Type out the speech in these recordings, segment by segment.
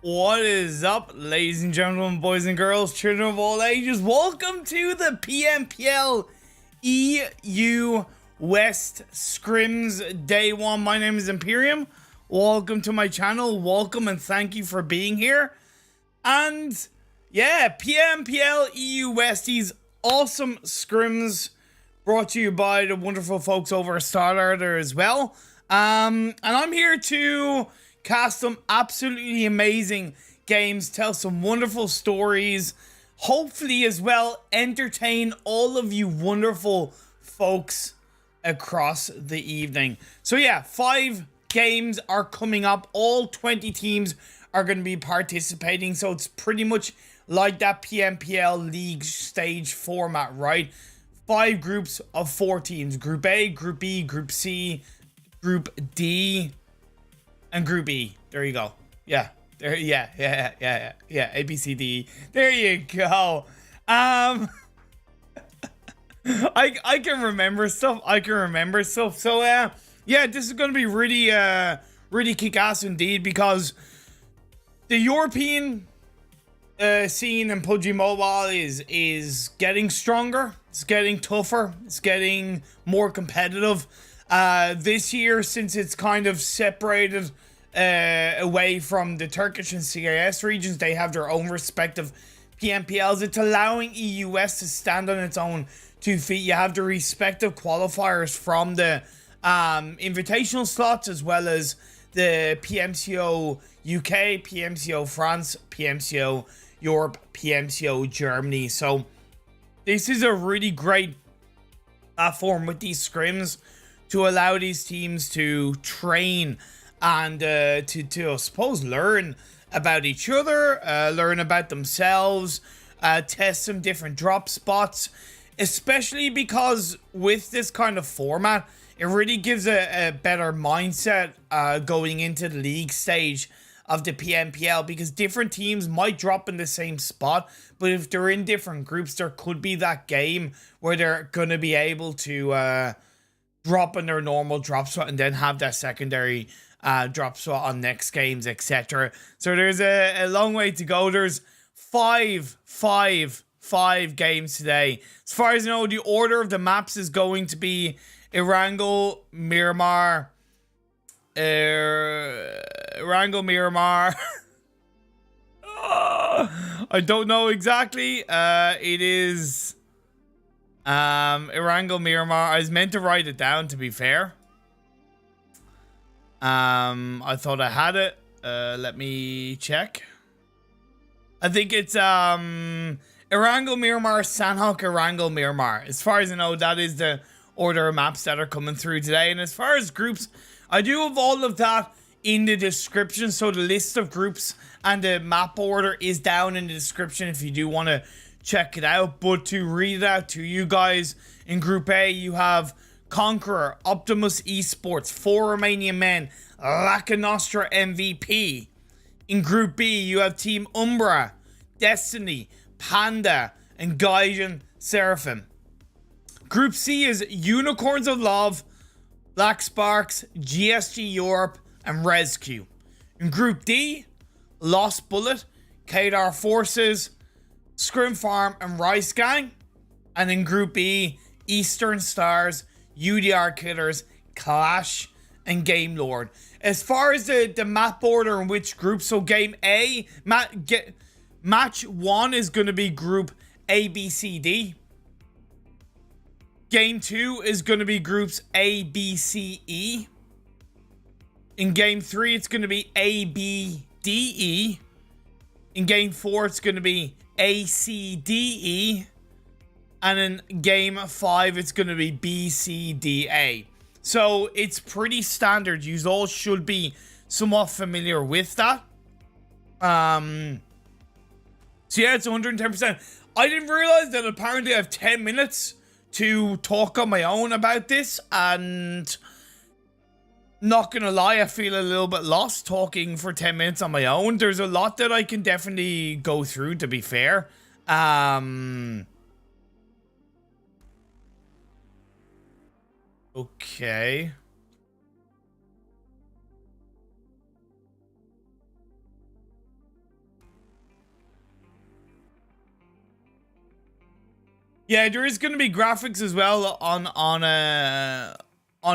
What is up, ladies and gentlemen, boys and girls, children of all ages? Welcome to the PMPL EU West Scrims Day 1. My name is Imperium. Welcome to my channel. Welcome and thank you for being here. And yeah, PMPL EU West's awesome scrims brought to you by the wonderful folks over at StarLarder as well. And I'm here to cast some absolutely amazing games, tell some wonderful stories, hopefully as well entertain all of you wonderful folks across the evening. So yeah, 5 games are coming up. All 20 teams are going to be participating, so it's pretty much like that PMPL league stage format, right? 5 groups of 4 teams: Group A, Group B, Group C, Group D, and Group E. There you go. Yeah. There. Yeah. A, B, C, D. There you go. I can remember stuff. So yeah, this is gonna be really kick-ass indeed, because the European scene in PUBG Mobile is getting stronger. It's getting tougher. It's getting more competitive. This year, since it's kind of separated away from the Turkish and CIS regions, they have their own respective PMPLs. It's allowing EUS to stand on its own 2 feet. You have the respective qualifiers from the invitational slots, as well as the PMCO UK, PMCO France, PMCO Europe, PMCO Germany. So this is a really great platform with these scrims to allow these teams to train and to I suppose learn about each other, learn about themselves, test some different drop spots, especially because with this kind of format, it really gives a better mindset going into the league stage of the PMPL, because different teams might drop in the same spot, but if they're in different groups, there could be that game where they're going to be able to drop in their normal drop spot and then have that secondary drop spot on next games, etc. So there's a long way to go. There's five games today. As far as I know, the order of the maps is going to be Erangel, Miramar, Miramar. I don't know exactly. It is Erangel, Miramar. I was meant to write it down, to be fair. I thought I had it. Let me check. I think it's Erangel, Miramar, Sanhok, Erangel, Miramar. As far as I know, that is the order of maps that are coming through today. And as far as groups, I do have all of that in the description. So the list of groups and the map order is down in the description if you do want to check it out. But to read it out to you guys, in Group A, you have Conqueror, OPTIMUS ESPORTS, 4 Romanian Men, Lakonostra MVP. In Group B, you have Team UMBRA, Destiny, Panda, and Gaijin Seraphim. Group C is Unicorns of Love, Black Sparks, GSG Europe, and RESQ. In Group D, Lost Bullet, QATAR Forces, ScrimFarm, and RESQ. And in Group E, Eastern Stars, UDR Killers, QLASH, and GAMELORD. As far as the map order in which group, so game A, match 1 is going to be Group A, B, C, D. Game 2 is going to be Groups A, B, C, E. In Game 3, it's going to be A, B, D, E. In Game 4, it's going to be A, C, D, E. And in Game 5, it's going to be B, C, D, A. So it's pretty standard. You all should be somewhat familiar with that. So yeah, it's 110%. I didn't realize that apparently I have 10 minutes to talk on my own about this, and not gonna lie, I feel a little bit lost talking for 10 minutes on my own. There's a lot that I can definitely go through, to be fair. Okay. Yeah, there is going to be graphics as well on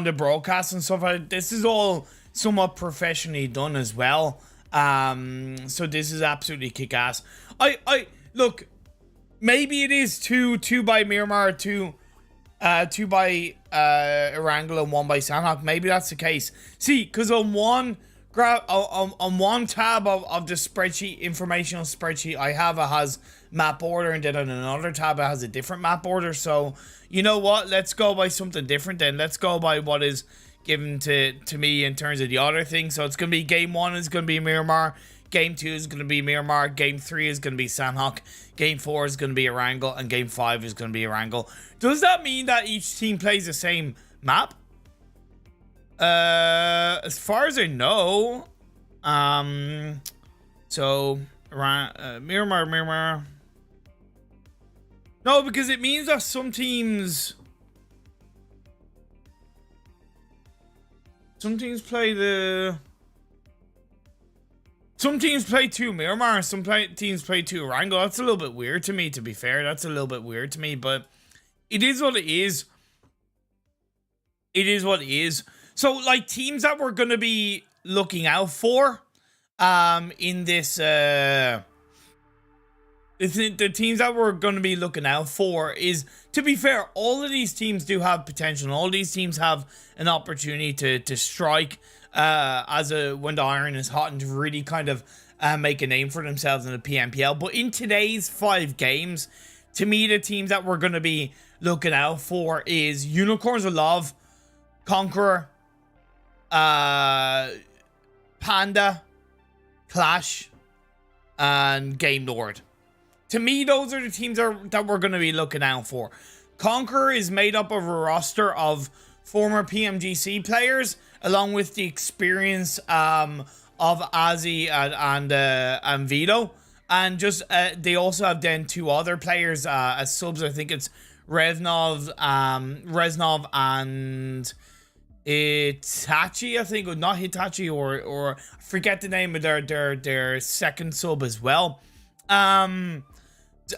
the broadcast and stuff. This is all somewhat professionally done as well. So this is absolutely kick-ass. I look, maybe it is two by Miramar, two by Erangel, and one by Sanhok. Maybe that's the case. See, because on one tab of the spreadsheet, informational spreadsheet I have, it has map order, and then on another tab it has a different map order. So you know what, let's go by something different then. Let's go by what is given to me in terms of the other thing. So it's gonna be game 1 is gonna be Miramar, game 2 is gonna be Miramar, game 3 is gonna be Sanhok, game 4 is gonna be Erangel, and game 5 is gonna be Erangel. Does that mean that each team plays the same map? As far as I know, so Miramar. No, because it means that some teams play two Miramar, some teams play two Erangel. That's a little bit weird to me, to be fair. That's a little bit weird to me, but it is what it is. It is what it is. So, like, teams that we're going to be looking out for in this the teams that we're going to be looking out for is, to be fair, all of these teams do have potential. All these teams have an opportunity to strike when the iron is hot and to really kind of make a name for themselves in the PMPL. But in today's 5 games, to me, the teams that we're going to be looking out for is Unicorns of Love, Conqueror, Panda, QLASH, and GAMELORD. To me, those are the teams that we're going to be looking out for. Conqueror is made up of a roster of former PMGC players, along with the experience of Azzy and Vito. And just they also have then 2 other players as subs. I think it's Reznov and Hitachi, I think, not Hitachi, or I forget the name of their second sub as well. And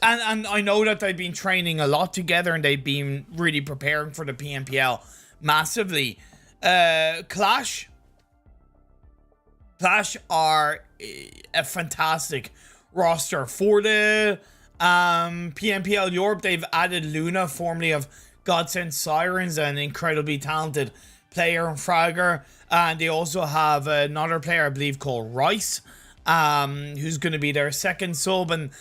I know that they've been training a lot together, and they've been really preparing for the PMPL massively. QLASH are a fantastic roster for the PMPL Europe. They've added Luna, formerly of Godsend Sirens, an incredibly talented player and fragger, and they also have another player, I believe, called Rice, who's going to be their second sub. And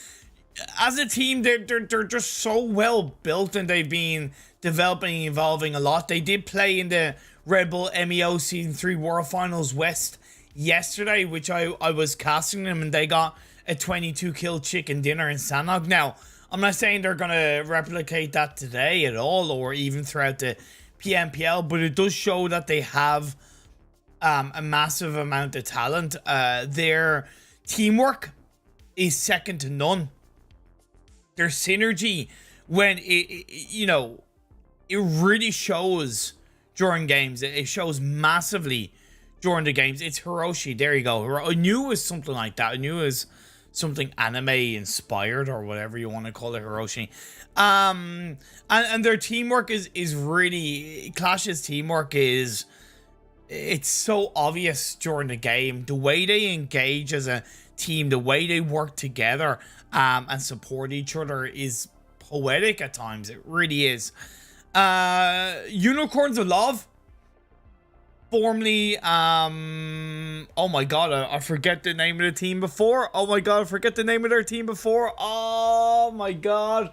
as a team, they're just so well built, and they've been developing and evolving a lot. They did play in the Red Bull MEO Season 3 World Finals West yesterday, which I was casting them, and they got a 22 kill chicken dinner in Sanhok. Now, I'm not saying they're going to replicate that today at all, or even throughout the PMPL, but it does show that they have a massive amount of talent. Their teamwork is second to none. Their synergy, when it really shows during games. It shows massively during the games. It's Hiroshi. There you go. I knew it was something like that. I knew it was something anime inspired, or whatever you want to call it, Hiroshi. And their teamwork is really, QLASH's teamwork is, it's so obvious during the game. The way they engage as a team, the way they work together and support each other is poetic at times. It really is. Unicorns of Love, formerly, oh my god, I forget the name of the team before. Oh my god, I forget the name of their team before. Oh my god.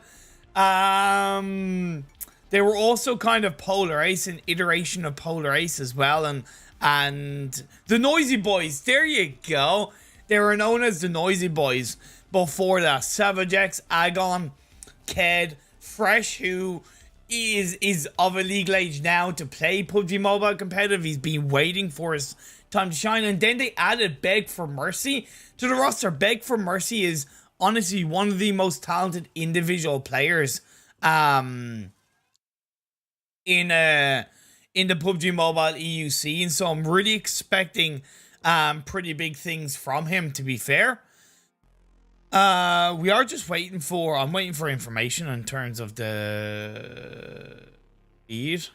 They were also kind of Polar Ace, an iteration of Polar Ace as well, and the Noisy Boys. There you go. They were known as the Noisy Boys before that. Savage X, Agon, Ked, Fresh, who is of a legal age now to play PUBG Mobile competitive. He's been waiting for his time to shine. And then they added Beg for Mercy to the roster. Beg for Mercy is honestly one of the most talented individual players in the PUBG Mobile EU scene. So I'm really expecting pretty big things from him, to be fair. We are just waiting for, I'm waiting for information in terms of the feed.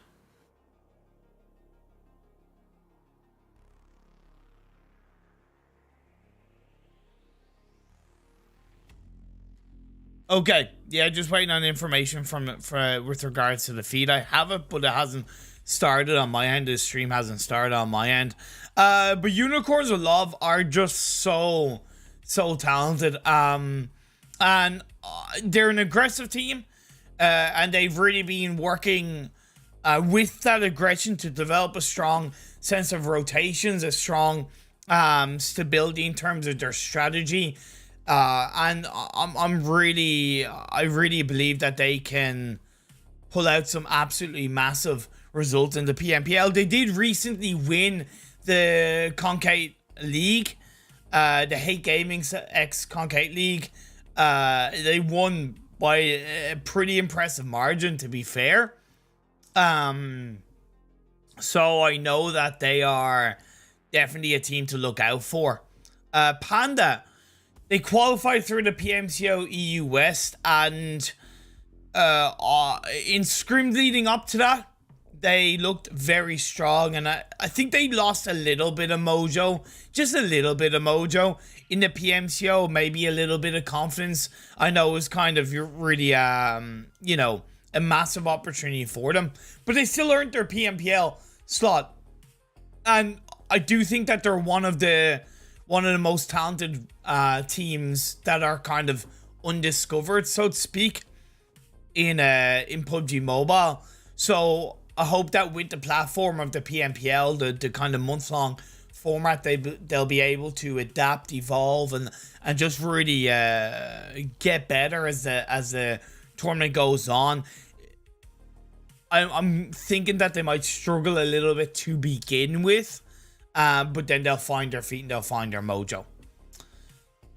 Okay, yeah, just waiting on information with regards to the feed. I have it, but it hasn't started on my end. The stream hasn't started on my end. But Unicorns of Love are just so talented. And they're an aggressive team, and they've really been working with that aggression to develop a strong sense of rotations, a strong stability in terms of their strategy. And I really believe that they can pull out some absolutely massive results in the PMPL. They did recently win the Concate League, the Hate Gaming X Concate League. They won by a pretty impressive margin, to be fair. So I know that they are definitely a team to look out for. Panda, they qualified through the PMCO EU West, and in scrims leading up to that, they looked very strong, and I think they lost a little bit of mojo, just a little bit of mojo in the PMCO, maybe a little bit of confidence. I know it was kind of really, you know, a massive opportunity for them, but they still earned their PMPL slot, and I do think that they're one of the most talented teams that are kind of undiscovered, so to speak, in PUBG Mobile. So I hope that with the platform of the PMPL, the kind of month-long format, they'll be able to adapt, evolve, and just really get better as the tournament goes on. I'm thinking that they might struggle a little bit to begin with, but then they'll find their feet and they'll find their mojo.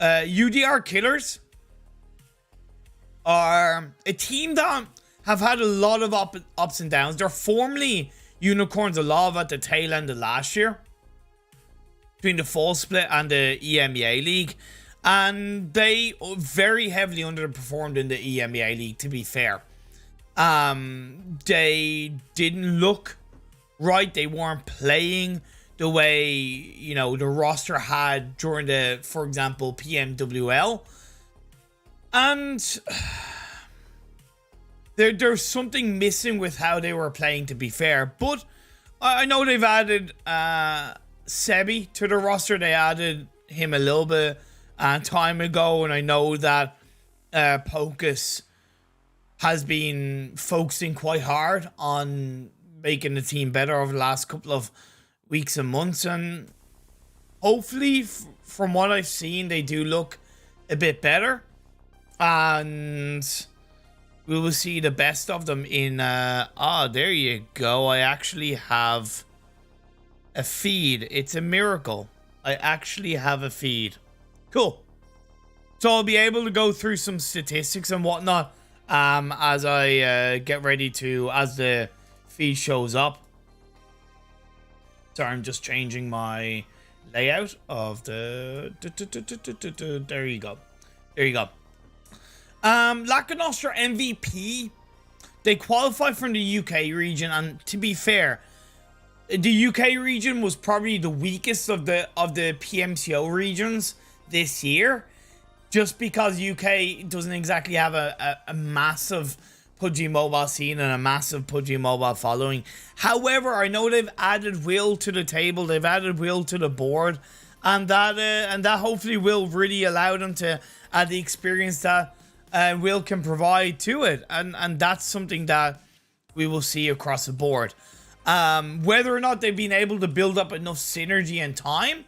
UDR Killers are a team that have had a lot of ups and downs. They're formerly Unicorns of Love at the tail end of last year, between the fall split and the EMEA League, and they very heavily underperformed in the EMEA League, to be fair. They didn't look right. They weren't playing the way, you know, the roster had during the, for example, PMWL. And there's something missing with how they were playing, to be fair. But I know they've added Sebi to the roster. They added him a little bit time ago, and I know that Pocus has been focusing quite hard on making the team better over the last couple of weeks and months, and hopefully from what I've seen, they do look a bit better, and we will see the best of them in there you go. I actually have a feed. It's a miracle. I actually have a feed. Cool. So I'll be able to go through some statistics and whatnot as I get ready to, as the feed shows up. Sorry, I'm just changing my layout of the... There you go. There you go. Lakonostra MVP. They qualified from the UK region, and to be fair, the UK region was probably the weakest of the PMCO regions this year, just because UK doesn't exactly have a massive PUBG Mobile scene and a massive PUBG Mobile following. However, I know they've added Will to the table, they've added Will to the board, and that hopefully will really allow them to add the experience that Will can provide to it, and that's something that we will see across the board. Whether or not they've been able to build up enough synergy and time,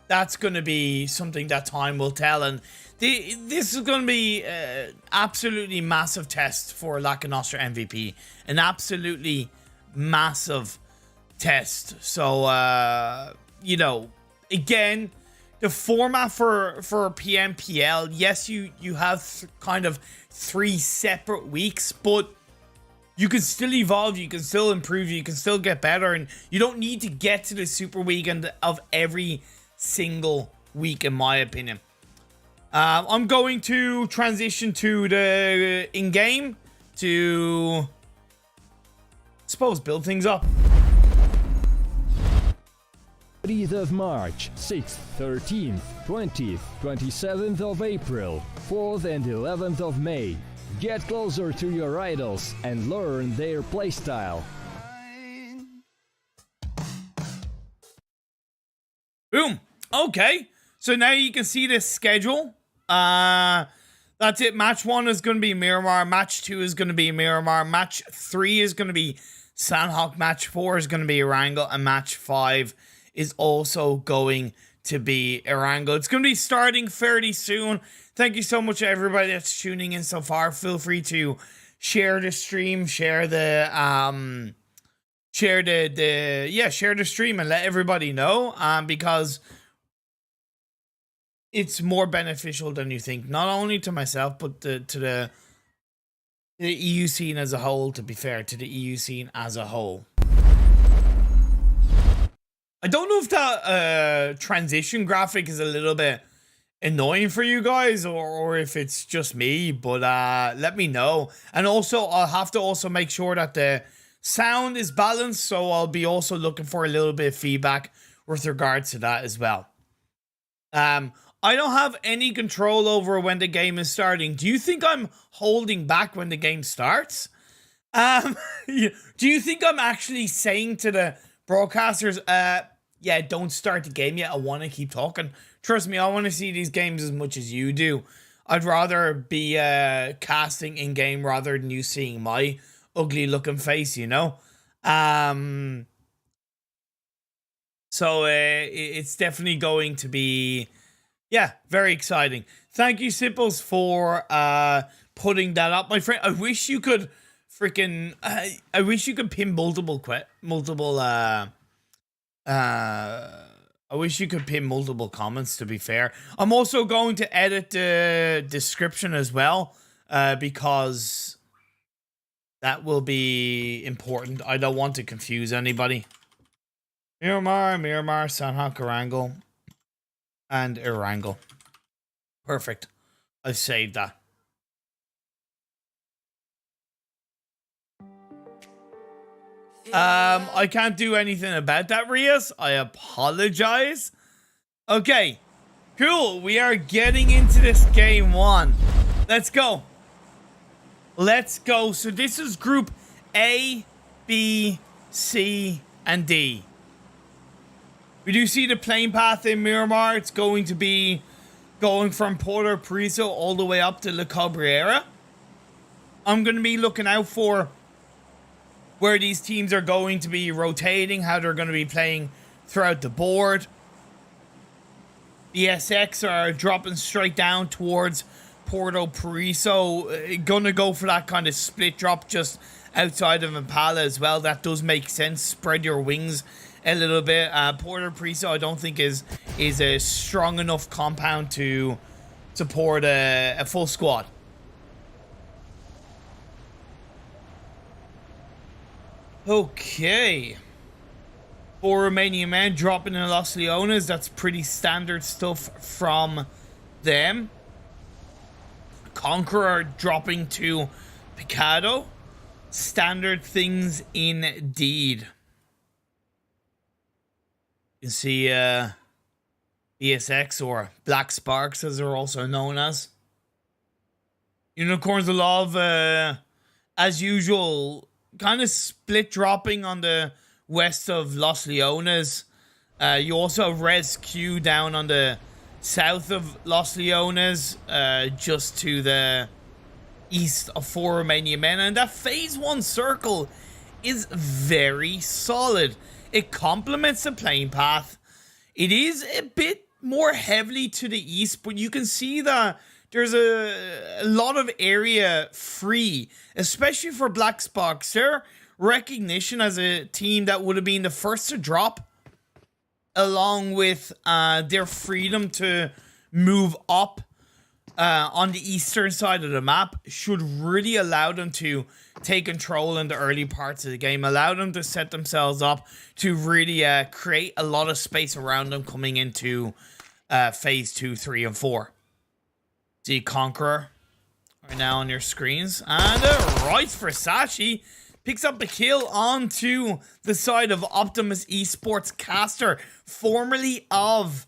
that's going to be something that time will tell, and this is going to be absolutely massive test for Lakonostra MVP, an absolutely massive test. So you know, again, the format for PMPL, yes, you have kind of 3 separate weeks, but you can still evolve, you can still improve, you can still get better, and you don't need to get to the super weekend of every single week, in my opinion. I'm going to transition to the in-game to, I suppose, build things up. 30th of March, 6th, 13th, 20th, 27th of April, 4th and 11th of May. Get closer to your idols and learn their playstyle. Boom. Okay. So now you can see the schedule. That's it. Match 1 is going to be Miramar. Match 2 is going to be Miramar. Match 3 is going to be Sanhok. Match 4 is going to be Erangel. And match 5 is also going to be Erangel. It's going to be starting fairly soon. Thank you so much to everybody that's tuning in so far. Feel free to share the stream, share the stream and let everybody know, because it's more beneficial than you think. Not only to myself, but to the EU scene as a whole, to be fair, to the EU scene as a whole. I don't know if that transition graphic is a little bit annoying for you guys, or if it's just me, but let me know. And also, I'll have to also make sure that the sound is balanced, so I'll be also looking for a little bit of feedback with regards to that as well. I don't have any control over when the game is starting. Do you think I'm holding back when the game starts? Do you think I'm actually saying to the broadcasters, yeah, don't start the game yet, I want to keep talking? Trust me, I want to see these games as much as you do. I'd rather be casting in-game rather than you seeing my ugly looking face, you know? So it's definitely going to be, yeah, very exciting. Thank you, Sipples, for putting that up, my friend. I wish you could freaking, I wish you could pin multiple I wish you could pin multiple comments, to be fair. I'm also going to edit the description as well, because that will be important. I don't want to confuse anybody. Miramar, Sanhok, Erangel, and Erangel. Perfect. I've saved that. I can't do anything about that, Rias. I apologize. Okay, cool. We are getting into this game 1. Let's go. Let's go. So this is group A, B, C, and D. We do see the plane path in Miramar. It's going to be going from Porto Paraiso all the way up to Lakonostra. I'm going to be looking out for where these teams are going to be rotating, how they're going to be playing throughout the board. The SX are dropping straight down towards Porto Paraiso. Going to go for that kind of split drop just outside of Impala as well. That does make sense. Spread your wings a little bit. Porto Paraiso, I don't think is a strong enough compound to support a full squad. Okay. 4 Romanian Men dropping in Los Leones. That's pretty standard stuff from them. Conqueror dropping to Picado. Standard things indeed. You can see ESX, or Black Sparks as they're also known as. Unicorns of Love, as usual, kind of split dropping on the west of Los Leones. You also have RESQ down on the south of Los Leones, just to the east of 4 Romanian Men. And that phase 1 circle is very solid. It complements the plane path. It is a bit more heavily to the east, but you can see that there's a lot of area free, especially for Black Sparks. Their recognition as a team that would have been the first to drop, along with their freedom to move up on the eastern side of the map, should really allow them to take control in the early parts of the game, allow them to set themselves up to really create a lot of space around them coming into phase 2, 3, and 4. See Conqueror right now on your screens. And Rice Versace picks up the kill onto the side of Optimus Esports Caster, formerly of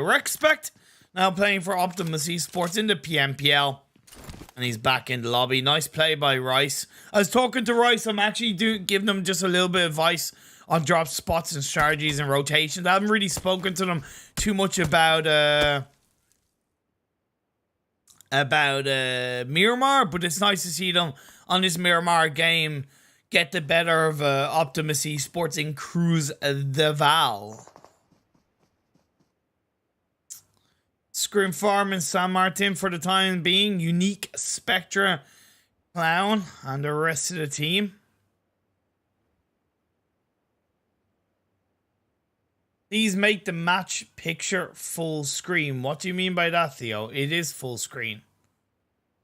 Respect, now playing for Optimus Esports in the PMPL. And he's back in the lobby. Nice play by Rice. I was talking to Rice. I'm actually giving him just a little bit of advice on drop spots and strategies and rotations. I haven't really spoken to them too much about Miramar, but it's nice to see them on this Miramar game get the better of Optimus Esports and cruise the Val. ScrimFarm and San Martin for the time being. Unique, Spectra, Clown, and the rest of the team. These make the match picture full screen. What do you mean by that, Theo? It is full screen.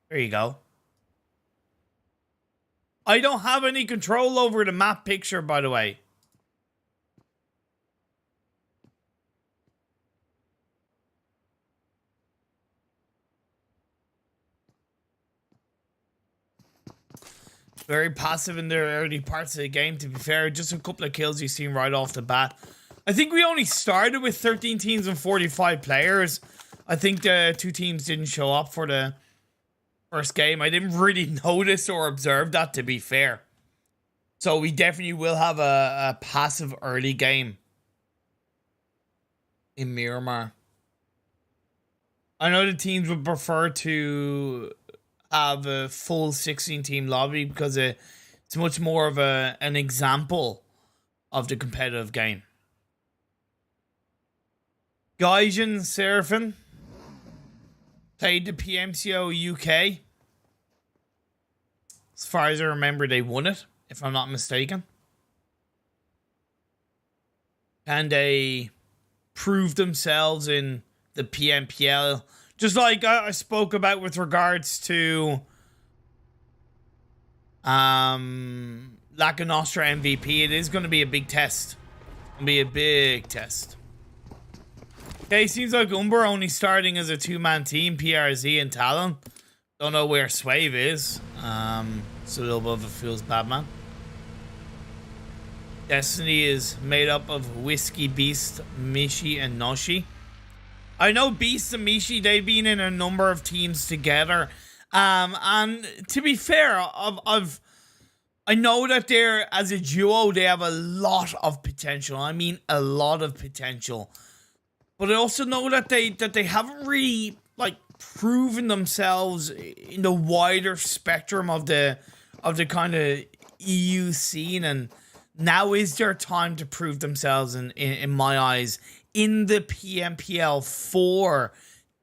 There you go. I don't have any control over the map picture, by the way. Very passive in the early parts of the game, to be fair. Just a couple of kills you've seen right off the bat. I think we only started with 13 teams and 45 players. I think the 2 teams didn't show up for the first game. I didn't really notice or observe that, to be fair. So we definitely will have a passive early game in Miramar. I know the teams would prefer to have a full 16-team lobby because it's much more of an example of the competitive game. Gaijin Seraphim played the PMCO UK. As far as I remember, they won it, if I'm not mistaken. And they proved themselves in the PMPL. Just like I spoke about with regards to Lakonostra MVP. It is going to be a big test. It'll be a big test. Okay, seems like UMBRA only starting as a 2-man team, PRZ and Talon. Don't know where Swave is. It's a little bit of a fool's bad man. Destiny is made up of Whiskey, Beast, Mishi, and Noshi. I know Beast and Mishi, they've been in a number of teams together. And to be fair, I know that they're, as a duo, they have a lot of potential. I mean, a lot of potential. But I also know that they haven't really like proven themselves in the wider spectrum of the kind of EU scene, and now is their time to prove themselves in my eyes in the PMPL for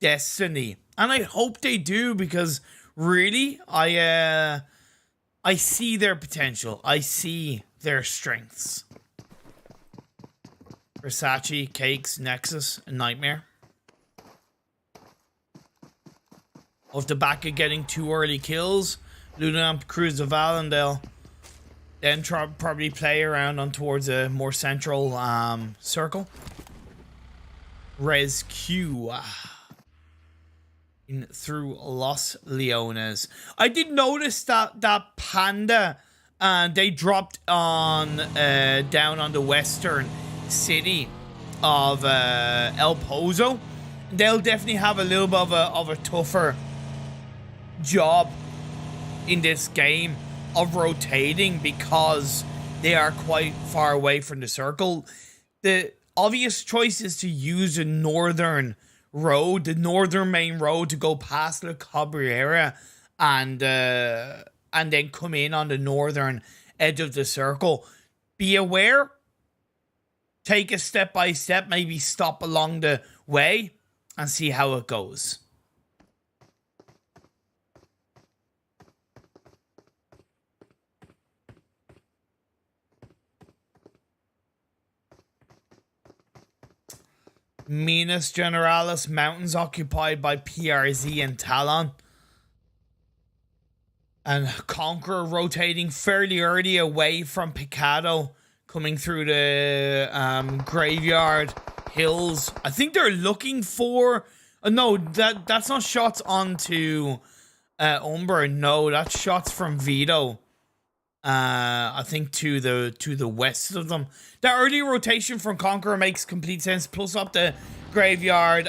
Destiny. And I hope they do, because really I see their potential. I see their strengths. Versace, Cakes, Nexus, and Nightmare. Off the back of getting 2 early kills, Lunamp cruise the Val, and they'll then probably play around on towards a more central circle. RESQ in through Los Leones. I did notice that Panda they dropped on down on the western city of El Pozo. They'll definitely have a little bit of a tougher job in this game of rotating, because they are quite far away from the circle. The obvious choice is to use the northern road, the northern main road, to go past La Cabrera and then come in on the northern edge of the circle. Be aware. Take it step by step, maybe stop along the way and see how it goes. Minas Generalis Mountains occupied by PRZ and Talon. And Conqueror rotating fairly early away from Picado, coming through the graveyard hills. I think they're looking for... no, that's not shots onto UMBRA. No, that's shots from Vito. I think to the west of them. The early rotation from Conqueror makes complete sense. Plus up the graveyard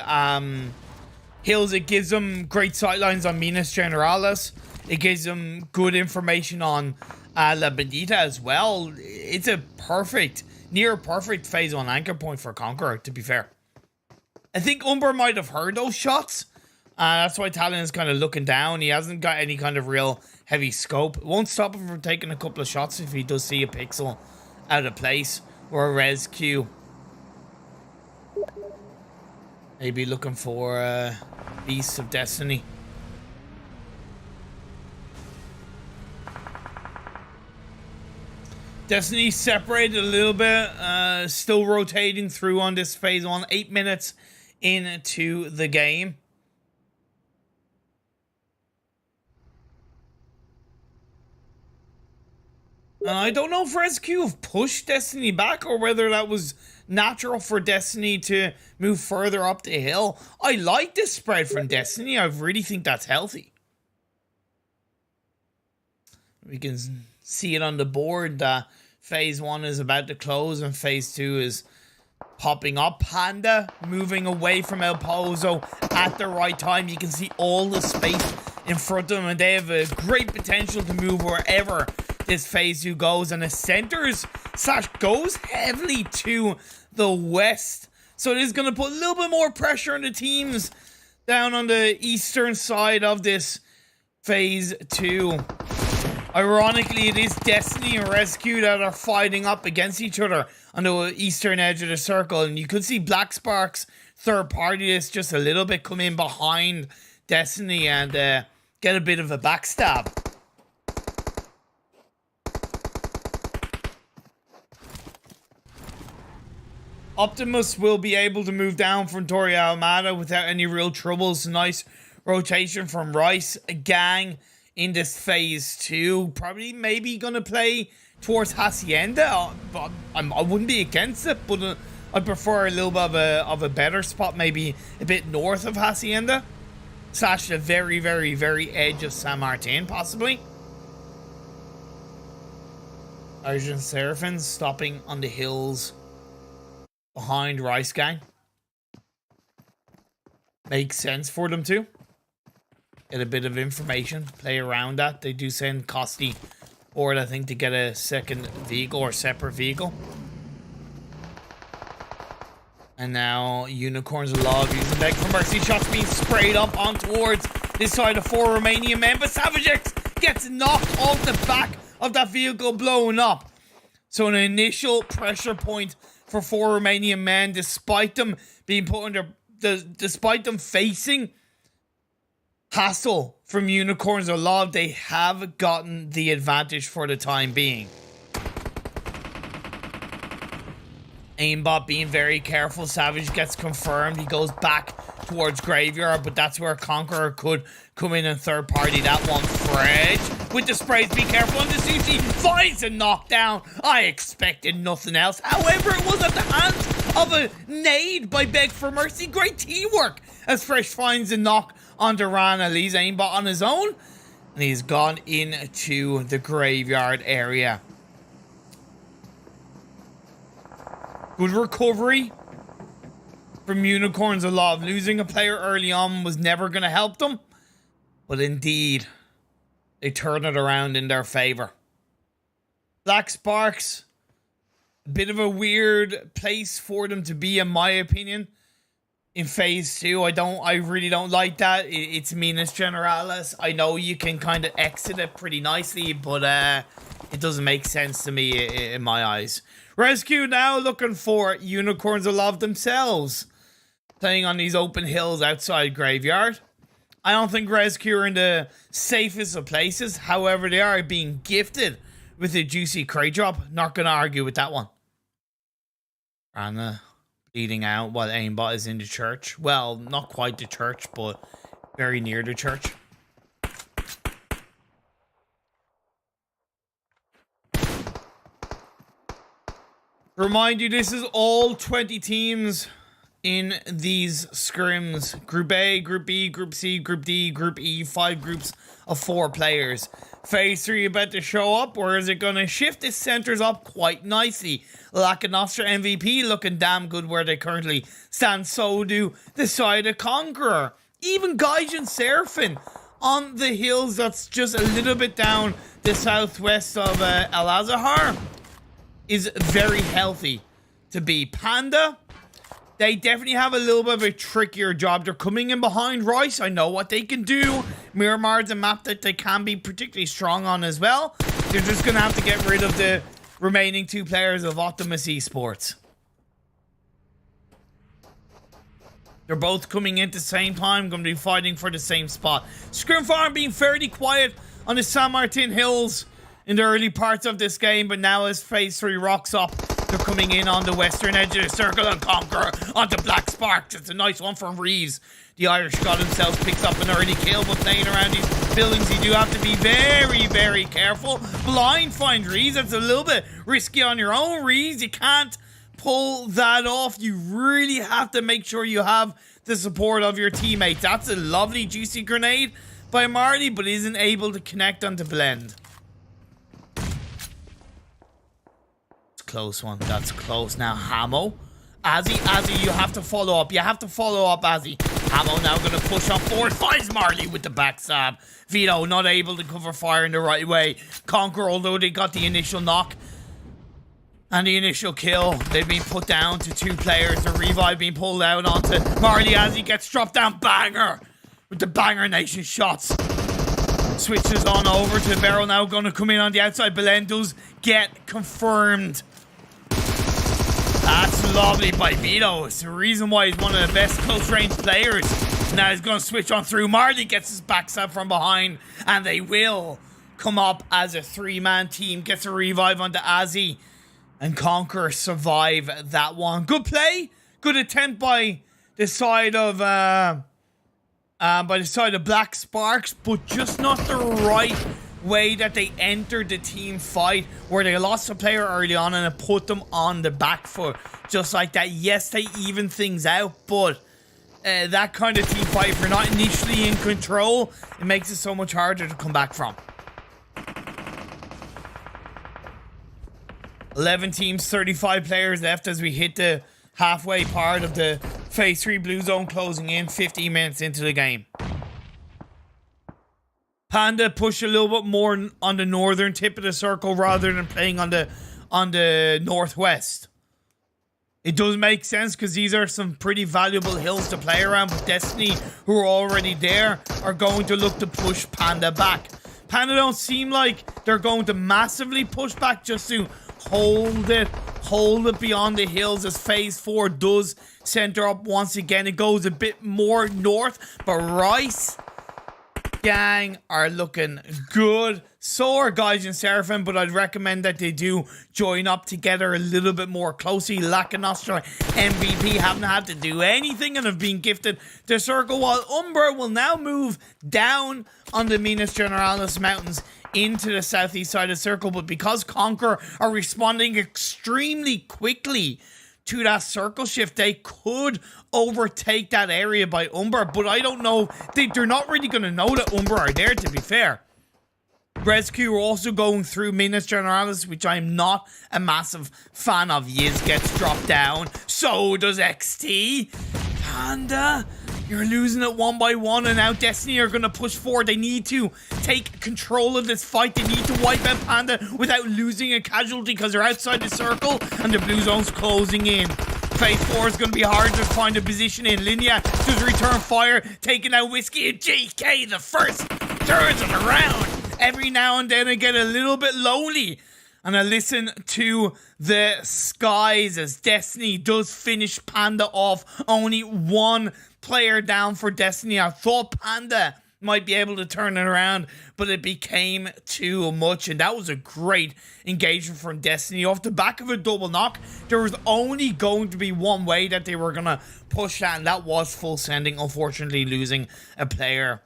hills, it gives them great sightlines on Minas Generalis. It gives them good information on La Bendita as well. It's a perfect, near perfect phase 1 anchor point for Conqueror, to be fair. I think UMBRA might have heard those shots. That's why Talon is kind of looking down. He hasn't got any kind of real heavy scope. It won't stop him from taking a couple of shots if he does see a pixel out of place or a RESQ. Maybe looking for Beasts of Destiny. Destiny separated a little bit. Still rotating through on this phase 1. 8 minutes into the game. I don't know if RESQ have pushed Destiny back or whether that was natural for Destiny to move further up the hill. I like this spread from Destiny. I really think that's healthy. We can see it on the board that phase 1 is about to close and phase 2 is popping up. Panda moving away from El Pozo at the right time. You can see all the space in front of them, and they have a great potential to move wherever this phase 2 goes, and the centers / goes heavily to the west, so it is going to put a little bit more pressure on the teams down on the eastern side of this phase 2. Ironically, it is Destiny and RESQ that are fighting up against each other on the eastern edge of the circle, and you could see Black Spark's third party is just a little bit come in behind Destiny and get a bit of a backstab. Optimus will be able to move down from Torre Almada without any real troubles. Nice rotation from Rice. Gang in this phase 2. Probably maybe going to play towards Hacienda. I wouldn't be against it, but I prefer a little bit of a better spot. Maybe a bit north of Hacienda. / the very, very, very edge of San Martin, possibly. Gaijin Seraphim stopping on the hills behind Rice Gang. Makes sense for them to get a bit of information, play around that. They do send Costi forward, I think, to get a second vehicle or separate vehicle. And now Unicorns of Love using Beg for Mercy. Shots being sprayed up on towards this side of 4 Romanian men, but Savage X gets knocked off the back of that vehicle blowing up. So an initial pressure point for 4 Romanian men, despite them being put under, despite them facing hassle from Unicorns of Love, they have gotten the advantage for the time being. Aimbot being very careful. Savage gets confirmed. He goes back towards Graveyard, but that's where Conqueror could come in and third party that one. Fred with the sprays. Be careful on the sushi. Finds a knockdown. I expected nothing else. However, it was at the hands of a nade by Beg for Mercy. Great teamwork as Fresh finds a knock on Duran. Leaves Aimbot on his own, and he's gone into the Graveyard area. Good recovery from Unicorns of Love. Losing a player early on was never going to help them, but indeed, they turn it around in their favor. Black Sparks, a bit of a weird place for them to be, in my opinion, in phase 2. I really don't like that. It's Minas Generalis. I know you can kind of exit it pretty nicely, but it doesn't make sense to me in my eyes. RESQ now looking for Unicorns of Love themselves, playing on these open hills outside Graveyard. I don't think RESQ are in the safest of places. However, they are being gifted with a juicy crate drop. Not going to argue with that one. Anna bleeding out while Aimbot is in the church. Well, not quite the church, but very near the church. Remind you, this is all 20 teams in these scrims. Group A, Group B, Group C, Group D, Group E, 5 groups of 4 players. Phase 3 about to show up, or is it going to shift its centers up quite nicely? Lakonostra MVP looking damn good where they currently stand. So do the side of Conqueror. Even Gaijin Seraphim on the hills that's just a little bit down the southwest of El Azahar is very healthy to be. Panda, they definitely have a little bit of a trickier job. They're coming in behind Rice. I know what they can do. Miramar's a map that they can be particularly strong on as well. They're just going to have to get rid of the remaining 2 players of OPTIMUS Esports. They're both coming in at the same time, going to be fighting for the same spot. ScrimFarm being fairly quiet on the San Martin Hills in the early parts of this game, but now as Phase 3 rocks up, they're coming in on the western edge of the circle and Conquer onto Black Sparks. It's a nice one from Reeves. The Irish God himself picks up an early kill, but playing around these buildings, you do have to be very, very careful. Blind find Reeves. That's a little bit risky on your own, Reeves. You can't pull that off. You really have to make sure you have the support of your teammates. That's a lovely juicy grenade by Marley, but isn't able to connect onto Blend. It's a close one. That's close. Now Hamo. Azzy, you have to follow up. You have to follow up, Azzy. Hamo now going to push on forward. Finds Marley with the backstab. Vito not able to cover fire in the right way. Conquer, although they got the initial knock and the initial kill, they've been put down to 2 players. The revive being pulled out onto Marley as he gets dropped down. Banger with the Banger Nation shots. Switches on over to Barrow now going to come in on the outside. Belen does get confirmed. That's lovely by Vito. It's the reason why he's one of the best close range players. Now he's going to switch on through. Marley gets his backstab from behind, and they will come up as a 3-man team. Gets a revive onto Azzy, and Conquer survive that one. Good play, good attempt by the side of Black Sparks, but just not the right way that they entered the team fight, where they lost a player early on and it put them on the back foot just like that. Yes, they even things out, but that kind of team fight, if you're not initially in control, it makes it so much harder to come back from. 11 teams, 35 players left as we hit the halfway part of the Phase 3 Blue Zone, closing in 15 minutes into the game. Panda push a little bit more on the northern tip of the circle rather than playing on the northwest. It does make sense because these are some pretty valuable hills to play around, but Destiny, who are already there, are going to look to push Panda back. Panda don't seem like they're going to massively push back, just to hold it beyond the hills as Phase 4 does center up once again. It goes a bit more north, but Rice gang are looking good. So are Gaijin Seraphim, but I'd recommend that they do join up together a little bit more closely. Lakonostra MVP haven't had to do anything and have been gifted the circle, while UMBRA will now move down on the Minas Generalis mountains into the southeast side of the circle. But because Conquer are responding extremely quickly to that circle shift, they could overtake that area by UMBRA, but I don't know. They're not really going to know that UMBRA are there, to be fair. RESQ are also going through Minas Generalis, which I'm not a massive fan of. Yiz gets dropped down. So does XT. Panda, you're losing it one by one, and now Destiny are going to push forward. They need to take control of this fight. They need to wipe out Panda without losing a casualty because they're outside the circle and the blue zone's closing in. Phase 4 is going to be hard to find a position in. Linia does return fire, taking out Whiskey, and GK the first turns of the round. Every now and then I get a little bit lonely and I listen to the skies as Destiny does finish Panda off. Only 1 player down for Destiny. I thought Panda might be able to turn it around, but it became too much, and that was a great engagement from Destiny. Off the back of a double knock, there was only going to be one way that they were going to push that, and that was full sending, unfortunately losing a player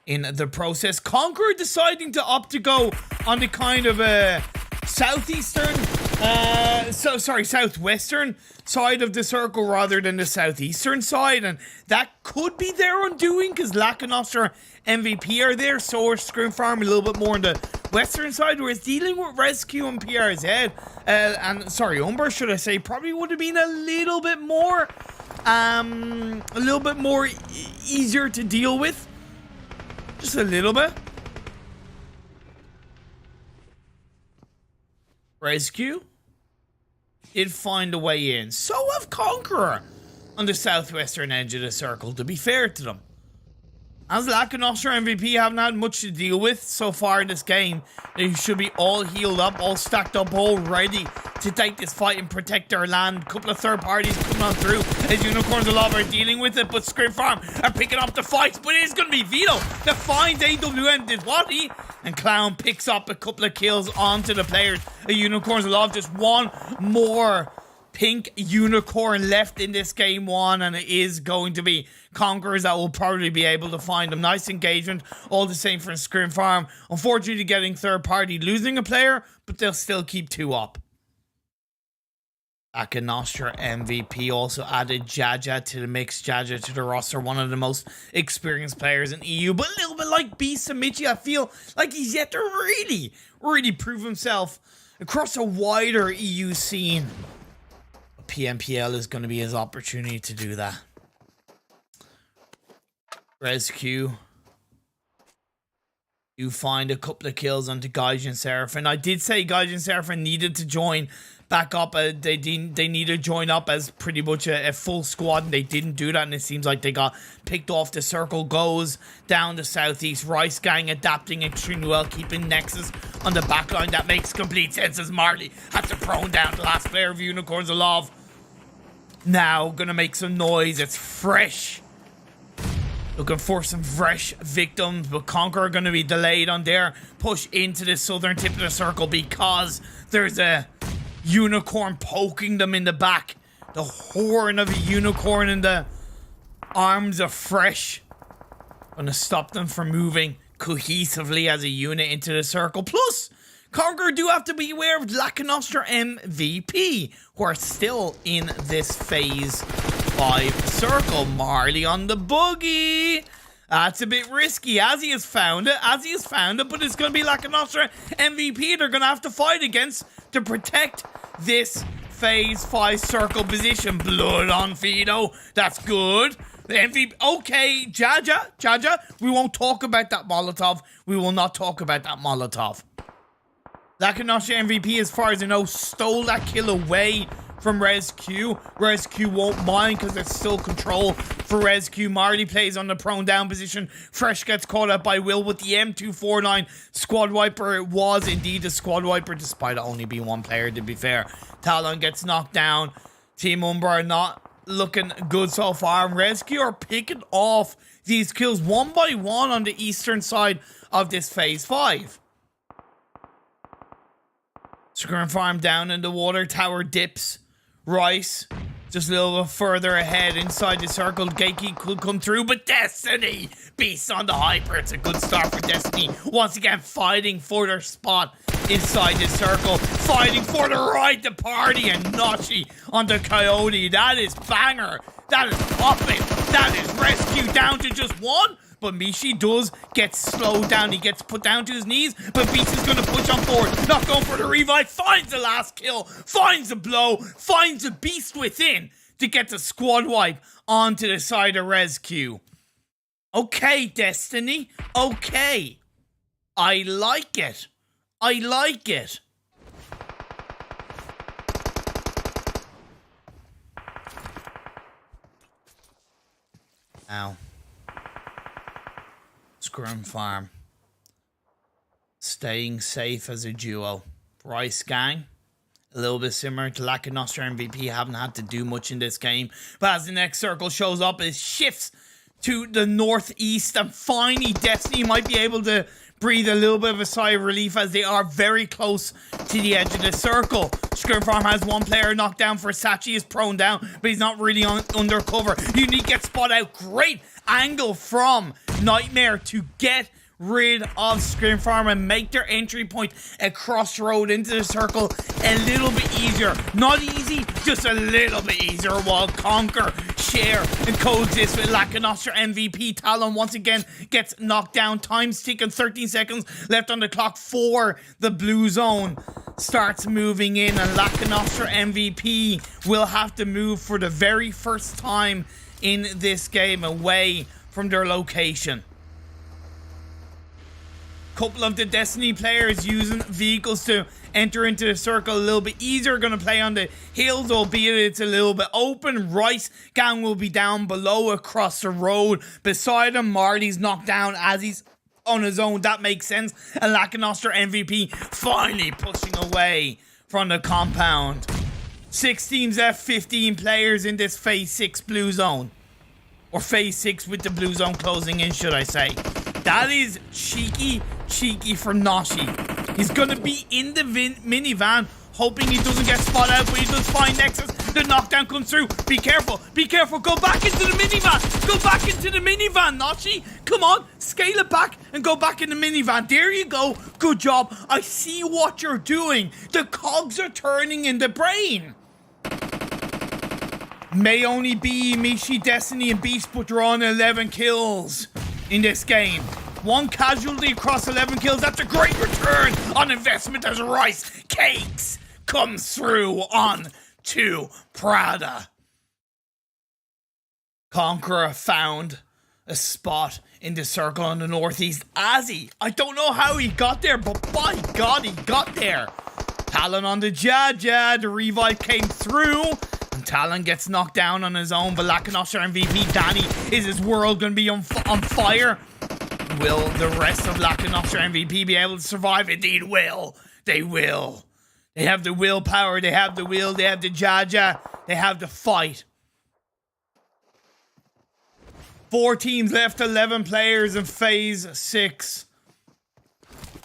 in the process. Conqueror deciding to opt to go on the kind of a southwestern side of the circle rather than the southeastern side, and that could be their undoing because Lakonostra MVP are there, so are ScrimFarm a little bit more on the western side, whereas dealing with RESQ and PRZ, UMBRA should I say, probably would have been a little bit more easier to deal with, just a little bit. RESQ did find a way in. So have Conqueror on the southwestern edge of the circle, to be fair to them. As Lakonostra MVP haven't had much to deal with so far in this game, they should be all healed up, all stacked up, all ready to take this fight and protect their land. A couple of third parties coming on through as Unicorns of Love are dealing with it, but ScrimFarm are picking up the fights, but it is going to be Vito that finds AWM Dizwati, and Clown picks up a couple of kills onto the players of Unicorns of Love. Just one more pink unicorn left in this game one, and it is going to be Conquerors that will probably be able to find them. Nice engagement, all the same for ScrimFarm. Unfortunately getting third party, losing a player, but they'll still keep 2 up. Lakonostra MVP also added Jaja to the mix. Jaja to the roster, one of the most experienced players in EU, but a little bit like B Samichi, I feel like he's yet to really prove himself across a wider EU scene. PMPL is going to be his opportunity to do that. RESQ, you find a couple of kills onto Gaijin Seraphim. I did say Gaijin Seraphim needed to join back up. They need to join up as pretty much a full squad, and they didn't do that, and it seems like they got picked off. The circle goes down the southeast. Rice Gang adapting extremely well, keeping Nexus on the back line. That makes complete sense as Marley has to prone down the last player of Unicorns of Love. Now gonna make some noise. It's fresh, looking for some fresh victims, but Conqueror gonna be delayed on their push into the southern tip of the circle because there's a unicorn poking them in the back. The horn of a unicorn in the arms of Fresh gonna stop them from moving cohesively as a unit into the circle. Plus, Conqueror do have to be aware of Lakonostra MVP, who are still in this phase 5 circle. Marley on the boogie. That's a bit risky. Azzy has found it, but it's going to be Lakonostra MVP they're going to have to fight against to protect this phase 5 circle position. Blood on Fido. That's good. The MVP. Okay, Jaja. We won't talk about that Molotov. We will not talk about that Molotov. Lakonostra MVP, as far as I know, stole that kill away from RESQ. RESQ won't mind because there's still control for RESQ. Marley plays on the prone down position. Fresh gets caught up by Will with the M249 squad wiper. It was indeed a squad wiper, despite it only being one player, to be fair. Talon gets knocked down. Team UMBRA not looking good so far. And RESQ are picking off these kills one by one on the eastern side of this phase 5. ScrimFarm down in the water. Tower dips. Rice just a little bit further ahead inside the circle. Gatekeep could come through, but Destiny beast on the hyper. It's a good start for Destiny. Once again, fighting for their spot inside the circle. Fighting for the right to party, and Nachi on the Coyote. That is banger. That is popping. That is rescue down to just one. But Mishi does get slowed down. He gets put down to his knees, but Beast is going to push on forward. Not going for the revive. Finds the last kill. Finds a blow. Finds a Beast within to get the squad wipe onto the side of RESQ. Okay, Destiny. Okay. I like it. I like it. Ow. ScrimFarm staying safe as a duo. Rice Gang, a little bit similar to Lakonostra MVP, haven't had to do much in this game, but as the next circle shows up, it shifts to the northeast, and finally Destiny might be able to breathe a little bit of a sigh of relief as they are very close to the edge of the circle. ScrimFarm has one player knocked down for Sachi, is prone down, but he's not really undercover. Unique gets spot out. Great angle from Nightmare to get rid of ScrimFarm and make their entry point across the road into the circle a little bit easier. Not easy, just a little bit easier, while Conquer, share, and coexist with Lakonostra MVP. Talon once again gets knocked down. Time's ticking, 13 seconds left on the clock for the blue zone. Starts moving in, and Lakonostra MVP will have to move for the very first time in this game away from their location. Couple of the Destiny players using vehicles to enter into the circle a little bit easier. Going to play on the hills, albeit it's a little bit open. Rice Gang will be down below across the road. Beside him, Marty's knocked down as he's on his own. That makes sense. And Lakonostra MVP finally pushing away from the compound. 6 teams left, 15 players in this Phase 6 blue zone. Or Phase 6 with the blue zone closing in, should I say. That is cheeky for Noshi. He's going to be in the minivan, hoping he doesn't get spotted out, but he does find Nexus. The knockdown comes through. Be careful, go back into the minivan. Go back into the minivan, Noshi. Come on, scale it back and go back in the minivan. There you go. Good job. I see what you're doing. The cogs are turning in the brain. May only be Mishi, Destiny, and Beast, but they're on 11 kills in this game. 1 casualty across 11 kills. That's a great return on investment as Rice Cakes comes through on to Panda. Conqueror found a spot in the circle on the northeast. Azzy, I don't know how he got there, but by God, he got there. Talon on the Jaja. The revive came through. And Talon gets knocked down on his own, but Lakonostra MVP, Danny, is his world going to be on fire? Will the rest of Lakonostra MVP be able to survive? Indeed will. They will. They have the willpower, they have the will, they have the Jaja, they have the fight. 4 teams left, 11 players in Phase 6.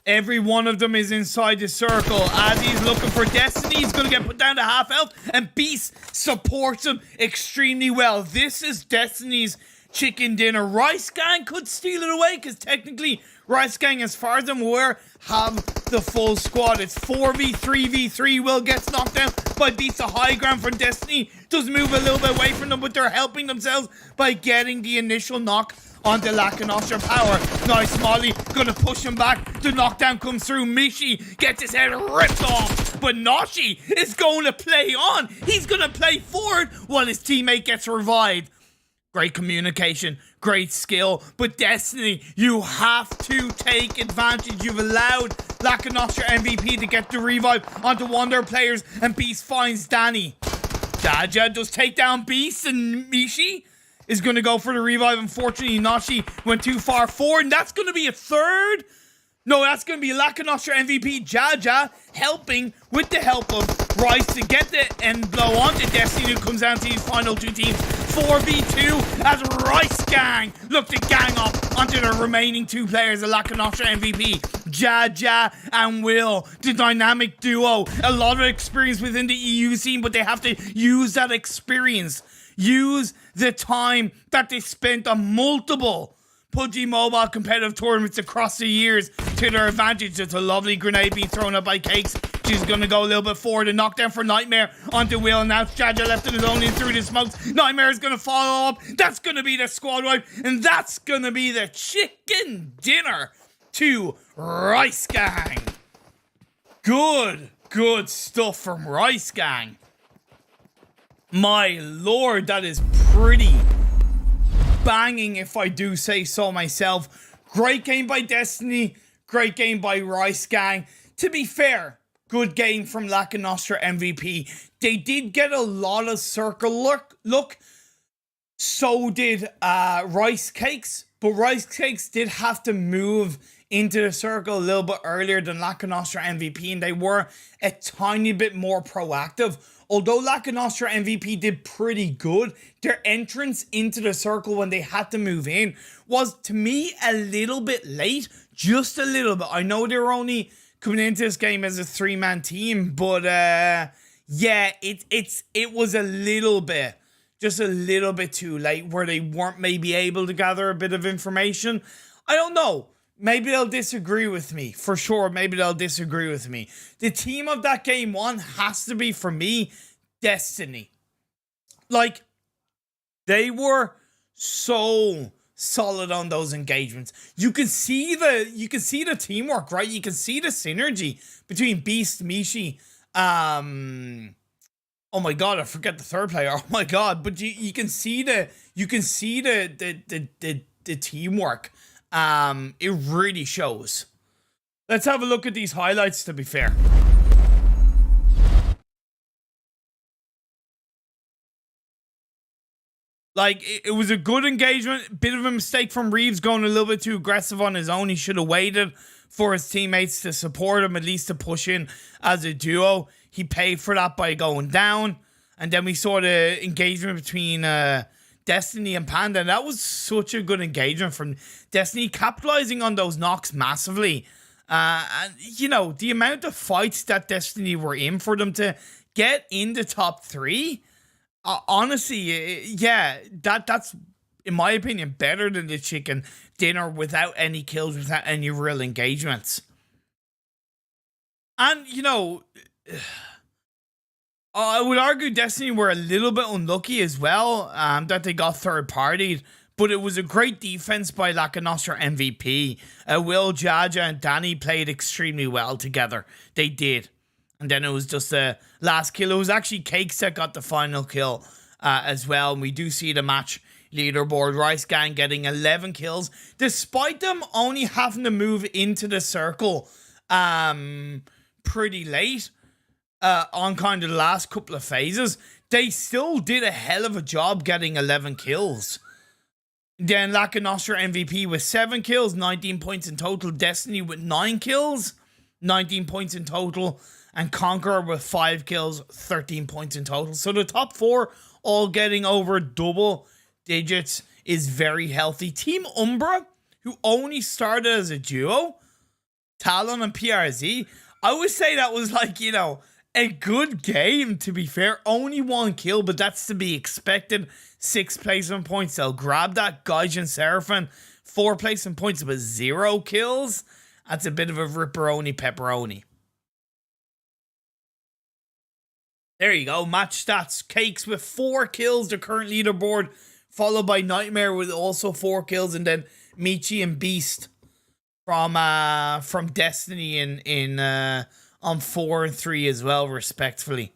Every one of them is inside the circle. As he's looking for Destiny, he's going to get put down to half health, and Beast supports him extremely well. This is Destiny's chicken dinner. Rice Gang could steal it away, because technically Rice Gang, as far as I'm aware, have the full squad. It's 4v3v3. Will gets knocked down by Beast. The high ground from Destiny does move a little bit away from them, but they're helping themselves by getting the initial knock onto Lakonostra power. Nice Molly, gonna push him back. The knockdown comes through. Mishi gets his head ripped off, but Noshi is going to play on. He's gonna play forward while his teammate gets revived. Great communication, great skill, but Destiny, you have to take advantage. You've allowed Lakonostra MVP to get the revive onto one of their players, and Beast finds Danny. Jaja does take down Beast, and Mishi is going to go for the revive. Unfortunately, Noshi went too far forward, and that's going to be a third. No, that's going to be Lakonostra MVP Jaja helping with the help of Rice to get the end blow onto Destiny, who comes down to these final 2 teams. 4v2 as Rice Gang look to gang up onto the remaining 2 players of Lakonostra MVP, Jaja and Will, the dynamic duo. A lot of experience within the EU scene, but they have to use that experience. Use the time that they spent on multiple PUBG Mobile competitive tournaments across the years to their advantage. It's a lovely grenade being thrown up by Cakes. She's going to go a little bit forward. A knockdown for Nightmare onto Will. Now it's Jaja left on his own in through the smokes. Nightmare is going to follow up. That's going to be the squad wipe. And that's going to be the chicken dinner to Rice Gang. Good stuff from Rice Gang. My lord, that is pretty banging, if I do say so myself. Great game by Destiny. Great game by Rice Gang. To be fair, good game from Lakonostra MVP. They did get a lot of circle look. So did Rice Cakes. But Rice Cakes did have to move into the circle a little bit earlier than Lakonostra MVP. And they were a tiny bit more proactive. Although Lakonostra MVP did pretty good, their entrance into the circle when they had to move in was, to me, a little bit late. Just a little bit. I know they were only coming into this game as a 3-man team, but yeah, it was a little bit, just a little bit too late, where they weren't maybe able to gather a bit of information. I don't know. maybe they'll disagree with me. For sure, maybe they'll disagree with me. The team of that game one has to be, for me, Destiny. Like, they were so solid on those engagements. You can see the teamwork, right? You can see the synergy between Beast, Mishi, oh my god, I forget the third player. Oh my god, but you can see the teamwork. It really shows. Let's have a look at these highlights, to be fair. Like, it was a good engagement. Bit of a mistake from Reeves going a little bit too aggressive on his own. He should have waited for his teammates to support him, at least to push in as a duo. He paid for that by going down. And then we saw the engagement between Destiny and Panda. And that was such a good engagement from Destiny, capitalizing on those knocks massively. And, you know, the amount of fights that Destiny were in for them to get in the top 3... honestly, yeah, that's, in my opinion, better than the chicken dinner without any kills, without any real engagements. And, you know, I would argue Destiny were a little bit unlucky as well, that they got third-partied, but it was a great defense by Lakonostra MVP. Will, Jaja, and Danny played extremely well together. They did. And then it was just the last kill. It was actually Cakes that got the final kill as well. And we do see the match leaderboard. Rice Gang getting 11 kills. Despite them only having to move into the circle pretty late on kind of the last couple of phases, they still did a hell of a job getting 11 kills. Then Lakonostra MVP with 7 kills, 19 points in total. Destiny with 9 kills, 19 points in total. And Conqueror with 5 kills, 13 points in total. So the top 4 all getting over double digits is very healthy. Team UMBRA, who only started as a duo, Talon and PRZ, I would say that was like, you know, a good game, to be fair. Only 1 kill, but that's to be expected. 6 placement points, they'll grab that. Gaijin Seraphim, 4 placement points with 0 kills. That's a bit of a ripperoni pepperoni. There you go, match stats. Cakes with 4 kills, the current leaderboard, followed by Nightmare with also 4 kills, and then Michi and Beast from Destiny in on 4 and 3 as well, respectfully.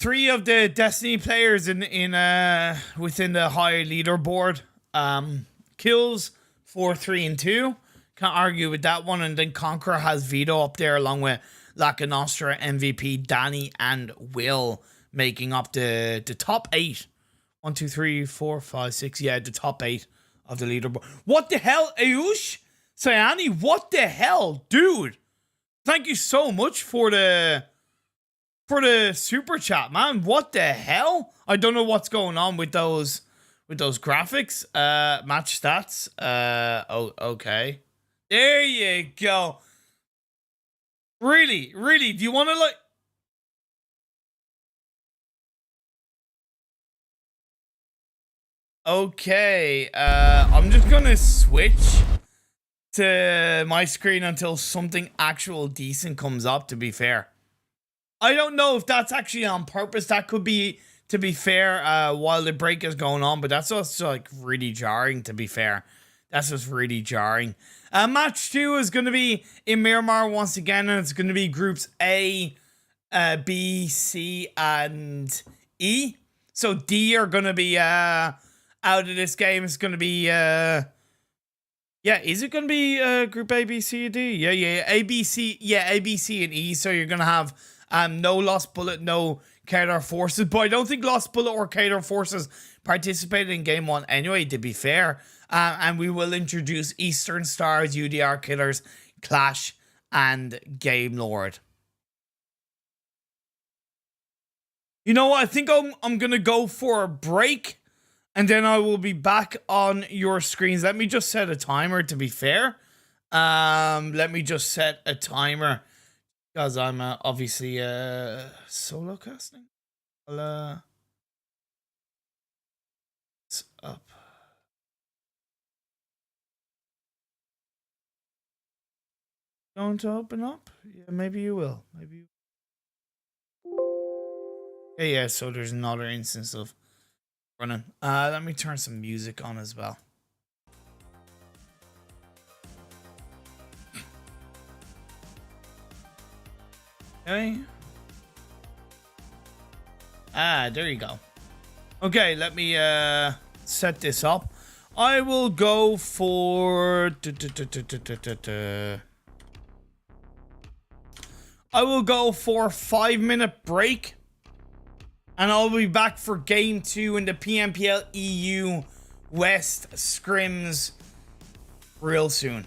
3 of the Destiny players in within the higher leaderboard. Kills 4, 3, and 2. Can't argue with that one. And then Conqueror has Vito up there along with Lakonostra, MVP, Danny, and Will, making up the top 8. 1, 2, 3, 4, 5, 6. Yeah, the top 8 of the leaderboard. What the hell, Ayush? Sayani, what the hell? Dude, thank you so much for the super chat, man. What the hell? I don't know what's going on with those graphics. Match stats. Oh, okay. There you go. Really? Do you want to like... Okay, I'm just gonna switch to my screen until something actual decent comes up, to be fair. I don't know if that's actually on purpose. That could be, to be fair, while the break is going on, but that's also like really jarring, to be fair. That's just really jarring. Match 2 is going to be in Miramar once again, and it's going to be groups A, B, C, and E. So D are going to be out of this game. It's going to be... yeah, is it going to be group A, B, C, D? Yeah, A, B, C. Yeah, A, B, C, and E. So you're going to have no Lost Bullet, no QATAR Forces. But I don't think Lost Bullet or QATAR Forces participated in game 1 anyway, to be fair. And we will introduce Eastern Stars, UDR Killers, QLASH, and GAMELORD. You know what? I think I'm going to go for a break, and then I will be back on your screens. Let me just set a timer, to be fair. Let me just set a timer, because I'm obviously solo casting. It's up. going to open up? Yeah, maybe you will. Maybe. Yeah, so there's another instance of running. Let me turn some music on as well. Okay. There you go. Okay, let me set this up. I will go for I will go for 5-minute break. And I'll be back for game 2 in the PMPL EU West Scrims real soon.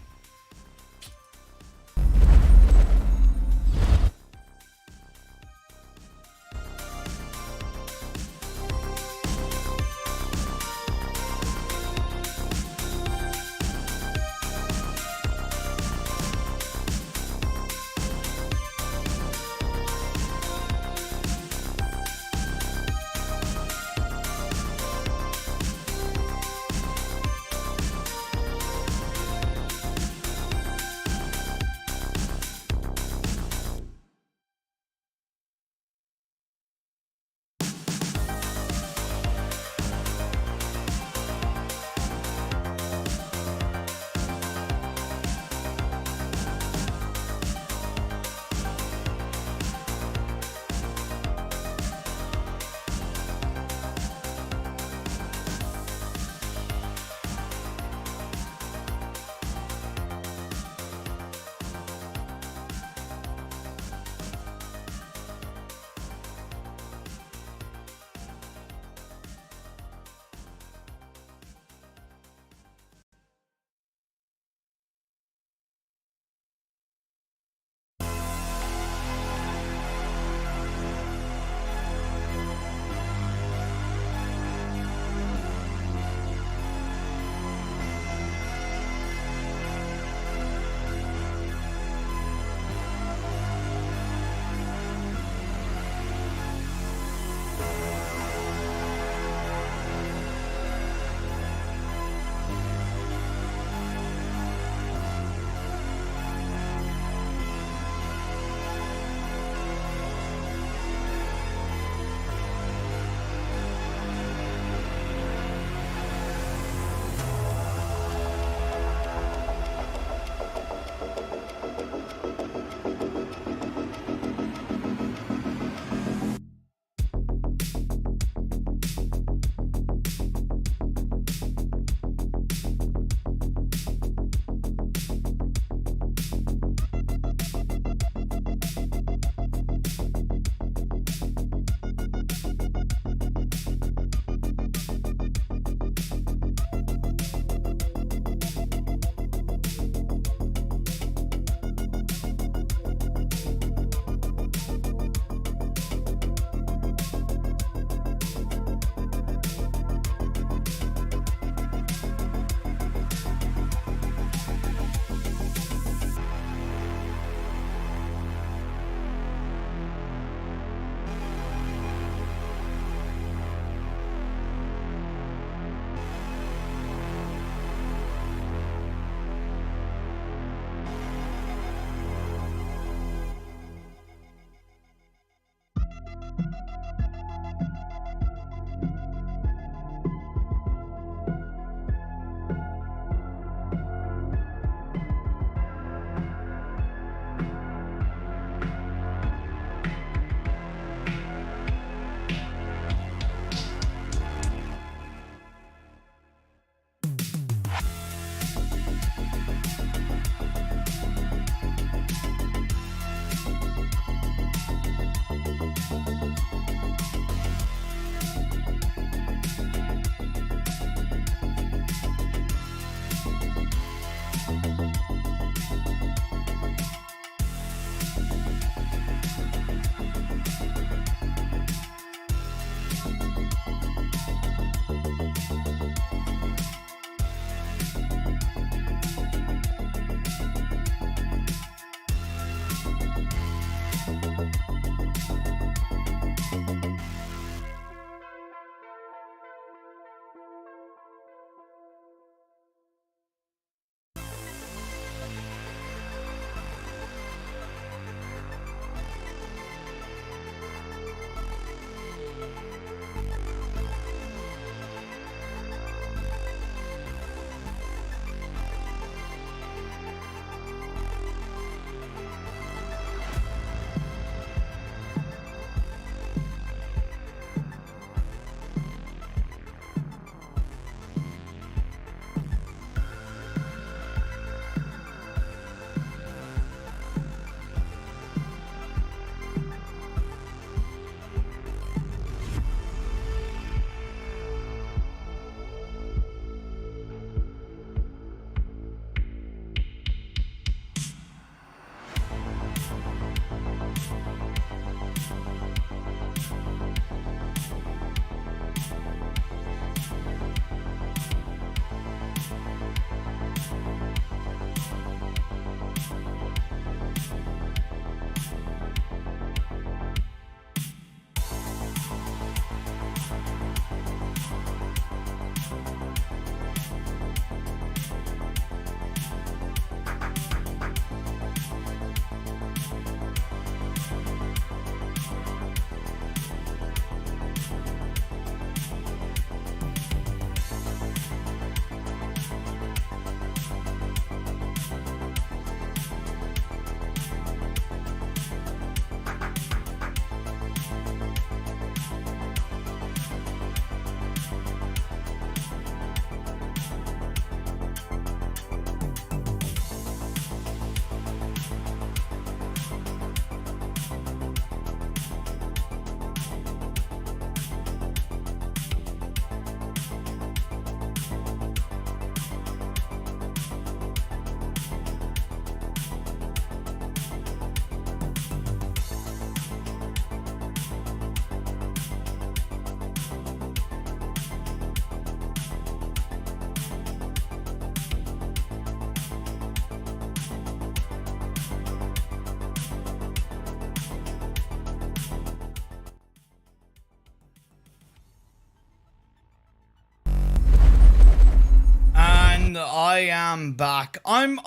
I am back. I'm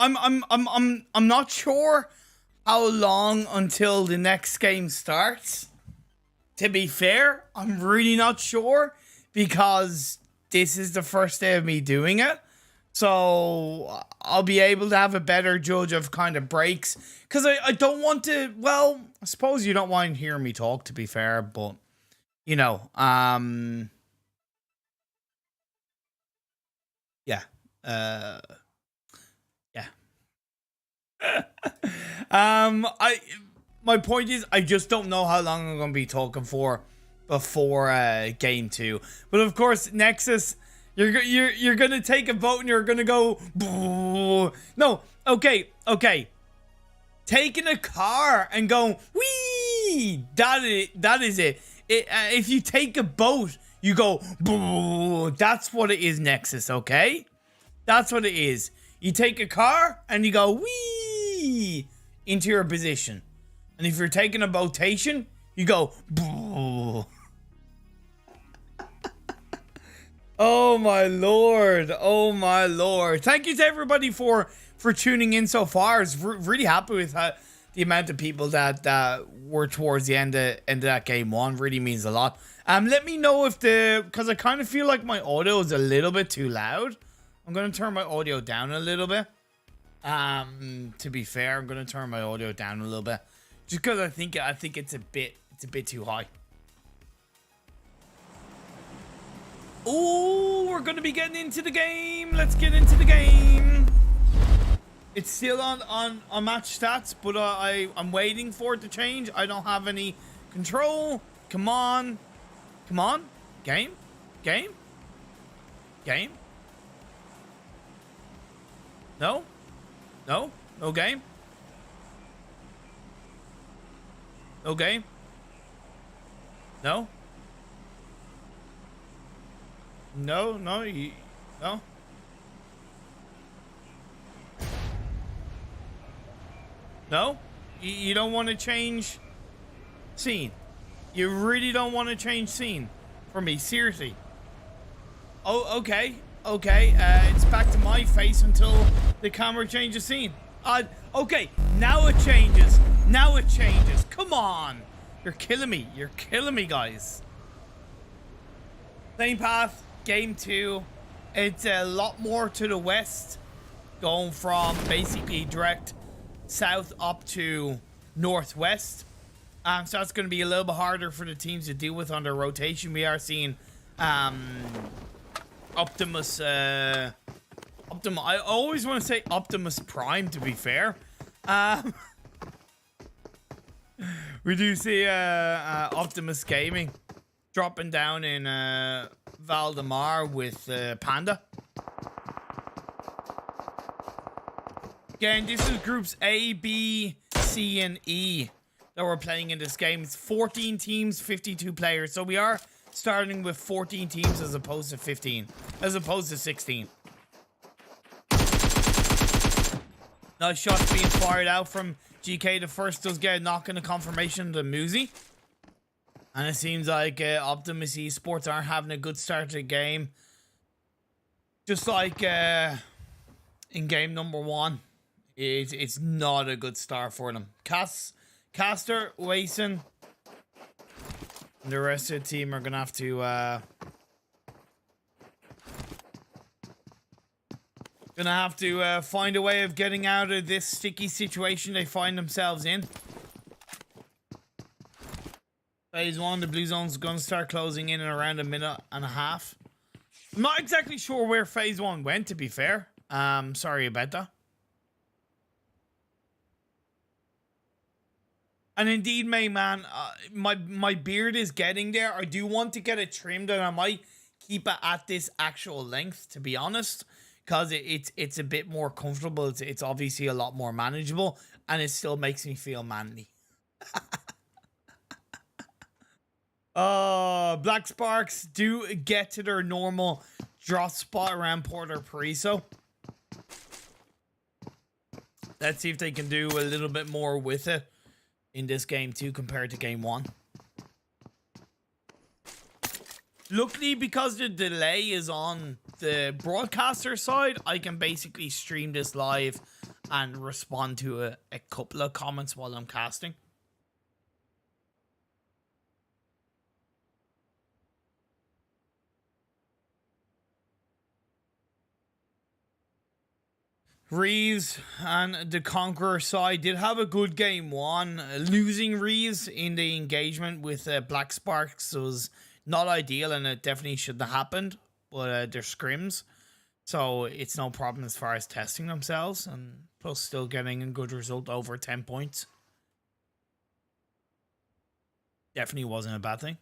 not sure how long until the next game starts. To be fair, I'm really not sure because this is the first day of me doing it. So I'll be able to have a better judge of kind of breaks. Because I don't want to, well, I suppose you don't want to hear me talk, to be fair, but, you know, yeah. Yeah. My point is, I just don't know how long I'm gonna be talking for before game 2. But of course, Nexus, you're gonna take a vote and you're gonna go. No, okay. Taking a car and going wee. That is it. If you take a boat, you go. That's what it is, Nexus. Okay, that's what it is. You take a car and you go wee into your position. And if you're taking a botation, you go Oh my lord. Oh my lord. Thank you to everybody for tuning in so far. I was really happy with the amount of people that were towards the end of that game 1. Really means a lot. Let me know if because I kind of feel like my audio is a little bit too loud. I'm going to turn my audio down a little bit. To be fair, I'm going to turn my audio down a little bit. Just because I think it's a bit too high. Oh, we're going to be getting into the game. Let's get into the game. It's still on match stats, but I'm waiting for it to change. I don't have any control. Come on. Come on. Game. Game. Game. No. No. No game. No game. No. No. No. No. No? You don't want to change scene? You really don't want to change scene for me? Seriously? Oh, okay. Okay, it's back to my face until the camera changes scene. Okay, now it changes. Now it changes. Come on. You're killing me. You're killing me, guys. Same path, game 2. It's a lot more to the west. Going from basically direct south up to northwest. So that's going to be a little bit harder for the teams to deal with on their rotation. We are seeing Optimus I always want to say Optimus Prime, to be fair. We do see Optimus Gaming dropping down in Valdemar with Panda. Again, this is groups A, B, C, and E that we're playing in this game. It's 14 teams, 52 players. So we are starting with 14 teams as opposed to 15, as opposed to 16. Nice shots being fired out from GK. The first does get a knock in the confirmation to Muzi. And it seems like Optimus Esports aren't having a good start to the game. Just like in game number 1. It's not a good start for them. Caster, Wason, and the rest of the team are going to have to find a way of getting out of this sticky situation they find themselves in. Phase 1, the blue zone's going to start closing in around a minute and a half. I'm not exactly sure where phase 1 went, to be fair. Sorry about that. And indeed, main man, my beard is getting there. I do want to get it trimmed, and I might keep it at this actual length, to be honest, because it's a bit more comfortable. It's obviously a lot more manageable, and it still makes me feel manly. Black Sparks do get to their normal drop spot around Porto Paraiso. Let's see if they can do a little bit more with it in this game 2 compared to game 1. Luckily, because the delay is on the broadcaster side, I can basically stream this live and respond to a couple of comments while I'm casting. Reeves and the Conqueror side did have a good game one. Losing Reeves in the engagement with Black Sparks was not ideal, and it definitely shouldn't have happened, but they're scrims, so it's no problem as far as testing themselves, and plus still getting a good result over 10 points. Definitely wasn't a bad thing.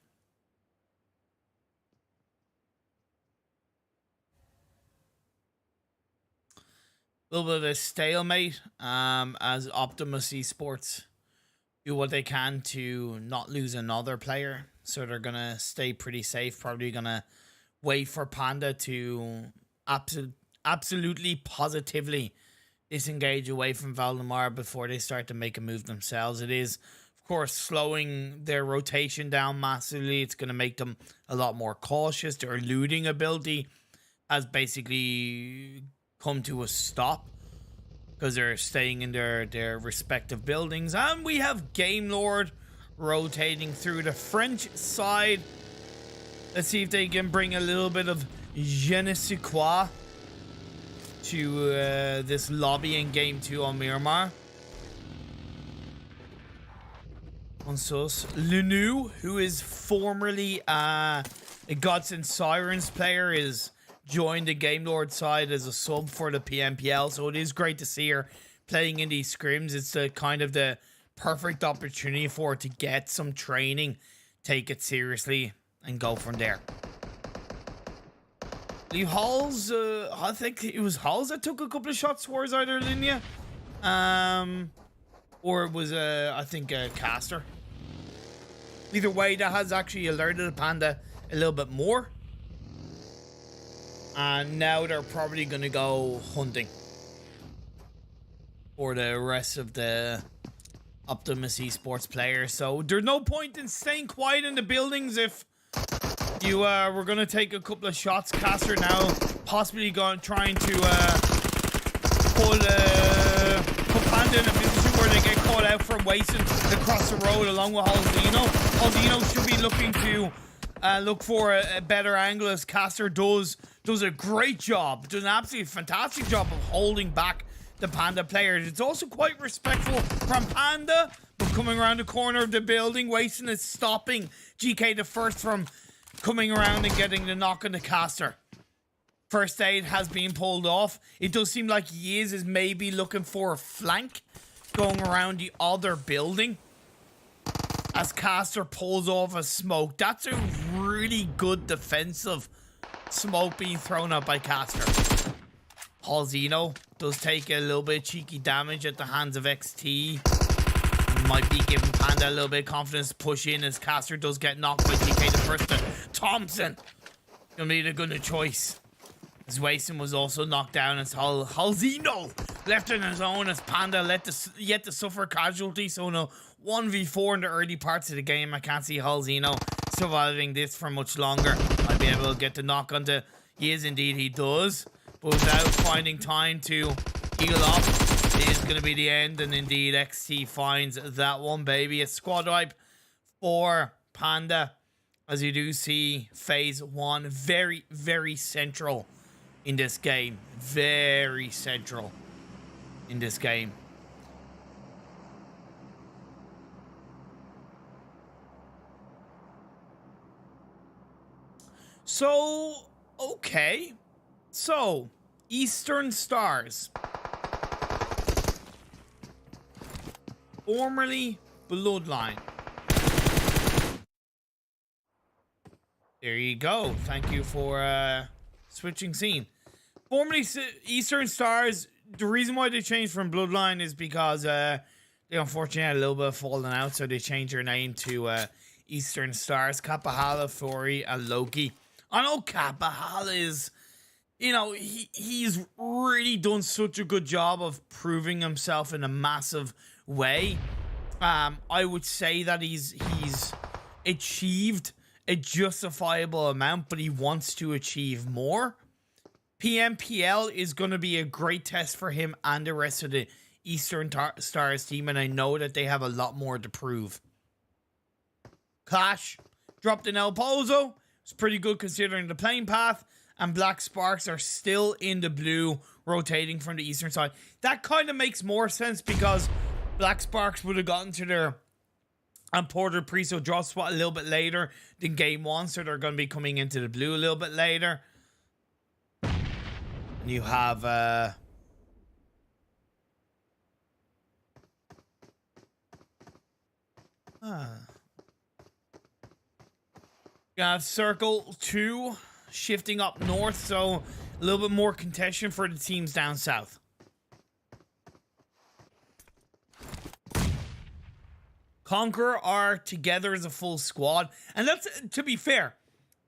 A little bit of a stalemate as Optimus Esports do what they can to not lose another player. So they're going to stay pretty safe. Probably going to wait for Panda to absolutely positively disengage away from Valdemar before they start to make a move themselves. It is, of course, slowing their rotation down massively. It's going to make them a lot more cautious. Their looting ability has basically come to a stop because they're staying in their respective buildings. And we have GAMELORD rotating through the French side. Let's see if they can bring a little bit of je ne sais quoi to this lobby in game 2 on Miramar. Onsos Lenu, who is formerly a Gods and Sirens player, is joined the GAMELORD side as a sub for the PMPL, so it is great to see her playing in these scrims. It's kind of the perfect opportunity for her to get some training, take it seriously, and go from there. Leave Halls, I think it was Halls that took a couple of shots towards either Linia, or it was I think a caster. Either way, that has actually alerted the Panda a little bit more. And now they're probably going to go hunting for the rest of the Optimus Esports players. So there's no point in staying quiet in the buildings if you were going to take a couple of shots. Caster now possibly trying to put Panda in a position where they get caught out from Wason across the road along with Halzino. Halzino should be looking to look for a better angle, as Caster does a great job, does an absolutely fantastic job of holding back the Panda players. It's also quite respectful from Panda, but coming around the corner of the building, Wason is stopping GK the First from coming around and getting the knock on the Caster. First aid has been pulled off. It does seem like Yiz is maybe looking for a flank going around the other building as Caster pulls off a smoke. That's a really good defensive smoke being thrown up by Caster. Halzino does take a little bit of cheeky damage at the hands of XT. Might be giving Panda a little bit of confidence to push in, as Caster does get knocked by DK the First to Thompson. Gonna be the good choice. As Wason was also knocked down, as Halzino left on his own, as Panda yet to suffer casualty. So no 1v4 in the early parts of the game. I can't see Halzino surviving this for much longer. Might be able to get the knock onto. Yes, indeed he does. But without finding time to heal up, it is going to be the end. And indeed, XT finds that one, baby. A squad wipe for Panda. As you do see, phase 1 very, very central in this game. Very central in this game. So, okay. So, Eastern Stars. Formerly Bloodline. There you go. Thank you for switching scene. Formerly Eastern Stars. The reason why they changed from Bloodline is because they unfortunately had a little bit of falling out, so they changed their name to Eastern Stars. Kapahala, Fori, and Loki. I know Kapahala is, you know, he's really done such a good job of proving himself in a massive way. I would say that he's achieved a justifiable amount, but he wants to achieve more. PMPL is going to be a great test for him and the rest of the Eastern Stars team, and I know that they have a lot more to prove. Clash dropped in El Pozo. It's pretty good considering the playing path, and Black Sparks are still in the blue, rotating from the eastern side. That kind of makes more sense because Black Sparks would have gotten to their and Porter Priso draw spot a little bit later than game one, so they're going to be coming into the blue a little bit later. And you have you have Circle 2 shifting up north, so a little bit more contention for the teams down south. Conqueror are together as a full squad, and that's, to be fair,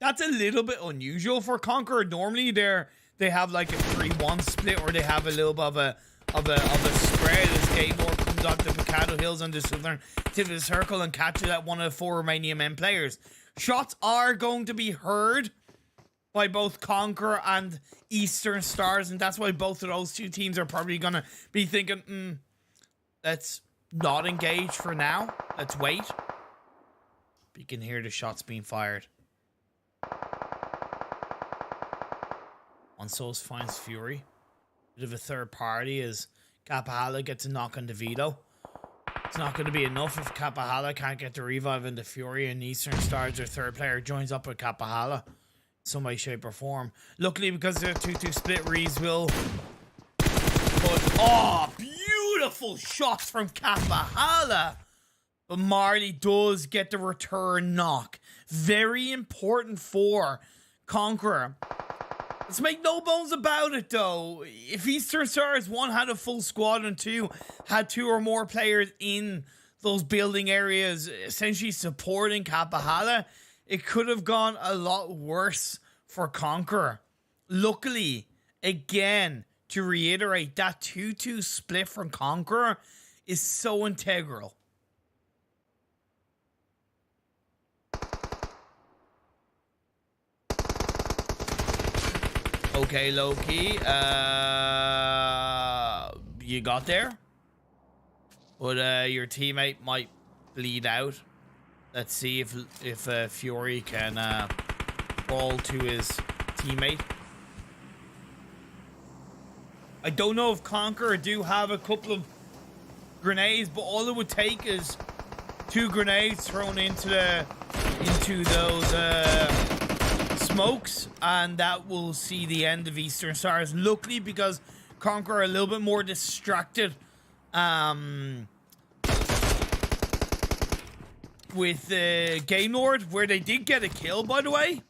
that's a little bit unusual for Conqueror. Normally they have like a 3-1 split, or they have a little bit of a spread as GAMELORD comes up the Picado Hills on the southern tip of the circle and catches at one of the 4 Romanian Men players. Shots are going to be heard by both Conqueror and Eastern Stars, and that's why both of those two teams are probably going to be thinking, let's not engage for now. Let's wait. You can hear the shots being fired. Onsos finds Fury. Bit of a third party as Kapahala gets a knock on the Vito. It's not going to be enough if Kapahala can't get the revive into Fury, and Eastern Stars, their third player, joins up with Kapahala in some way, shape, or form. Luckily, because they're 2-2 split, Rees will put... Oh, beautiful shots from Kapahala! But Marley does get the return knock. Very important for Conqueror. Let's make no bones about it, though. If Eastern Stars, 1, had a full squad, and 2, had 2 or more players in those building areas, essentially supporting Kapahala, it could have gone a lot worse for Conqueror. Luckily, again, to reiterate, that 2-2 split from Conqueror is so integral. Okay, Loki, you got there, but your teammate might bleed out. Let's see if Fury can fall to his teammate. I don't know if Conqueror do have a couple of grenades, but all it would take is 2 grenades thrown into those smokes, and that will see the end of Eastern Stars. Luckily, because Conqueror are a little bit more distracted with GAMELORD, where they did get a kill, by the way.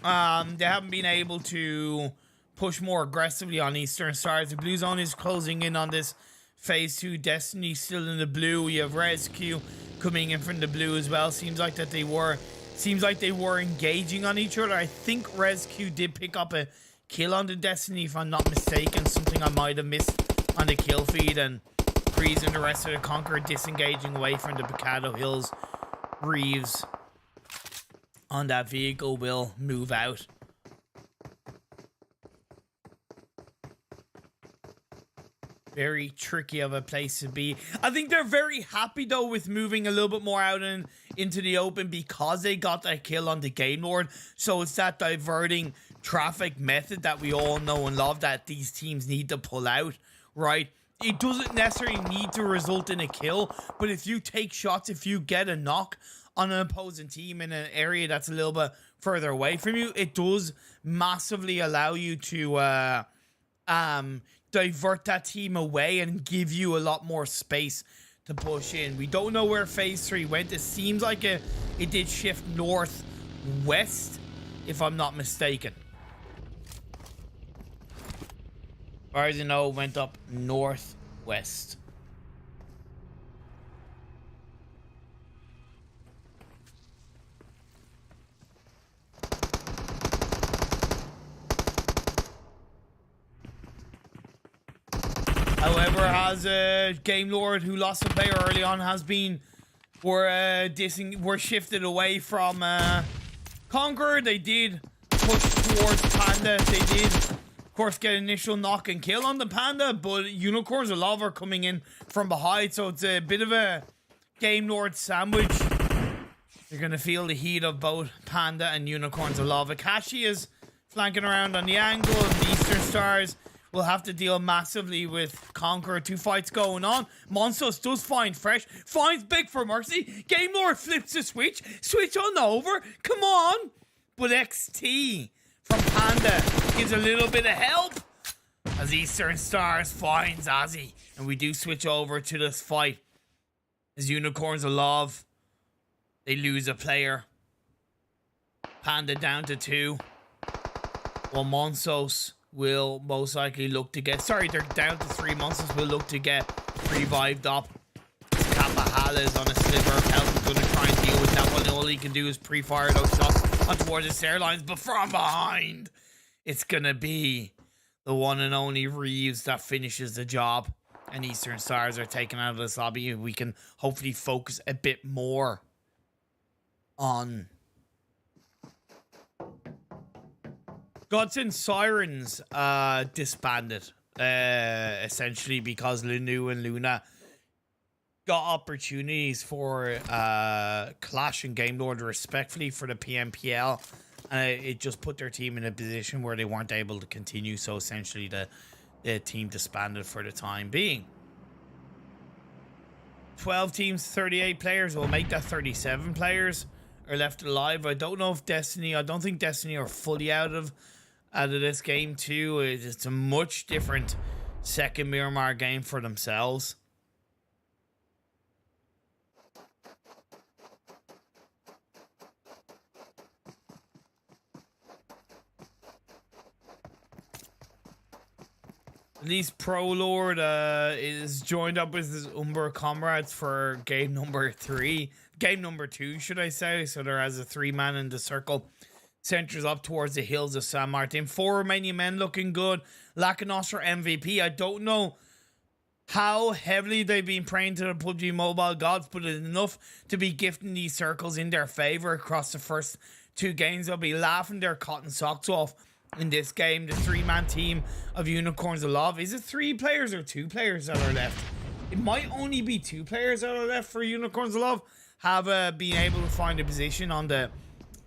They haven't been able to push more aggressively on Eastern Stars. The blue zone is closing in on this phase 2. Destiny still in the blue. You have RESQ coming in from the blue as well. Seems like they were engaging on each other. I think RESQ did pick up a kill on the Destiny, if I'm not mistaken. Something I might have missed on the kill feed. And Breeze and the rest of the Conqueror disengaging away from the Picado Hills. Reeves on that vehicle will move out. Very tricky of a place to be. I think they're very happy, though, with moving a little bit more out into the open because they got that kill on the GAMELORD. So it's that diverting traffic method that we all know and love that these teams need to pull out, right? It doesn't necessarily need to result in a kill, but if you take shots, if you get a knock on an opposing team in an area that's a little bit further away from you, it does massively allow you to divert that team away and give you a lot more space to push in. We don't know where phase 3 went. It seems like it did shift northwest, if I'm not mistaken. As far as you know, it went up northwest. However, has GAMELORD, who lost a player early on, were shifted away from Conqueror. They did push towards Panda. They did course, get initial knock and kill on the Panda, but Unicorns of Love are coming in from behind, so it's a bit of a GAMELORD sandwich. You're going to feel the heat of both Panda and Unicorns of Love. Akashi is flanking around on the angle, and the Eastern Stars will have to deal massively with Conqueror. 2 fights going on. Monsos does find Fresh, finds Big for Mercy. GAMELORD flips the switch. Switch on over. Come on. But XT from Panda gives a little bit of help as Eastern Stars finds Azzy. And we do switch over to this fight as Unicorns of Love, they lose a player. Panda down to 2. While Monsos will most likely look to get... Sorry, they're down to 3. Monsos will look to get revived up. Kapahal is on a sliver of health. He's going to try and deal with that one. All he can do is pre-fire those shots on towards his airlines. But from behind, it's going to be the one and only Reeves that finishes the job. And Eastern Stars are taken out of this lobby. We can hopefully focus a bit more on Gods and Sirens disbanded essentially because Linu and Luna got opportunities for Clash and GAMELORD respectfully for the PMPL. It just put their team in a position where they weren't able to continue, so essentially the team disbanded for the time being. 12 teams, 38 players. Will make that 37 players are left alive. I don't know if Destiny... I don't think Destiny are fully out of this game too. It's a much different second Miramar game for themselves. At least ProLord is joined up with his UMBRA comrades for game number 3. Game number 2, should I say. So there has a 3-man in the circle. Centers up towards the hills of San Martin. 4 Romanian Men looking good. Lakonostra MVP. I don't know how heavily they've been praying to the PUBG Mobile gods, but it's enough to be gifting these circles in their favor across the first 2 games. They'll be laughing their cotton socks off in this game. The 3-man team of Unicorns of Love. Is it 3 players or 2 players that are left? It might only be 2 players that are left for Unicorns of Love. Have been able to find a position on the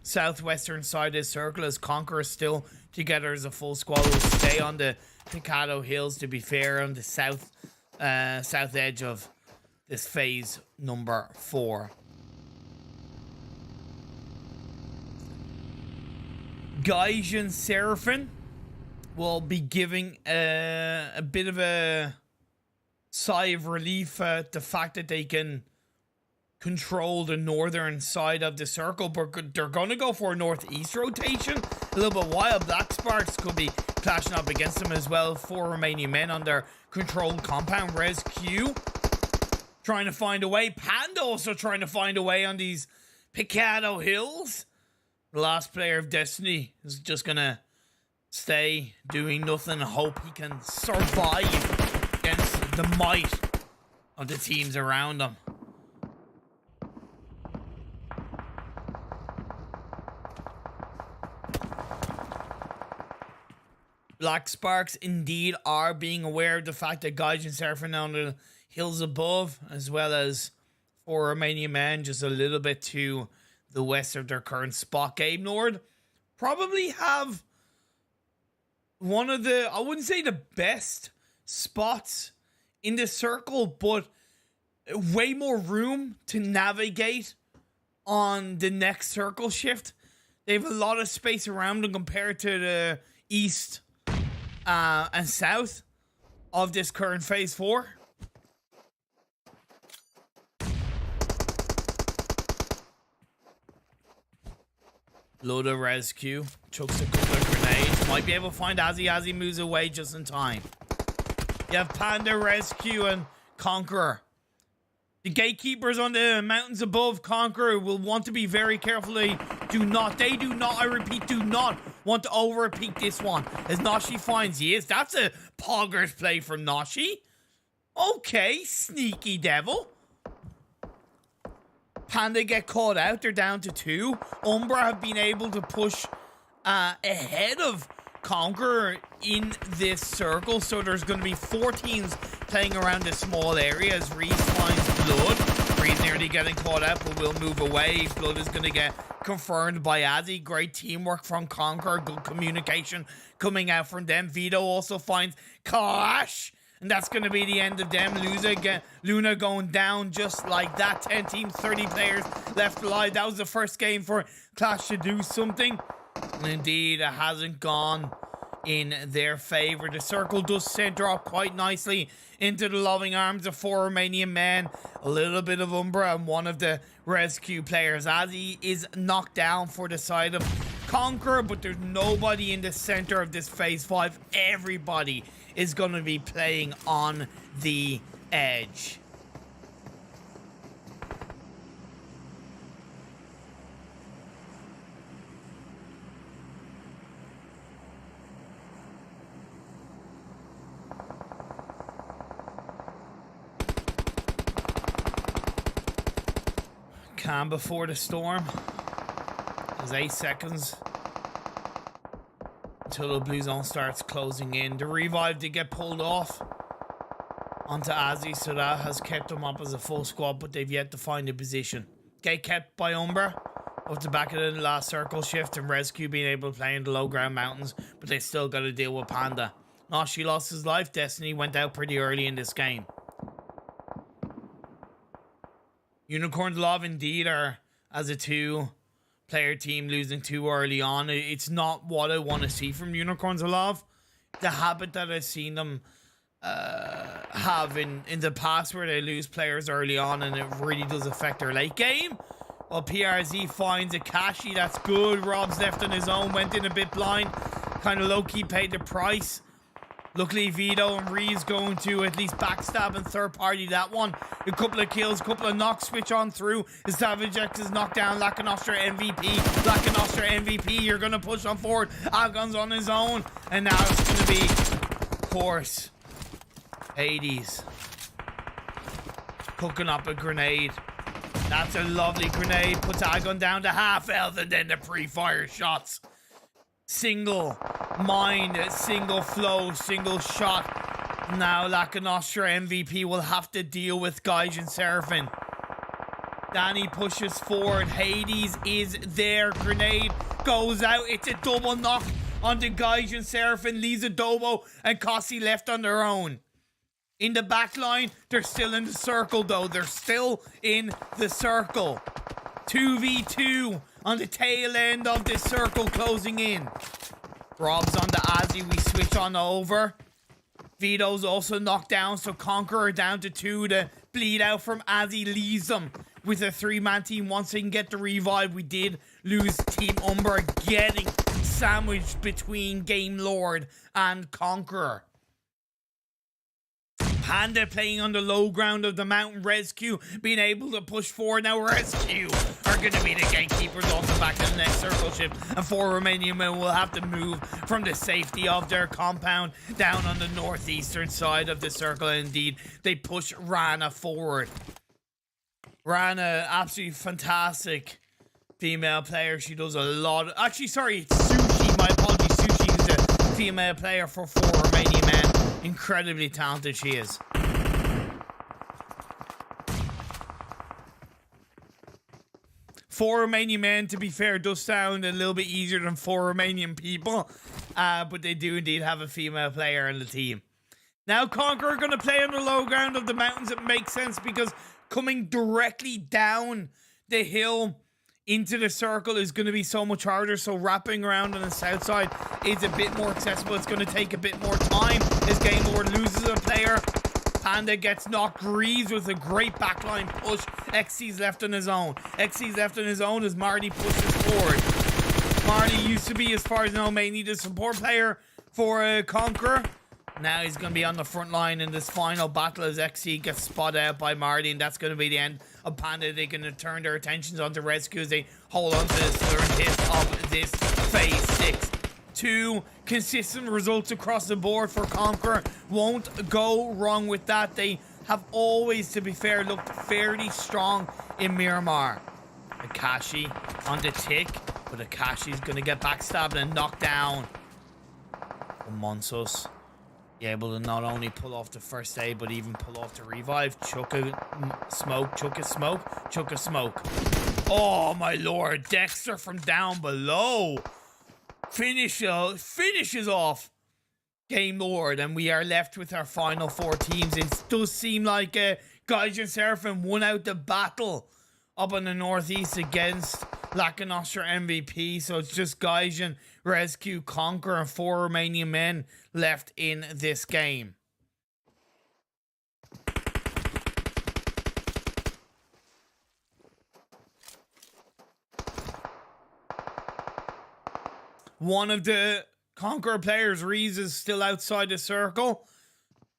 southwestern side of the circle as Conqueror still together as a full squad. Will stay on the Picado Hills, to be fair, on the south edge of this phase number 4. Gaijin Seraphim will be giving a bit of a sigh of relief at the fact that they can control the northern side of the circle, but they're going to go for a northeast rotation a little bit wild. Black Sparks could be clashing up against them as well. 4 Romanian Men on their controlled compound. RESQ trying to find a way. Panda also trying to find a way on these Picado Hills. The last player of Destiny is just gonna stay doing nothing and hope he can survive against the might of the teams around him. Black Sparks indeed are being aware of the fact that Gaijin Seraphim on the hills above, as well as 4 Romanian Men just a little bit to the west of their current spot. GAMELORD probably have one of the, I wouldn't say the best spots in the circle, but way more room to navigate on the next circle shift. They have a lot of space around them compared to the east and south of this current phase 4. Load of RESQ. Chucks a couple of grenades. Might be able to find Azzy. Azzy moves away just in time. You have Panda, RESQ, and Conqueror. The gatekeepers on the mountains above Conqueror will want to be very careful. They do not, I repeat, do not want to over-peak this one. As Nashi finds Yes. That's a poggers play from Nashi. Okay, sneaky devil. Panda get caught out. They're down to 2. UMBRA have been able to push ahead of Conquer in this circle, so there's going to be 4 teams playing around this small area as Reese finds Blood. Reese nearly getting caught out, but will move away. Blood is going to get confirmed by Azzy. Great teamwork from Conquer, good communication coming out from them. Vito also finds QLASH, and that's going to be the end of them. Luna going down just like that. 10 teams, 30 players left alive. That was the first game for Clash to do something. And indeed, it hasn't gone in their favor. The circle does center up quite nicely into the loving arms of 4 Romanian men. A little bit of UMBRA and one of the RESQ players. Azzy is knocked down for the side of Conquer, but there's nobody in the center of this phase 5. Everybody is going to be playing on the edge. Calm before the storm. There's 8 seconds until the blue zone starts closing in. The revive did get pulled off onto Azzy, so that has kept them up as a full squad, but they've yet to find a position. Get kept by UMBRA off the back of the last circle shift, and RESQ being able to play in the low ground mountains, but they still got to deal with Panda. Noshi lost his life. Destiny went out pretty early in this game. Unicorns Love indeed are, as a 2-player team, losing too early on. It's not what I want to see from Unicorns Love. The habit that I've seen them have in the past, where they lose players early on and it really does affect their late game. Well, PRZ finds a Kashi. That's good. Rob's left on his own. Went in a bit blind. Kind of low-key paid the price. Luckily, Vito and Reeves going to at least backstab and third party that one. A couple of kills, a couple of knocks, switch on through. The Savage X is knocked down. Lakonostra MVP. Lakonostra MVP, you're going to push on forward. Algon's on his own. And now it's going to be, of course, Hades cooking up a grenade. That's a lovely grenade. Puts Algon down to half health, and then the pre-fire shots. Single mind, single flow, single shot. Now Lakonostra MVP will have to deal with Gaijin Seraphim. Danny pushes forward. Hades is there. Grenade goes out. It's a double knock onto Gaijin Seraphim. Leaves Adobo and Kossi left on their own. In the back line, they're still in the circle though. They're still in the circle. 2v2 on the tail end of this circle closing in. Rob's on the Azzy. We switch on over. Vito's also knocked down, so Conqueror down to 2. The bleed out from Azzy leaves them with a 3-man team. Once they can get the revive, we did lose Team UMBRA, getting sandwiched between GAMELORD and Conqueror. Panda playing on the low ground of the mountain. RESQ being able to push forward. Now RESQ are going to be the gatekeepers off the back of the next circle shift, and 4 Romanian men will have to move from the safety of their compound down on the northeastern side of the circle. And indeed, they push Rana forward. Rana, absolutely fantastic female player. She does a lot. Actually, sorry, it's Sushi. My apologies. Sushi is a female player for 4 Romanian men. Incredibly talented she is. Four Romanian men, to be fair, does sound a little bit easier than 4 Romanian people, but they do indeed have a female player in the team. Now Conqueror are going to play on the low ground of the mountains. It makes sense because coming directly down the hill into the circle is going to be so much harder, so wrapping around on the south side is a bit more accessible. It's going to take a bit more time as GAMELORD loses a player. Panda gets knocked. Reeves with a great backline push. XC's left on his own. XC's left on his own as Marty pushes forward. Marty used to be, as far as I know, mainly the support player for Conqueror. Now he's going to be on the front line in this final battle as XC gets spotted out by Marty, and that's going to be the end of Panda. They're going to turn their attentions onto RESQ as they hold on to this third hit of this phase 6. 2 consistent results across the board for Conqueror. Won't go wrong with that. They have always, to be fair, looked fairly strong in Miramar. Akashi on the tick, but Akashi's going to get backstabbed and knocked down. Monsos. Be able to not only pull off the first aid, but even pull off the revive. Chuck a smoke, chuck a smoke, chuck a smoke. Oh my lord, Dexter from down below. Finishes off GAMELORD, and we are left with our final 4 teams. It does seem like Gaijin Seraphim won out the battle up in the northeast against Lakonostra MVP, so it's just Gaijin, RESQ, Conquer, and 4 Romanian men left in this game. One of the Conqueror players, Reese, is still outside the circle.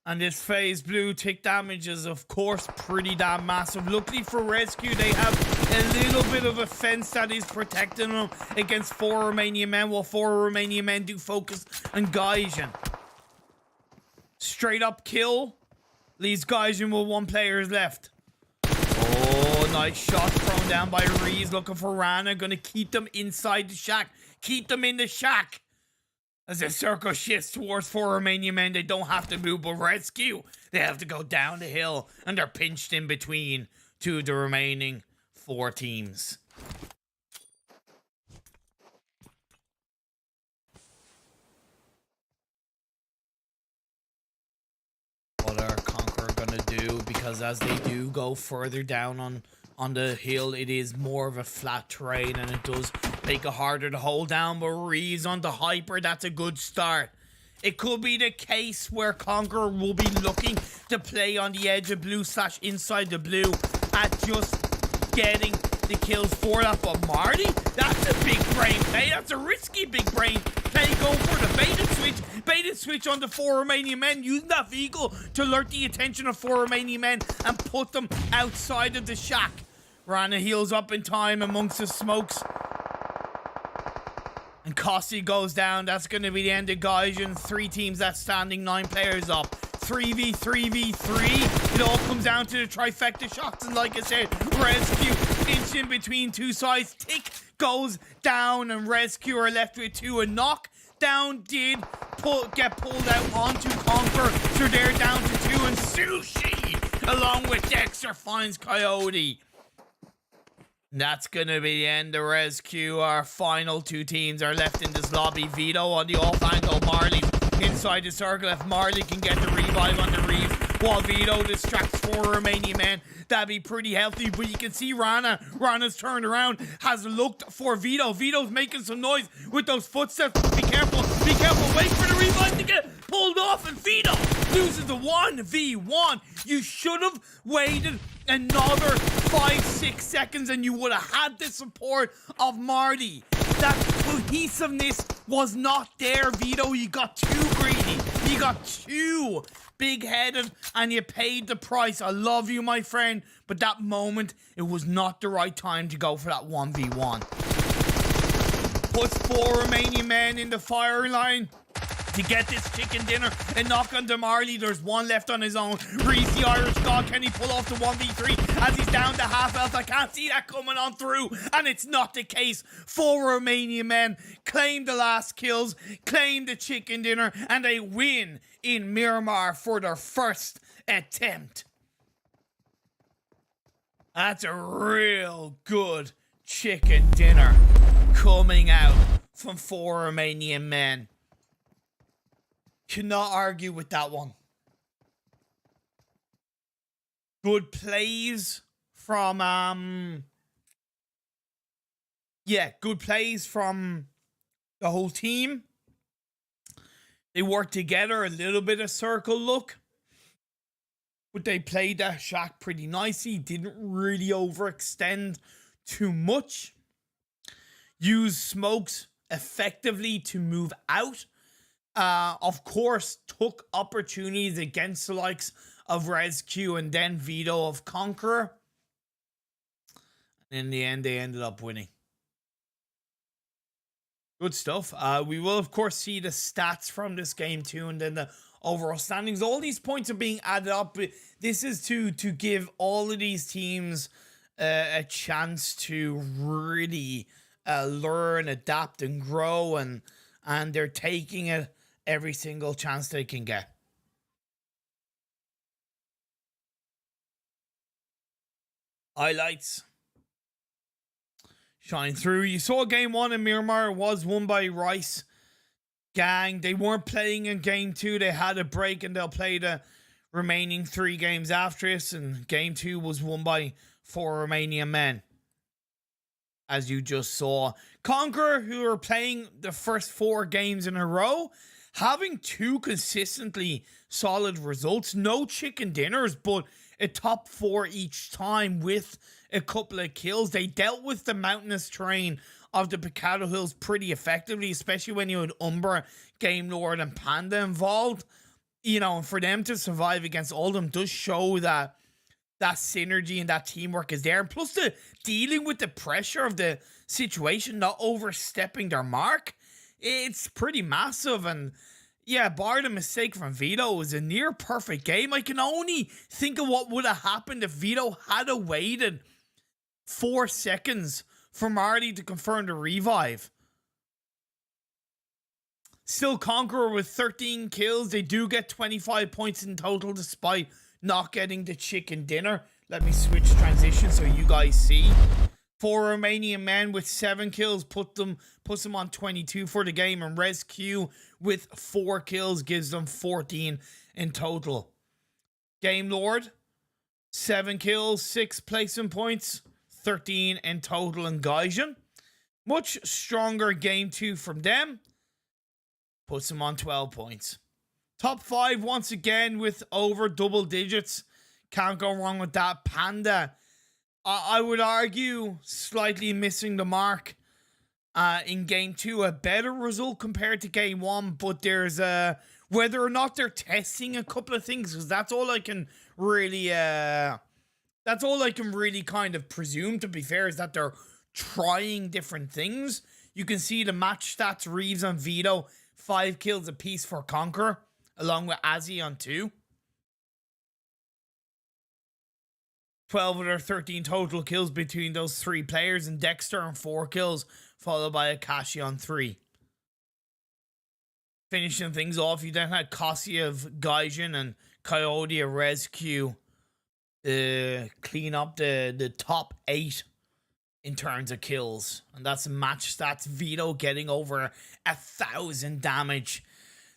And this phase blue tick damage is, of course, pretty damn massive. Luckily for RESQ, they have a little bit of a fence that is protecting them against 4 Romanian men, while 4 Romanian men do focus on Gaijin. Straight up kill. Leaves Gaijin with 1 player left. Oh, nice shot thrown down by Reese. Looking for Rana. Gonna keep them inside the shack. Keep them in the shack. As the circle shifts towards 4 Romanian men, they don't have to move, but RESQ, they have to go down the hill, and they're pinched in between 2 of the remaining 4 teams. What are Conqueror gonna do? Because as they do go further down on the hill, it is more of a flat terrain, and it does make it harder to hold down. But Reese on the hyper, that's a good start. It could be the case where Conqueror will be looking to play on the edge of blue / inside the blue at just getting the kills for that. But Marty, that's a big brain play. That's a risky big brain play. Go for the bait and switch on the 4 Romanian men, using that vehicle to alert the attention of 4 Romanian men and put them outside of the shack. Rana heals up in time amongst the smokes. And Kossi goes down. That's going to be the end of Gaijin. 3 teams that's standing, 9 players up. 3v3v3. It all comes down to the trifecta shots. And like I said, RESQ pinched in between 2 sides. Tick goes down, and RESQ are left with 2. A knockdown did get pulled out onto Conquer. So they're down to 2. And Sushi, along with Dexter, finds Coyote. That's gonna be the end of RESQ. Our final 2 teams are left in this lobby. Vito on the off angle. Marley's inside the circle. If Marley can get the revive on the Reeves, while Vito distracts 4 Romanian men, that'd be pretty healthy. But you can see Rana's turned around, has looked for Vito. Vito's making some noise with those footsteps. Be careful, wait for the revive to get pulled off, and Vito loses the 1v1. You should have waited another 5-6 seconds and you would have had the support of Marty. That cohesiveness was not there, Vito. You got too greedy. You got too big-headed, and you paid the price. I love you, my friend, but that moment, it was not the right time to go for that 1v1. Puts 4 Romanian men in the fire line to get this chicken dinner and knock on Marley. There's 1 left on his own. Reese, the Irish dog, can he pull off the 1v3 as he's down to half health? I can't see that coming on through, and it's not the case. 4 Romanian men claim the last kills, claim the chicken dinner, and they win in Miramar for their first attempt. That's a real good chicken dinner coming out from 4 Romanian men. Cannot argue with that one. Good plays from good plays from the whole team. They worked together, a little bit of circle look, but they played that shack pretty nicely. Didn't really overextend too much. Used smokes effectively to move out. Of course, took opportunities against the likes of RESQ and then Vito of Conqueror. And in the end, they ended up winning. Good stuff. We will, of course, see the stats from this game too, and then the overall standings. All these points are being added up. This is to give all of these teams a chance to really learn, adapt, and grow, and they're taking it every single chance they can get. Highlights shine through. You saw game 1 in Miramar was won by Rice Gang. They weren't playing in game 2. They had a break and they'll play the remaining 3 games after this. And game 2 was won by 4 Romanian Men, as you just saw. Conqueror, who are playing the first 4 games in a row, having 2 consistently solid results. No chicken dinners, but a top 4 each time with a couple of kills. They dealt with the mountainous terrain of the Picado Hills pretty effectively, especially when you had UMBRA, GAMELORD, and Panda involved. You know, for them to survive against all of them does show that synergy and that teamwork is there. And plus, the dealing with the pressure of the situation, not overstepping their mark, it's pretty massive. And yeah, bar the mistake from Vito, it was a near perfect game. I can only think of what would have happened if Vito had waited 4 seconds for Marty to confirm the revive. Still Conqueror with 13 kills. They do get 25 points in total despite not getting the chicken dinner. Let me switch transition so you guys see. 4 Romanian Men with 7 kills puts them on 22 for the game, and RESQ with 4 kills gives them 14 in total. GAMELORD, 7 kills, 6 placement points, 13 in total. And Gaijin, much stronger game 2 from them, puts them on 12 points. Top 5 once again with over double digits. Can't go wrong with that. Panda, I would argue, slightly missing the mark in game 2. A better result compared to game 1, but there's whether or not they're testing a couple of things, because that's all I can really kind of presume, to be fair, is that they're trying different things. You can see the match stats: Reeves and Vito, 5 kills apiece for Conqueror, along with Azzy on 2. 12 of their 13 total kills between those 3 players, and Dexter on 4 kills, followed by Akashi on 3. Finishing things off, you then had Kosiev, Gaijin, and Coyote of RESQ clean up the top 8 in terms of kills. And that's match stats. Vito getting over 1,000 damage.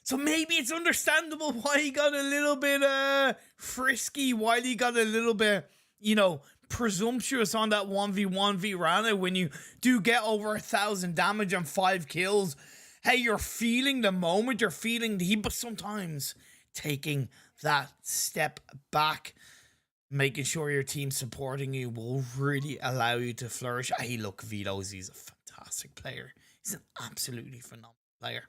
So maybe it's understandable why he got a little bit frisky, why he got a little bit, you know, presumptuous on that 1v1 Virana. When you do get over 1,000 damage and 5 kills, hey, you're feeling the moment, you're feeling the heat, but sometimes taking that step back, making sure your team's supporting you, will really allow you to flourish. Hey, look, Vito's, he's a fantastic player. He's an absolutely phenomenal player.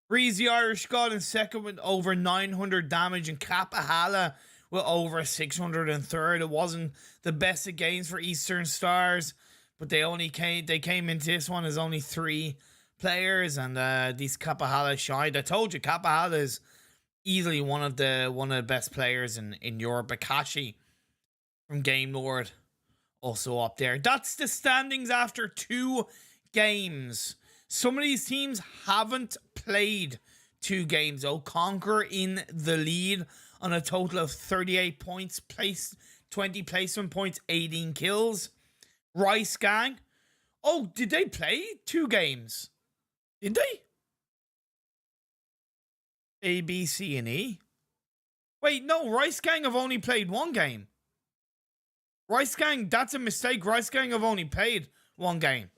Breeze the Irish God in second with over 900 damage, and Kapahala with over 603. It wasn't the best of games for Eastern Stars, but they came into this one as only 3 players, and these Kapahala shined. I told you, Kapahala is easily one of the best players in Europe. Akashi from GAMELORD also up there. That's the standings after 2 games. Some of these teams haven't played 2 games though. Conqueror in the lead on a total of 38 points, 20 placement points, 18 kills. Rice Gang, oh, did they play 2 games? Did they? A, B, C, and E? Wait, no, Rice Gang have only played 1 game. Rice Gang, that's a mistake. Rice Gang have only played 1 game.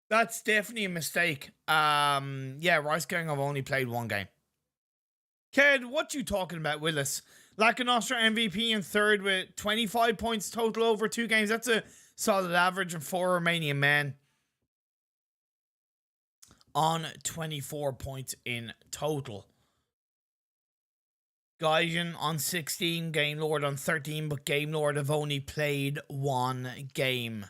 That's definitely a mistake. Yeah, Rice Gang have only played 1 game. Ked, what you talking about, Willis? Lakonostra MVP in third with 25 points total over 2 games. That's a solid average, and 4 Romanian Men on 24 points in total. Gaijin on 16, GAMELORD on 13, but GAMELORD have only played 1 game.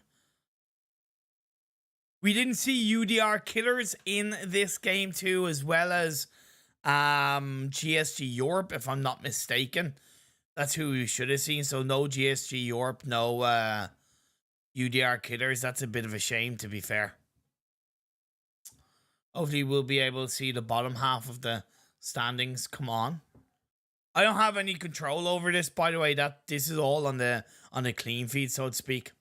We didn't see UDR Killers in this game too, as well as GSG Europe, if I'm not mistaken. That's who we should have seen. So no GSG Europe, no UDR Killers. That's a bit of a shame, to be fair. Hopefully we'll be able to see the bottom half of the standings. Come on. I don't have any control over this, by the way. This is all on the clean feed, so to speak.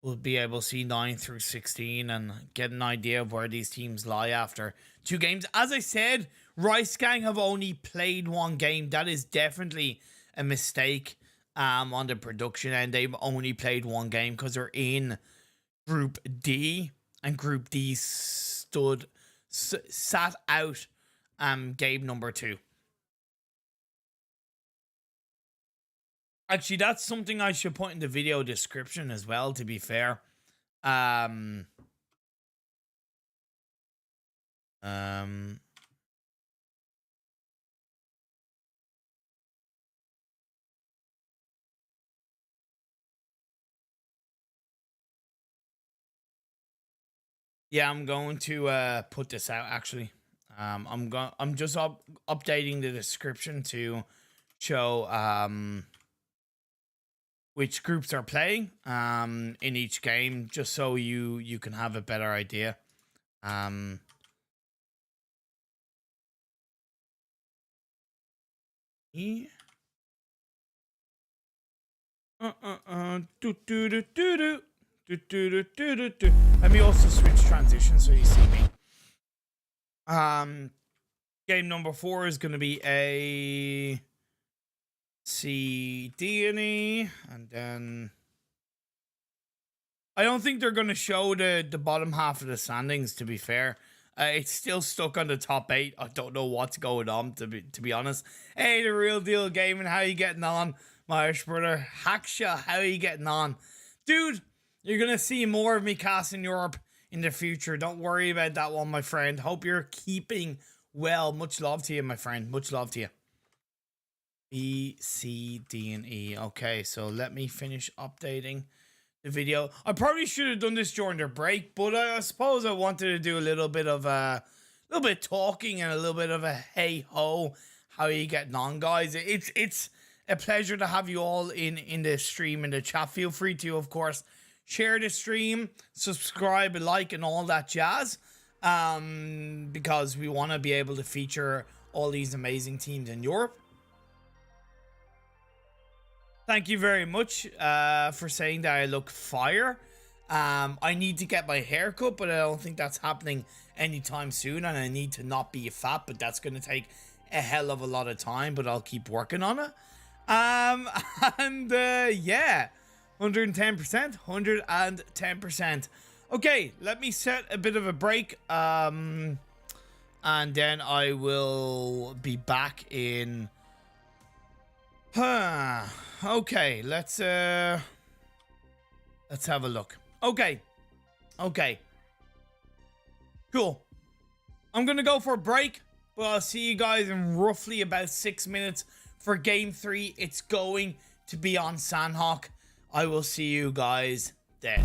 We'll be able to see 9 through 16 and get an idea of where these teams lie after 2 games. As I said, Rice Gang have only played 1 game. That is definitely a mistake on the production end. They've only played 1 game because they're in Group D, and Group D sat out game number 2. Actually, that's something I should put in the video description as well, to be fair. Yeah, I'm going to put this out actually. I'm just updating the description to show which groups are playing in each game, just so you can have a better idea. Let me also switch transition so you see me. Game number 4 is going to be A, C, D, and E, and then I don't think they're going to show the bottom half of the standings, to be fair. It's still stuck on the top 8. I don't know what's going on, to be honest. Hey, the Real Deal Gaming, how you getting on? My Irish brother, Haksha, how are you getting on? Dude, you're going to see more of me casting Europe in the future. Don't worry about that one, my friend. Hope you're keeping well. Much love to you, my friend. Much love to you. B, C, D, and E. Okay, so let me finish updating the video. I probably should have done this during the break, but I suppose I wanted to do a little bit of talking and a little bit of a hey ho. How are you getting on, guys? It's a pleasure to have you all in the stream, in the chat. Feel free to, of course, share the stream, subscribe, like, and all that jazz. Because we want to be able to feature all these amazing teams in Europe. Thank you very much for saying that I look fire. I need to get my hair cut, but I don't think that's happening anytime soon. And I need to not be fat, but that's going to take a hell of a lot of time. But I'll keep working on it. Yeah, 110%, 110%. Okay, let me set a bit of a break. And then I will be back in... Okay, let's have a look. Okay. Cool. I'm gonna go for a break, but I'll see you guys in roughly about 6 minutes for game 3. It's going to be on Sanhok. I will see you guys then.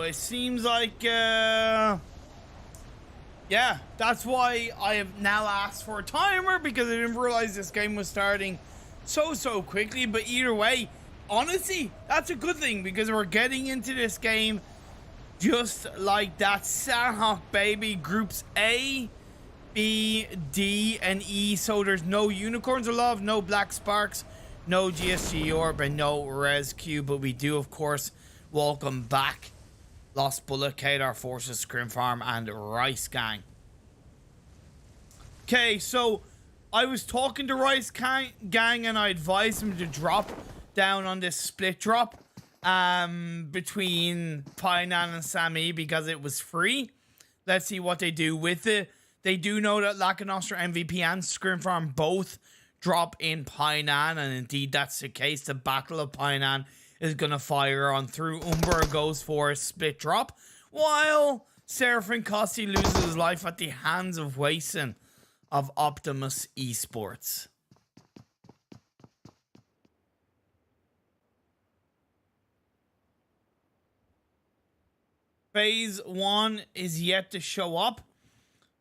it seems like, yeah, that's why I have now asked for a timer, because I didn't realize this game was starting so quickly. But either way, honestly, that's a good thing, because we're getting into this game just like that. Sanhok, baby. Groups A, B, D, and E. So there's no unicorns of love, no black sparks, no GSG Europe, and no RESQ. But we do, of course, welcome back Lost Bullet, QATAR Forces, ScrimFarm, and Rice Gang. Okay, so I was talking to Rice Gang and I advised him to drop down on this split drop between Painan and Sami, because it was free. Let's see what they do with it. They do know that Lakonostra MVP and ScrimFarm both drop in Painan, and indeed that's the case. The Battle of Painan is going to fire on through. UMBRA goes for a split drop, while Seraphim Kossi loses his life at the hands of Wason of Optimus Esports. Phase 1 is yet to show up.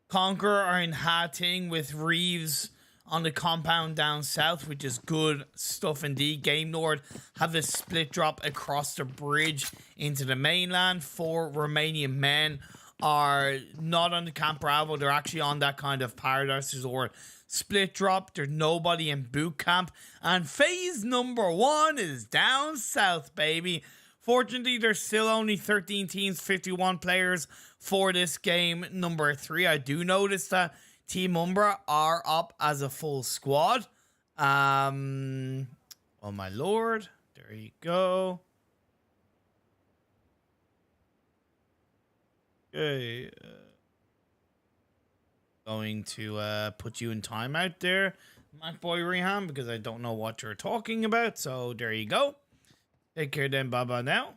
Conqueror are in Hating with Reeves on the compound down south, which is good stuff indeed. GameLord have a split drop across the bridge into the mainland. 4 Romanian Men are not on the Camp Bravo. They're actually on that kind of Paradise Resort split drop. There's nobody in boot camp. And phase number 1 is down south, baby. Fortunately, there's still only 13 teams, 51 players for this game number 3. I do notice that Team UMBRA are up as a full squad. Oh my lord. There you go. Okay. Going to put you in timeout there, MacBoy Rehan, because I don't know what you're talking about. So there you go. Take care then, Baba now.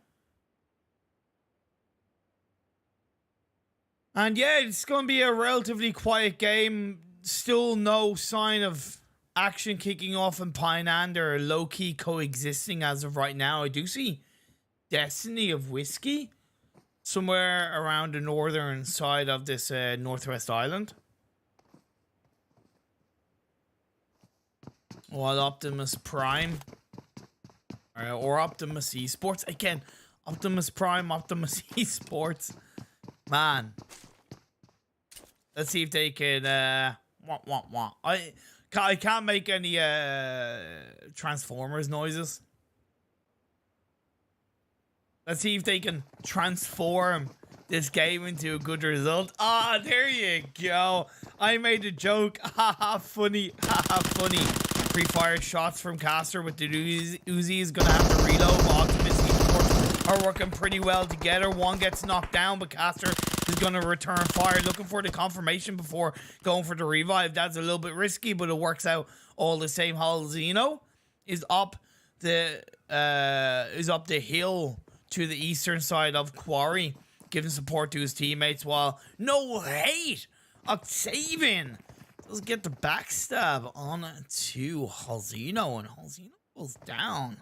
And yeah, it's going to be a relatively quiet game. Still no sign of action kicking off in Painan. They're low-key coexisting as of right now. I do see Destiny of Whiskey somewhere around the northern side of this northwest island. While Optimus Prime, or Optimus Esports, again, Optimus Prime, Optimus Esports. Man, let's see if they can I can't make any Transformers noises. Let's see if they can transform this game into a good result. Ah, there you go. I made a joke. Haha, funny. Haha, funny. Pre-fire shots from Caster with the Uzi is gonna have to reload. Optimus Esports are working pretty well together. One gets knocked down, but Caster is going to return fire, looking for the confirmation before going for the revive. That's a little bit risky, but it works out all the same. Halzino is up the hill to the eastern side of Quarry, giving support to his teammates, while no hate Octavian does get the backstab on to Halzino, and Halzino goes down.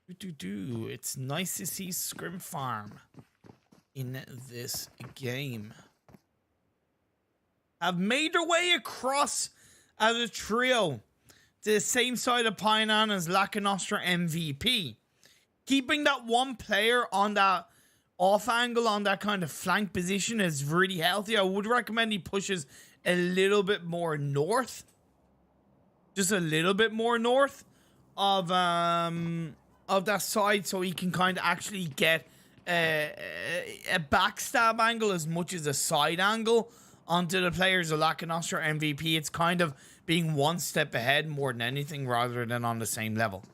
It's nice to see ScrimFarm in this game. Have made their way across as a trio to the same side of Painan as Lakonostra MVP. Keeping that one player on that off angle, on that kind of flank position, is really healthy. I would recommend he pushes a little bit more north. Just a little bit more north of that side, so he can kind of actually get a backstab angle as much as a side angle onto the players of Lakonostra MVP. It's kind of being one step ahead more than anything, rather than on the same level.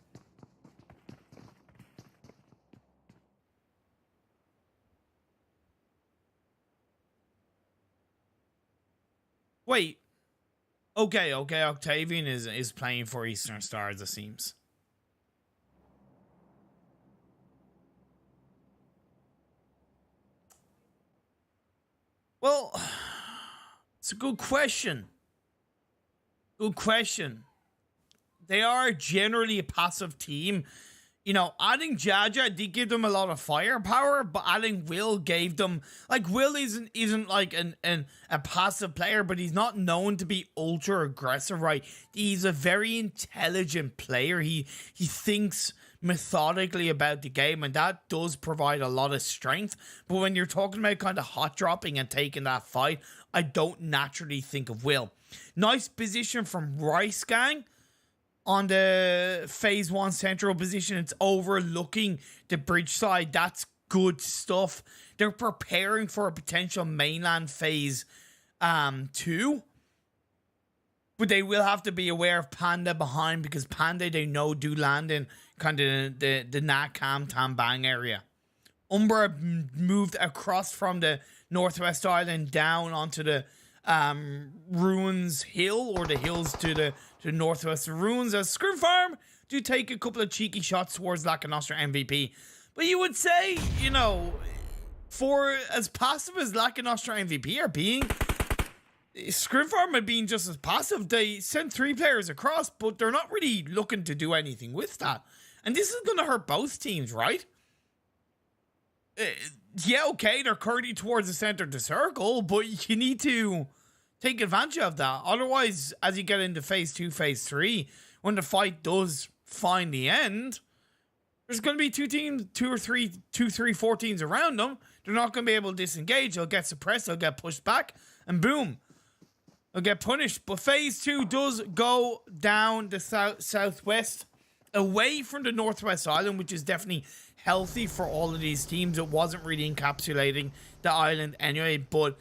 Wait. Okay, Octavian is playing for Eastern Stars, it seems. Well, it's a good question. Good question. They are generally a passive team. you know, adding Jaja did give them a lot of firepower, but adding Will gave them, like, Will isn't like a passive player, but he's not known to be ultra aggressive, right? He's a very intelligent player. He thinks methodically about the game, and that does provide a lot of strength. But when you're talking about kind of hot dropping and taking that fight, I don't naturally think of Will. Nice position from Rice Gang on the phase 1 central position. It's overlooking the bridge side. That's good stuff. They're preparing for a potential mainland phase 2. But they will have to be aware of Panda behind, because Panda, they know, do land in kind of the Nakam Tambang area. UMBRA moved across from the Northwest Island down onto the Ruins Hill, or the hills to the northwest of Ruins, as ScrimFarm do take a couple of cheeky shots towards Lakonostra MVP. But you would say, you know, for as passive as Lakonostra MVP are being, ScrimFarm are being just as passive. They sent 3 players across, but they're not really looking to do anything with that. And this is going to hurt both teams, right? Yeah, okay, they're currently towards the center of the circle, but you need to take advantage of that. Otherwise, as you get into phase 2, phase 3, when the fight does finally end, there's going to be 2 teams, 2, 3, 4 teams around them. They're not going to be able to disengage. They'll get suppressed. They'll get pushed back, and boom, they'll get punished. But phase 2 does go down the southwest, away from the Northwest Island, which is definitely healthy for all of these teams. It wasn't really encapsulating the island anyway, but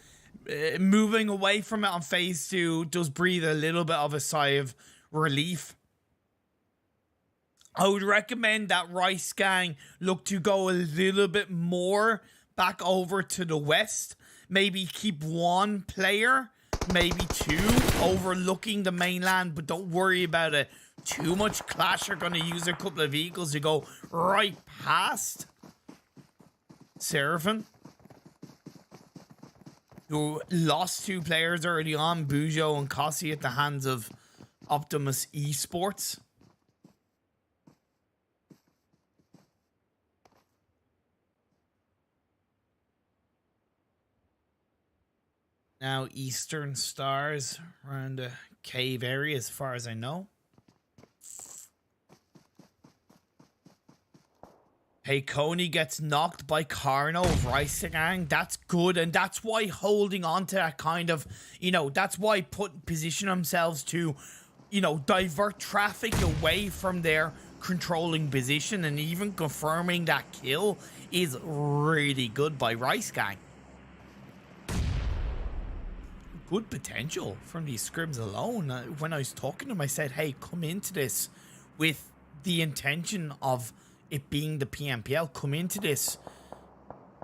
moving away from it on phase 2 does breathe a little bit of a sigh of relief. I would recommend that Rice Gang look to go a little bit more back over to the west. Maybe keep 1 player, maybe 2, overlooking the mainland, but don't worry about it too much. Clash are going to use a couple of vehicles to go right past Seraphim, who lost 2 players early on, Bujo and Kossi, at the hands of Optimus Esports. Now Eastern Stars around the cave area, as far as I know. Hey, Coney gets knocked by Carno of Rice Gang. That's good, and that's why holding on to that kind of, you know, that's why position themselves to, you know, divert traffic away from their controlling position, and even confirming that kill is really good by Rice Gang. Good potential from these scrims alone. When I was talking to them, I said, hey, come into this with the intention of it being the PMPL. Come into this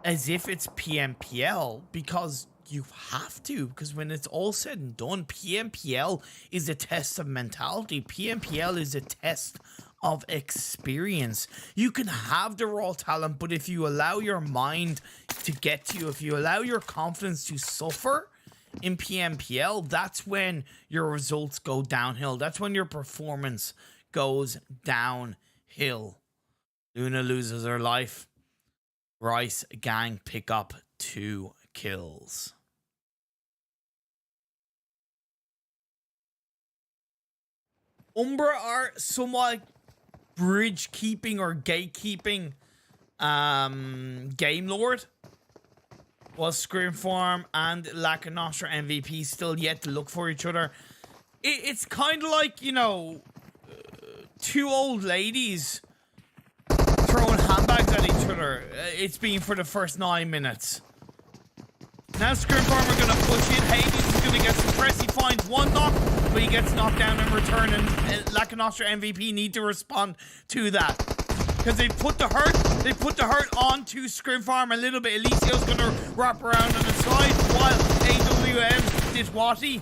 as if it's PMPL, because you have to, because when it's all said and done, PMPL is a test of mentality. PMPL is a test of experience. You can have the raw talent, but if you allow your mind to get to you, if you allow your confidence to suffer in PMPL, that's when your results go downhill. That's when your performance goes downhill. Luna loses her life. Rice Gang pick up 2 kills. UMBRA are somewhat bridge keeping or gatekeeping GAMELORD, while ScrimFarm and Lakonostra MVP still yet to look for each other. It's kind of like, you know, 2 old ladies throwing handbags at each other. It's been for the first 9 minutes. Now ScrimFarm are going to push in. Hades is going to get suppressed. He finds 1 knock, but he gets knocked down in return, and Lakonostra MVP need to respond to that, because they put the hurt onto ScrimFarm a little bit. Elicio's going to wrap around on the side, while AWM did what he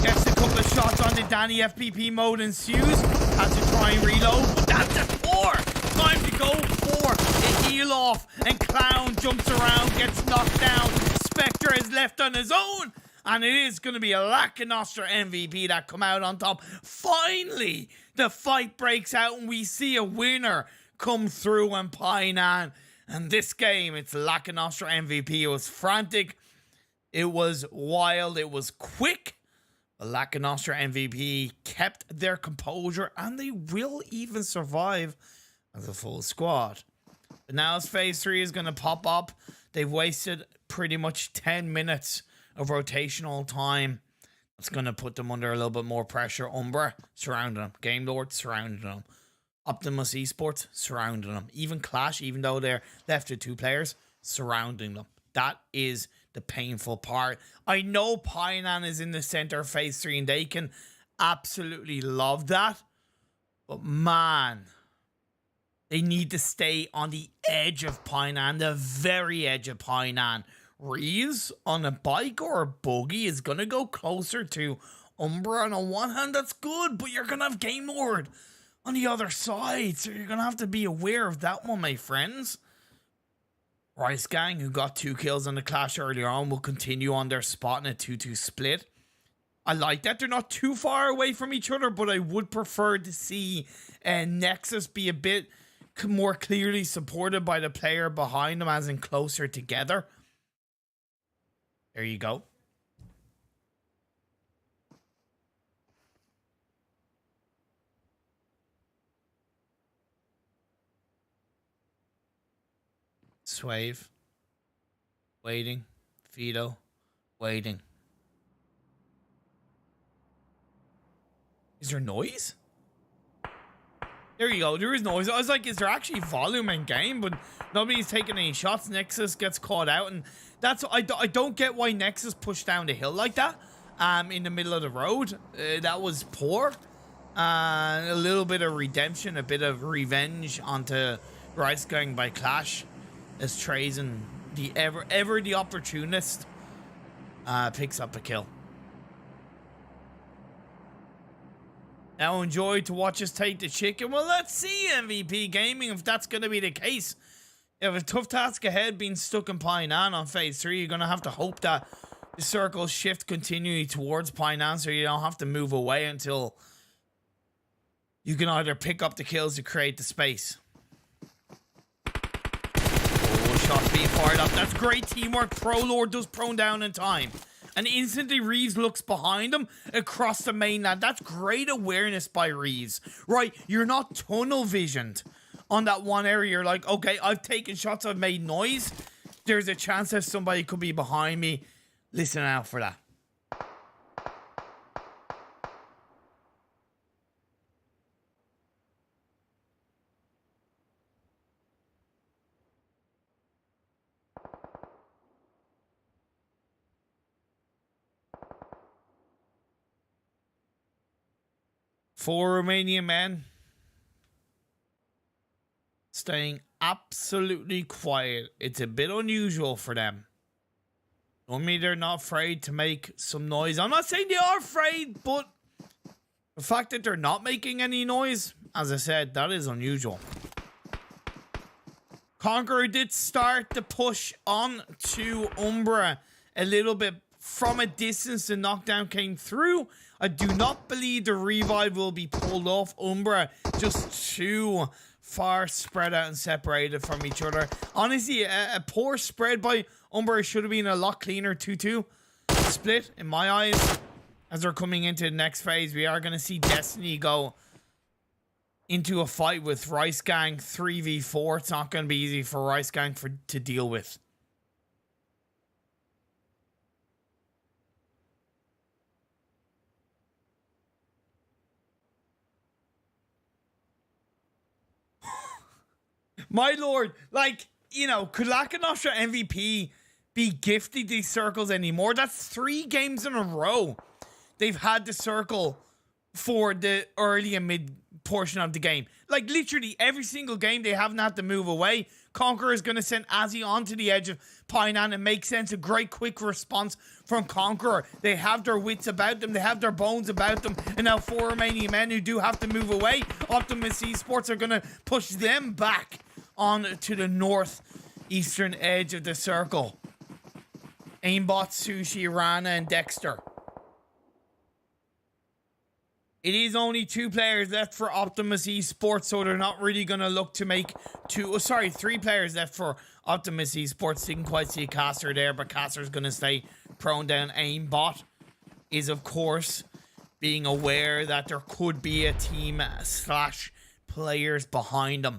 gets a couple of shots on the Danny. FPP mode ensues. Has to try and reload, but that's a 4. Time to go for a heal off, and Clown jumps around, gets knocked down. Spectre is left on his own, and it is going to be a Lakonostra MVP that come out on top. Finally, the fight breaks out, and we see a winner come through on Painan. And this game, it's Lakonostra MVP. It was frantic. It was wild. It was quick. The Lakonostra MVP kept their composure, and they will even survive as a full squad. But now as phase 3 is going to pop up, they've wasted pretty much 10 minutes of rotational time. That's going to put them under a little bit more pressure. UMBRA surrounding them. GAMELORD surrounding them. OPTIMUS ESPORTS surrounding them. Even QLASH, even though they're left with 2 players, surrounding them. That is the painful part. I know Painan is in the center of phase 3 and they can absolutely love that. But man, they need to stay on the edge of Painan, the very edge of Painan. Rees on a bike or a buggy is going to go closer to UMBRA. And on one hand, that's good, but you're going to have GAMELORD on the other side. So you're going to have to be aware of that one, my friends. RESQ, who got 2 kills on the clash earlier on, will continue on their spot in a 2-2 split. I like that. They're not too far away from each other, but I would prefer to see Nexus be a bit more clearly supported by the player behind them, as in closer together. There you go. Swave. Waiting. Fido. Waiting. Is there noise? There you go. There is noise. I was like, is there actually volume in game? But nobody's taking any shots. Nexus gets caught out. And that's... I don't get why Nexus pushed down the hill like that. In the middle of the road. That was poor. A little bit of redemption. A bit of revenge onto RESQ going by Clash. As Trazen, the ever the opportunist, picks up a kill. Now enjoy to watch us take the chicken. Well, let's see, MVP Gaming, if that's going to be the case. You have a tough task ahead being stuck in Painan on phase 3. You're going to have to hope that the circles shift continually towards Painan so you don't have to move away until you can either pick up the kills to create the space. Shots being fired up. That's great teamwork. ProLord does prone down in time. And instantly Rees looks behind him across the mainland. That's great awareness by Rees. Right, you're not tunnel visioned on that one area. You're like, okay, I've taken shots, I've made noise. There's a chance that somebody could be behind me. Listen out for that. For Romanian Men, staying absolutely quiet. It's a bit unusual for them. Normally they're not afraid to make some noise. I'm not saying they are afraid, but the fact that they're not making any noise, as I said, that is unusual. Conqueror did start the push on to UMBRA a little bit from a distance. The knockdown came through. I do not believe the revive will be pulled off. UMBRA just too far spread out and separated from each other. Honestly, a poor spread by UMBRA should have been a lot cleaner 2-2 split in my eyes. As they're coming into the next phase, we are going to see Destiny go into a fight with RESQ 3v4. It's not going to be easy for RESQ to deal with. My lord, like, you know, could Lakonostra MVP be gifted these circles anymore? That's 3 games in a row they've had the circle for the early and mid portion of the game. Like, literally every single game they haven't had to move away. Conqueror is going to send Azzy onto the edge of Painan. It makes sense. A great quick response from Conqueror. They have their wits about them. They have their bones about them. And now 4 Romanian Men who do have to move away. OPTIMUS ESPORTS are going to push them back on to the northeastern edge of the circle. Aimbot, Sushi, Rana, and Dexter. It is only 2 players left for Optimus Esports, so they're not really going to look to make 3 players left for Optimus Esports. Didn't quite see Caster there, but Caster's going to stay prone down. Aimbot is, of course, being aware that there could be a team / players behind them.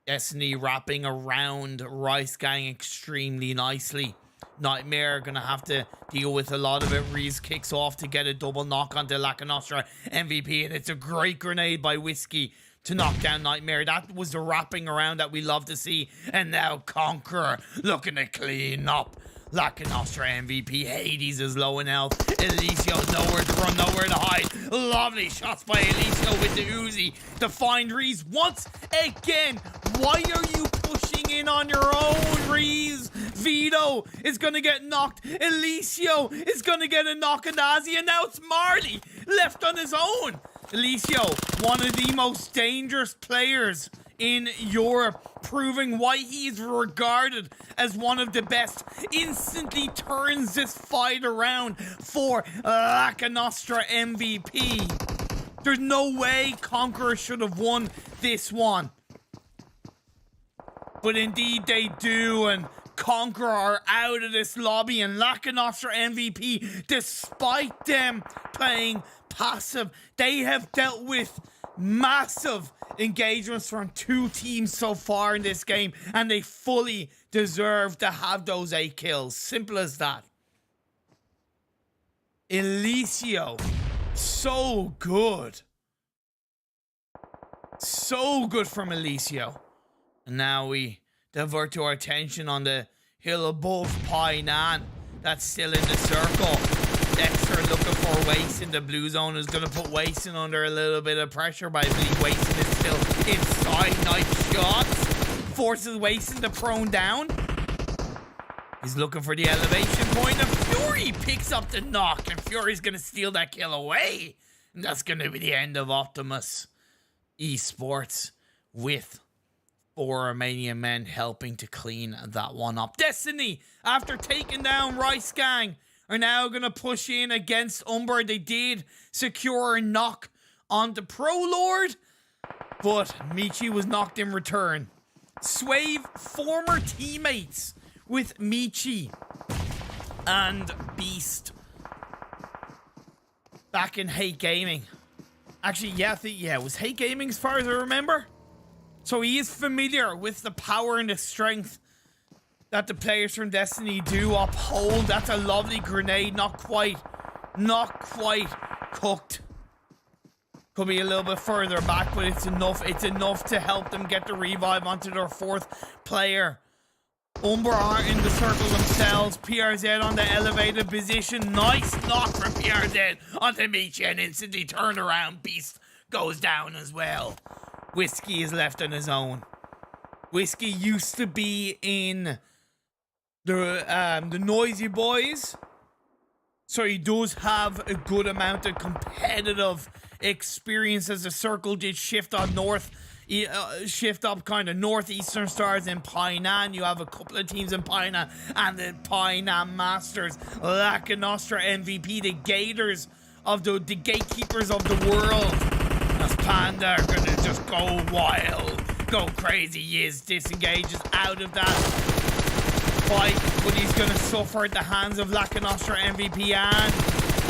Destiny wrapping around RESQ extremely nicely. Nightmare gonna have to deal with a lot of it. Reese kicks off to get a double knock onto Lakonostra MVP, and it's a great grenade by Whiskey to knock down Nightmare. That was the wrapping around that we love to see. And now Conqueror looking to clean up Lakonostra MVP. Hades is low in health. Elisio's nowhere to run, nowhere to hide. Lovely shots by Elisio with the Uzi to find Reese once again. Why are you pushing in on your own, Reese? Vito is going to get knocked. Elisio is going to get a knock on Azzy. And now it's Marley left on his own. Elisio, one of the most dangerous players in Europe, proving why he's regarded as one of the best, instantly turns this fight around for Lakonostra MVP. There's no way Conqueror should have won this one. But indeed they do, and Conqueror are out of this lobby, and Lakonostra MVP, despite them playing passive, they have dealt with massive engagements from 2 teams so far in this game, and they fully deserve to have those 8 kills. Simple as that. Elisio, so good. So good from Elisio. And now we divert to our attention on the hill above Painan. That's still in the circle. Dexter looking for Wason. The blue zone is going to put Wason under a little bit of pressure, but I believe Wason is still inside. Nice shots. Forces Wason to prone down. He's looking for the elevation point, and Fury picks up the knock, and Fury's going to steal that kill away. And that's going to be the end of Optimus Esports, with 4 Romanian men helping to clean that one up. Destiny, after taking down RESQ, are now going to push in against UMBRA. They did secure a knock on the Pro Lord, but Michi was knocked in return. Swave, former teammates with Michi and Beast back in Hate Gaming. Actually, yeah, it was Hate Gaming as far as I remember. So he is familiar with the power and the strength that the players from Destiny do uphold. That's a lovely grenade. Not quite cooked. Could be a little bit further back, but it's enough. It's enough to help them get the revive onto their 4th player. UMBRA aren't in the circle themselves. PRZ on the elevated position. Nice knock from PRZ onto Michi, and instantly turn around. Beast goes down as well. Whiskey is left on his own. Whiskey used to be in the Noisy Boys, so he does have a good amount of competitive experience, as the circle did shift on shift up kind of northeastern stars in Painan. You have a couple of teams in Painan and the Painan Masters. Lakonostra MVP, the gators of the gatekeepers of the world. As Panda are gonna just go wild, go crazy. He is disengages out of that fight, but he's gonna suffer at the hands of Lakonostra MVP and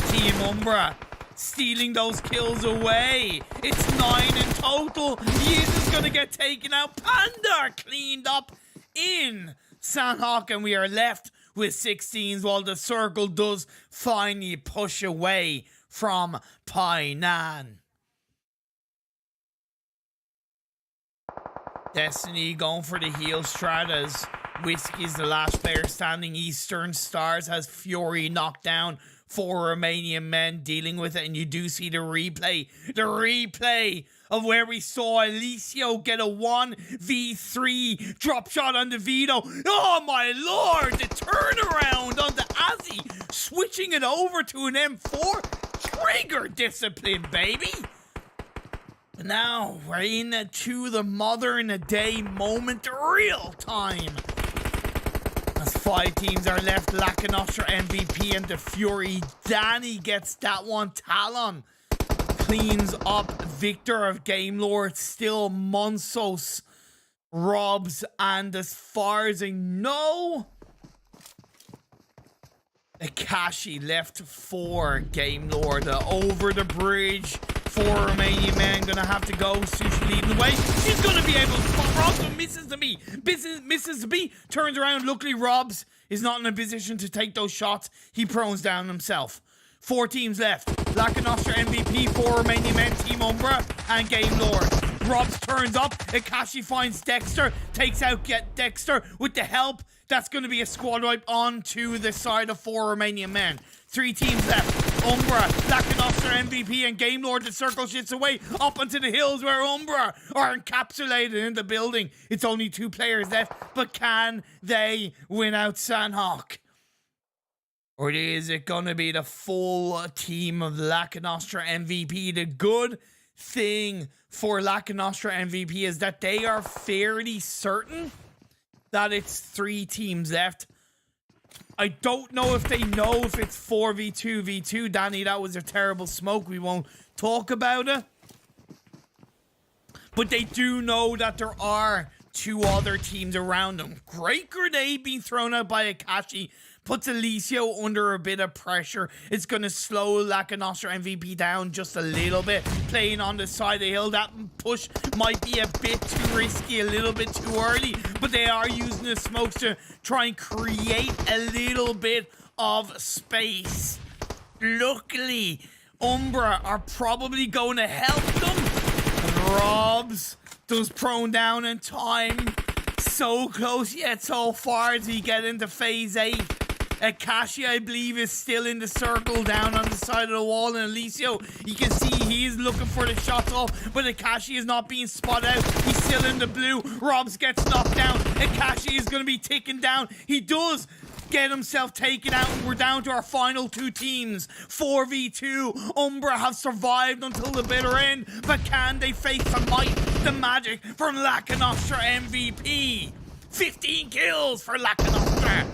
Team UMBRA, stealing those kills away. It's 9 in total. He is just gonna get taken out. Panda cleaned up in Sanhok, and we are left with 16s while the circle does finally push away from Painan. Destiny going for the heel stratas. Whiskey's the last player standing. Eastern Stars has Fury knocked down. 4 Romanian men dealing with it, and you do see the replay of where we saw Elisio get a 1v3 drop shot on the Vito. Oh my lord, the turnaround on the Azzy, switching it over to an M4. Trigger discipline, baby. But now we're into the modern day moment, real time. As 5 teams are left. Lakonostra MVP and the Fury. Danny gets that one. Talon cleans up. Victor of GAMELORD still Monsos, Robs, and as far as I know, Akashi left for GAMELORD. Over the bridge for Romanian Men. Gonna have to go. Sushi leading the way. She's gonna be able to spot Robs, but misses the B. Misses the B. Turns around. Luckily, Robs is not in a position to take those shots. He prones down himself. 4 teams left. Lakonostra MVP for Romanian Men, Team UMBRA, and GAMELORD. Robs turns up. Akashi finds Dexter. Takes out Dexter with the help. That's going to be a squad wipe onto the side of 4 Romanian Men. 3 teams left. UMBRA, Lakonostra MVP, and GAMELORD. The circle shits away up onto the hills where UMBRA are encapsulated in the building. It's only 2 players left, but can they win out Sanhok? Or is it going to be the full team of Lakonostra MVP? The good thing for Lakonostra MVP is that they are fairly certain that it's 3 teams left. I don't know if they know if it's 4v2v2. Danny, that was a terrible smoke. We won't talk about it. But they do know that there are 2 other teams around them. Great grenade being thrown out by Akashi. Puts Alicio under a bit of pressure. It's going to slow Lakonostra MVP down just a little bit. Playing on the side of the hill. That push might be a bit too risky, a little bit too early. But they are using the smokes to try and create a little bit of space. Luckily, UMBRA are probably going to help them. And Robs does prone down in time. So close yet so far as we get into phase 8. Akashi, I believe, is still in the circle down on the side of the wall. And Alicio, you can see he is looking for the shots off. But Akashi is not being spotted out. He's still in the blue. Robs gets knocked down. Akashi is going to be taken down. He does get himself taken out. And we're down to our final 2 teams. 4v2. UMBRA have survived until the bitter end. But can they face the might, the magic from Lakonostra MVP? 15 kills for Lakonostra.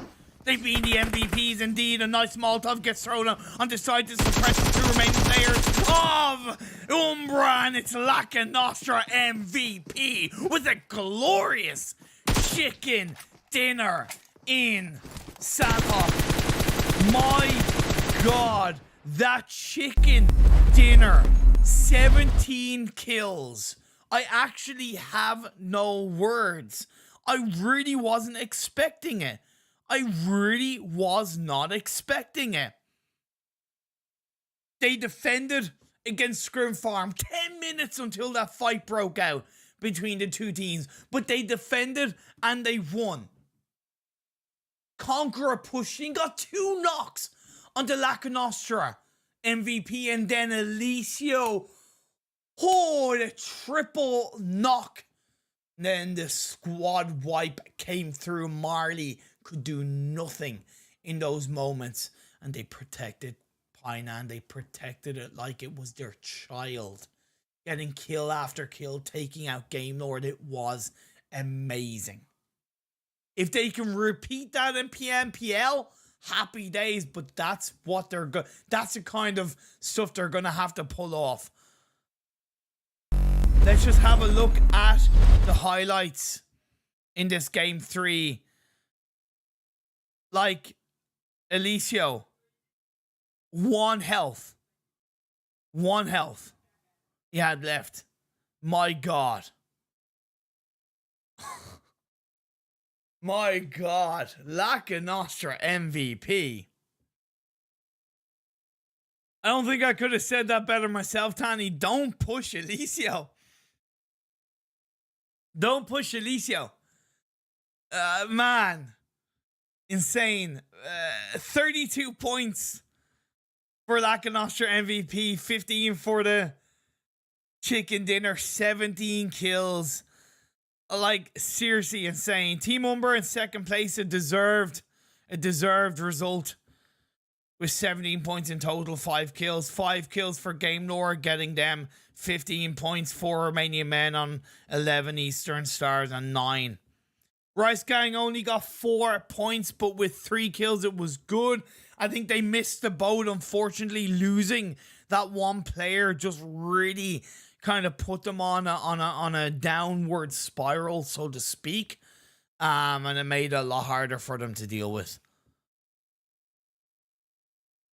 They've been the MVPs indeed. A nice Molotov gets thrown on the side to suppress the 2 remaining players of UMBRA, and it's Lakonostra MVP with a glorious chicken dinner in Sanhok. My God, that chicken dinner. 17 kills. I actually have no words. I really wasn't expecting it. I really was not expecting it. They defended against ScrimFarm 10 minutes until that fight broke out between the 2 teams. But they defended and they won. Conqueror pushing, got 2 knocks onto Lakonostra MVP, and then Alicio. Oh, the triple knock. Then the squad wipe came through. Marley could do nothing in those moments, and they protected Painan. They protected it like it was their child. Getting kill after kill, taking out GAMELORD. It was amazing. If they can repeat that in PMPL, happy days, but that's what they're that's the kind of stuff they're gonna have to pull off. Let's just have a look at the highlights in this game 3. Like, Alicio, 1 health. 1 health he had left. My God. My God. Lakonostra MVP. I don't think I could have said that better myself, Tani. Don't push Alicio. Don't push Alicio. Man. Insane. 32 points for Lakonostra MVP. 15 for the chicken dinner. 17 kills. Like, seriously insane. Team UMBRA in second place. A deserved result. With 17 points in total. 5 kills. 5 kills for GAMELORD, getting them 15 points for Romanian Men on 11 Eastern Stars and 9 Rice Gang only got 4 points, but with 3 kills, it was good. I think they missed the boat, unfortunately. Losing that one player just really kind of put them on a downward spiral, so to speak. And it made it a lot harder for them to deal with.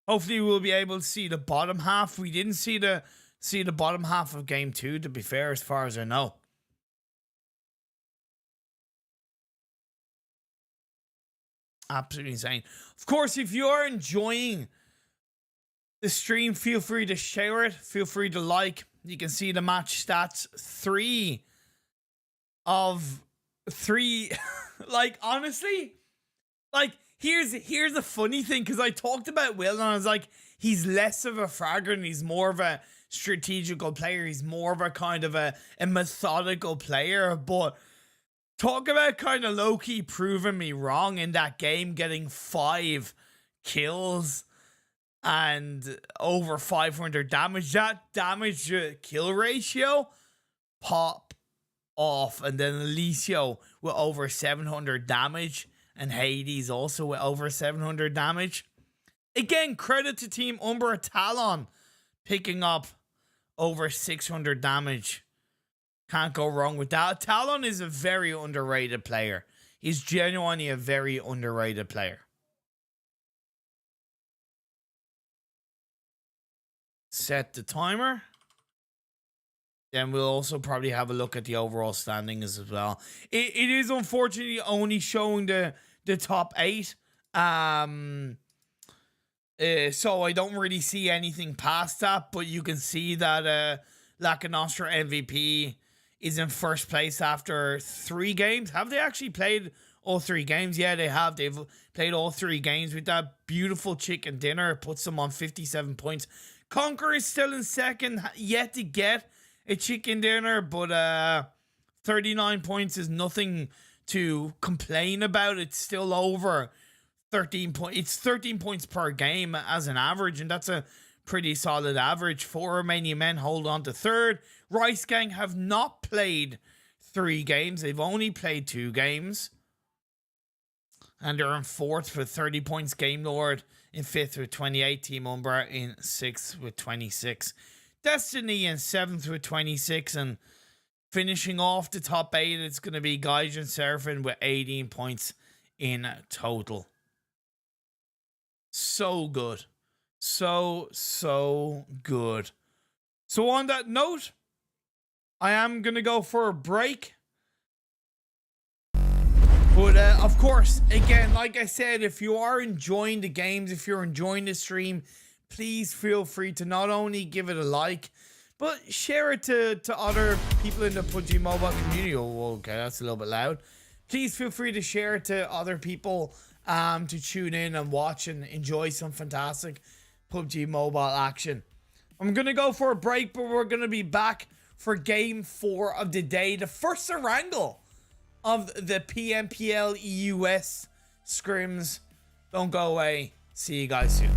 Hopefully we'll be able to see the bottom half. We didn't see the bottom half of game 2, to be fair, as far as I know. Absolutely insane. Of course, if you are enjoying the stream, feel free to share it. Feel free to like. You can see the match stats. 3 of 3. Like, honestly, like, here's the funny thing, because I talked about Will and I was like, he's less of a fragger and he's more of a strategical player. He's more of a kind of a methodical player. But talk about kind of low-key proving me wrong in that game, getting 5 kills and over 500 damage. That damage kill ratio pop off. And then Alicio with over 700 damage. And Hades also with over 700 damage. Again, credit to Team UMBRA. Talon picking up over 600 damage. Can't go wrong with that. Talon is a very underrated player. He's genuinely a very underrated player. Set the timer. Then we'll also probably have a look at the overall standings as well. It is unfortunately only showing the top 8. So I don't really see anything past that. But you can see that Lakonostra MVP is in first place after 3 games. Have they actually played all 3 games? Yeah, they have. They've played all 3 games with that beautiful chicken dinner. It puts them on 57 points. Conquer is still in second, yet to get a chicken dinner, but 39 points is nothing to complain about. It's still over 13 points. It's 13 points per game as an average, and that's a pretty solid average. 4 Romanian Men hold on to third. Rice Gang have not played 3 games. They've only played 2 games. And they're in 4th with 30 points. GAMELORD in 5th with 28. Team UMBRA in 6th with 26. Destiny in 7th with 26. And finishing off the top 8, it's going to be Gaijin Seraphim with 18 points in total. So good. So good. So on that note, I am going to go for a break. But of course, again, like I said, if you are enjoying the games, if you're enjoying the stream, please feel free to not only give it a like, but share it to other people in the PUBG Mobile community. Oh, okay, that's a little bit loud. Please feel free to share it to other people to tune in and watch and enjoy some fantastic PUBG Mobile action. I'm going to go for a break, but we're going to be back for game 4 of the day. The first Erangel of the PMPL EUS scrims. Don't go away. See you guys soon.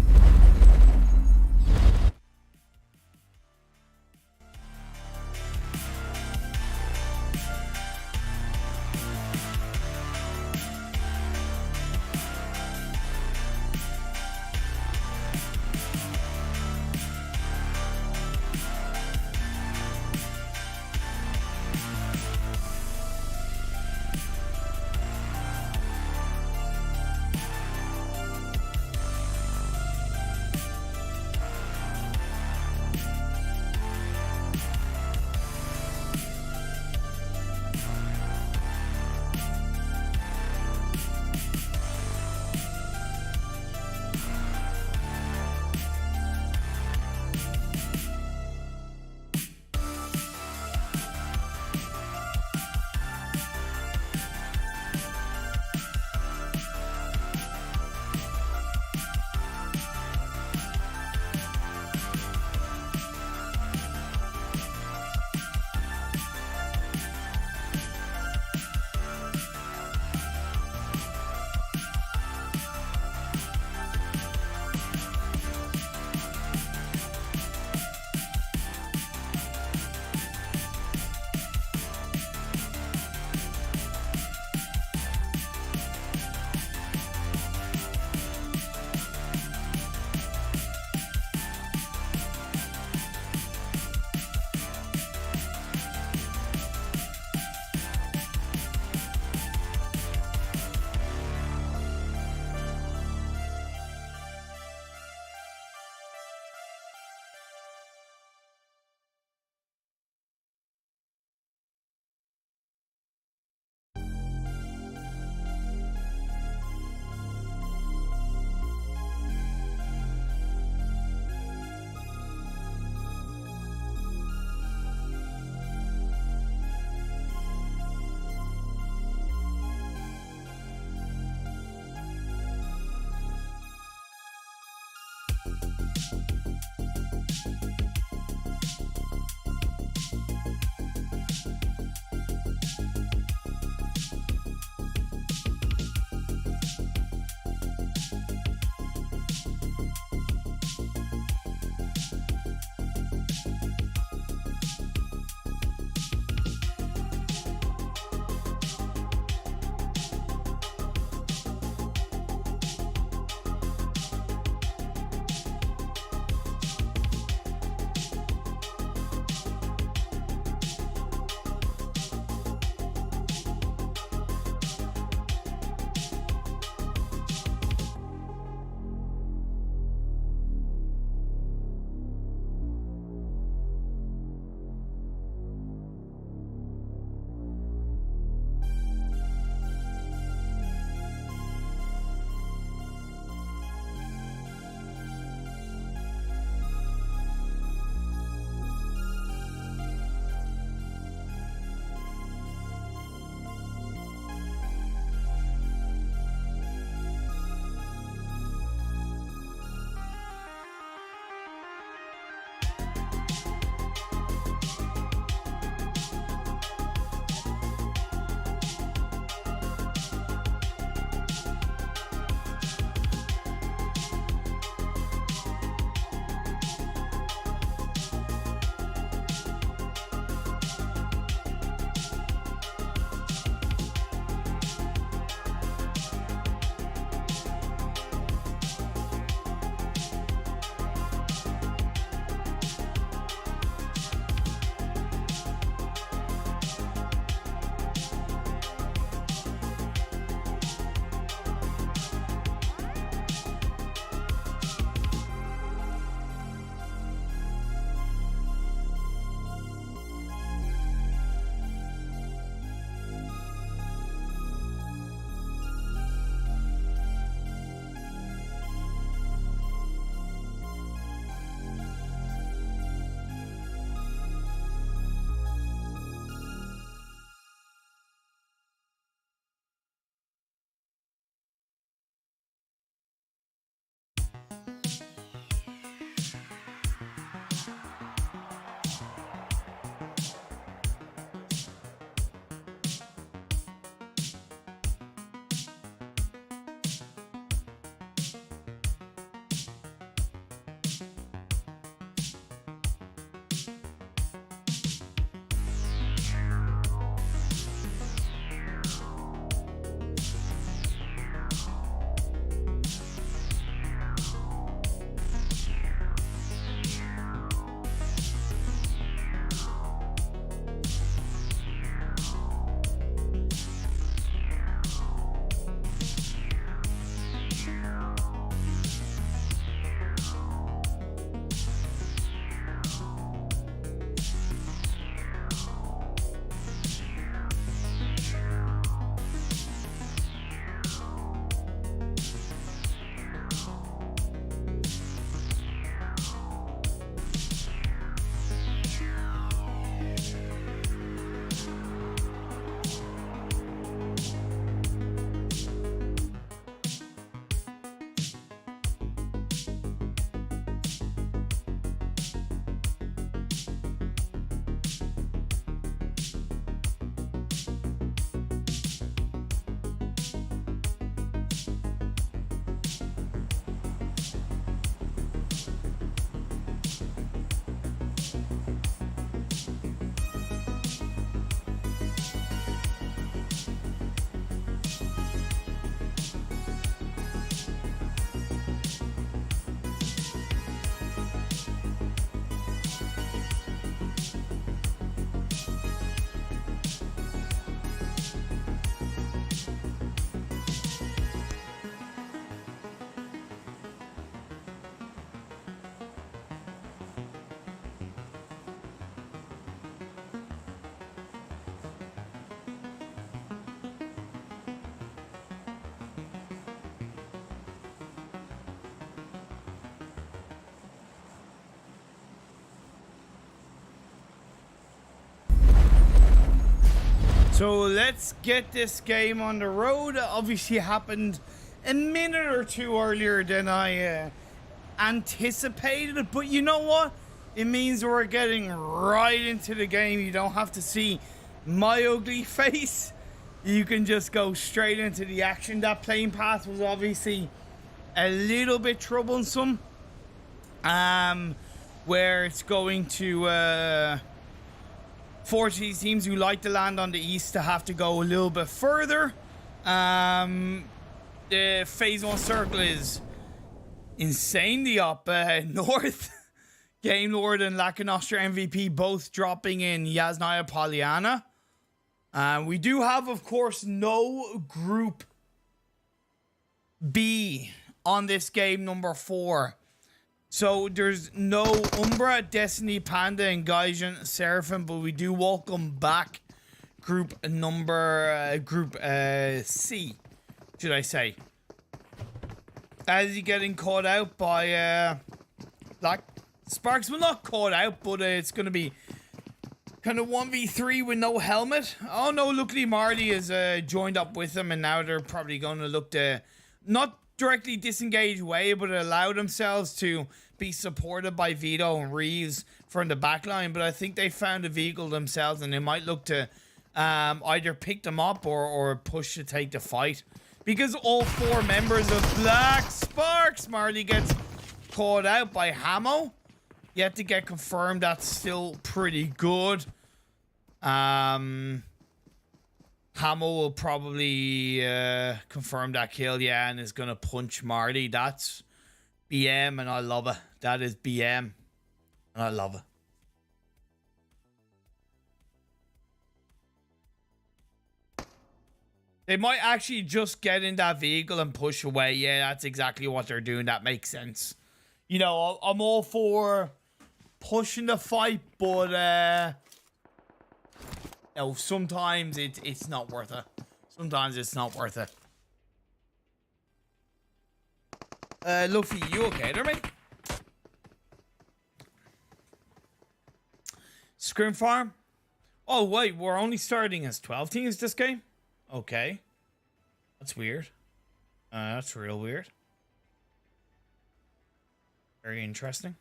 So let's get this game on the road. It obviously happened a minute or two earlier than I anticipated, but you know what? It means we're getting right into the game. You don't have to see my ugly face. You can just go straight into the action. That playing path was obviously a little bit troublesome, where it's going to force these teams who like to land on the east to have to go a little bit further. The phase 1 circle is insanely up north. GAMELORD and Lakonostra MVP both dropping in Yasnaya Polyana. We do have, of course, no Group B on this game number 4. So there's no UMBRA, Destiny, Panda, and Gaijin Seraphim, but we do welcome back Group C, should I say. As he getting caught out by Black Sparks. Well, not caught out, but it's going to be kind of 1v3 with no helmet. Oh no, luckily Marty is joined up with them, and now they're probably going to look to not directly disengage away, but allow themselves to be supported by Vito and Reeves from the backline. But I think they found a vehicle themselves, and they might look to either pick them up or push to take the fight. Because all 4 members of Black Sparks, Marley gets caught out by Hamo. Yet to get confirmed, that's still pretty good. Hamo will probably confirm that kill, yeah, and is going to punch Marty. That's BM, and I love it. That is BM, and I love it. They might actually just get in that vehicle and push away. Yeah, that's exactly what they're doing. That makes sense. You know, I'm all for pushing the fight, but you know, sometimes it's not worth it. Sometimes it's not worth it. Luffy, you okay there, mate? ScrimFarm? Oh wait, we're only starting as 12 teams this game? Okay. That's weird. That's real weird. Very interesting.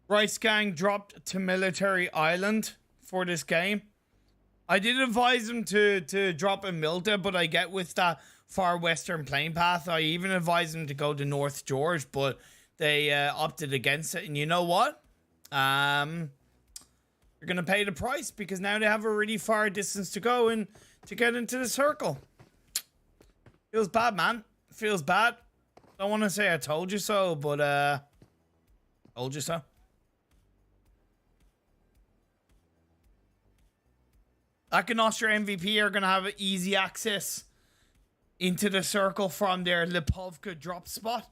Rice Gang dropped to Military Island for this game. I did advise them to drop in Milta, but I get with that far western plane path. I even advised them to go to North George, but they opted against it. And you know what? You're going to pay the price, because now they have a really far distance to go and to get into the circle. Feels bad, man. Feels bad. Don't want to say I told you so, but told you so. Lakonostra MVP are going to have easy access into the circle from their Lipovka drop spot.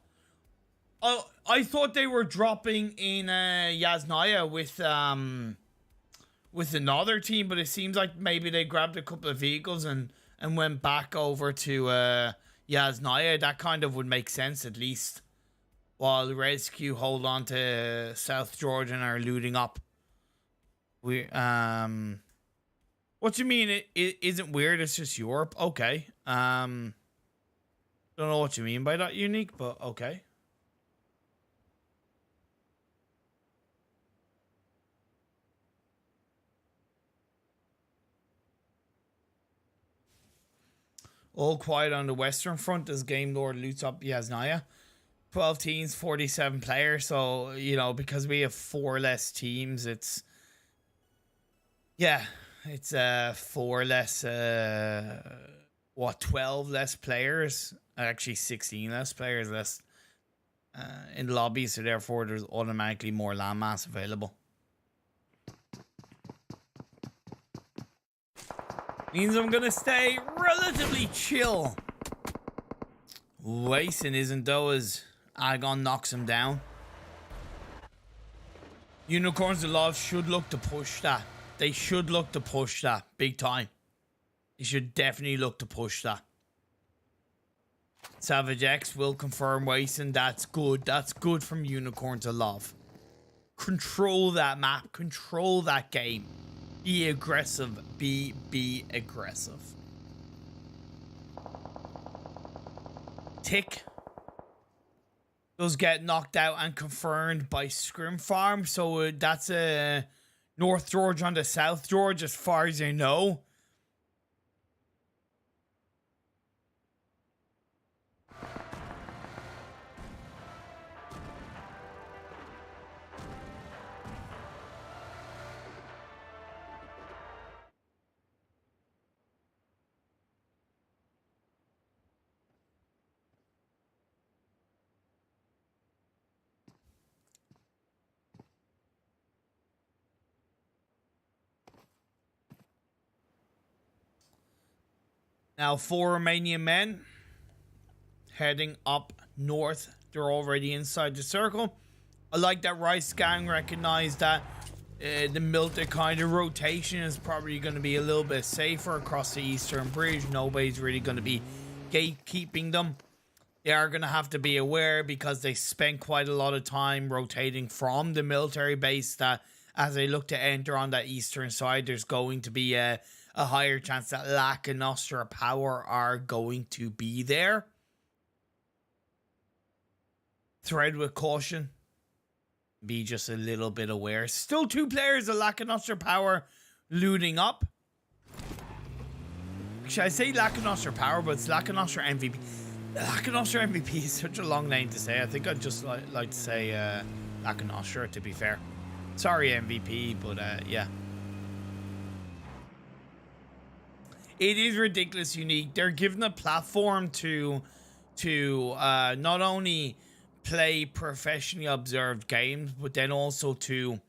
Oh, I thought they were dropping in Yasnaya with another team, but it seems like maybe they grabbed a couple of vehicles and went back over to Yasnaya. That kind of would make sense, at least, while RESQ hold on to South Georgia and are looting up. What do you mean it isn't weird? It's just Europe. Okay. Don't know what you mean by that, Unique, but okay. All quiet on the western front as GAMELORD loots up Yasnaya. 12 teams, 47 players. So, you know, because we have 4 less teams, it's... Yeah, it's 4 less... 12 less players? Actually, 16 less players less in the lobby. So, therefore, there's automatically more landmass available. Means I'm gonna stay relatively chill. Wason isn't though, as Agon knocks him down. Unicorns of Love should look to push that. They should look to push that big time. They should definitely look to push that. Savage X will confirm racing. That's good. That's good from Unicorn to Love. Control that map. Control that game. Be aggressive. Be aggressive. Tick does get knocked out and confirmed by ScrimFarm. So that's a North George on the South George as far as I know. Now, 4 Romanian men heading up north. They're already inside the circle. I like that Rice Gang recognized that the Milta kind of rotation is probably going to be a little bit safer across the Eastern Bridge. Nobody's really going to be gatekeeping them. They are going to have to be aware because they spent quite a lot of time rotating from the military base that as they look to enter on that eastern side, there's going to be a higher chance that Lakonostra power are going to be there. Thread with caution. Be just a little bit aware. Still 2 players of Lakonostra power looting up. Actually, I say Lakonostra power, but it's Lakonostra MVP. Lakonostra MVP is such a long name to say. I think I'd just like to say Lakonostra, to be fair. Sorry, MVP, but yeah. It is ridiculous unique. They're given a platform to not only play professionally observed games, but then also to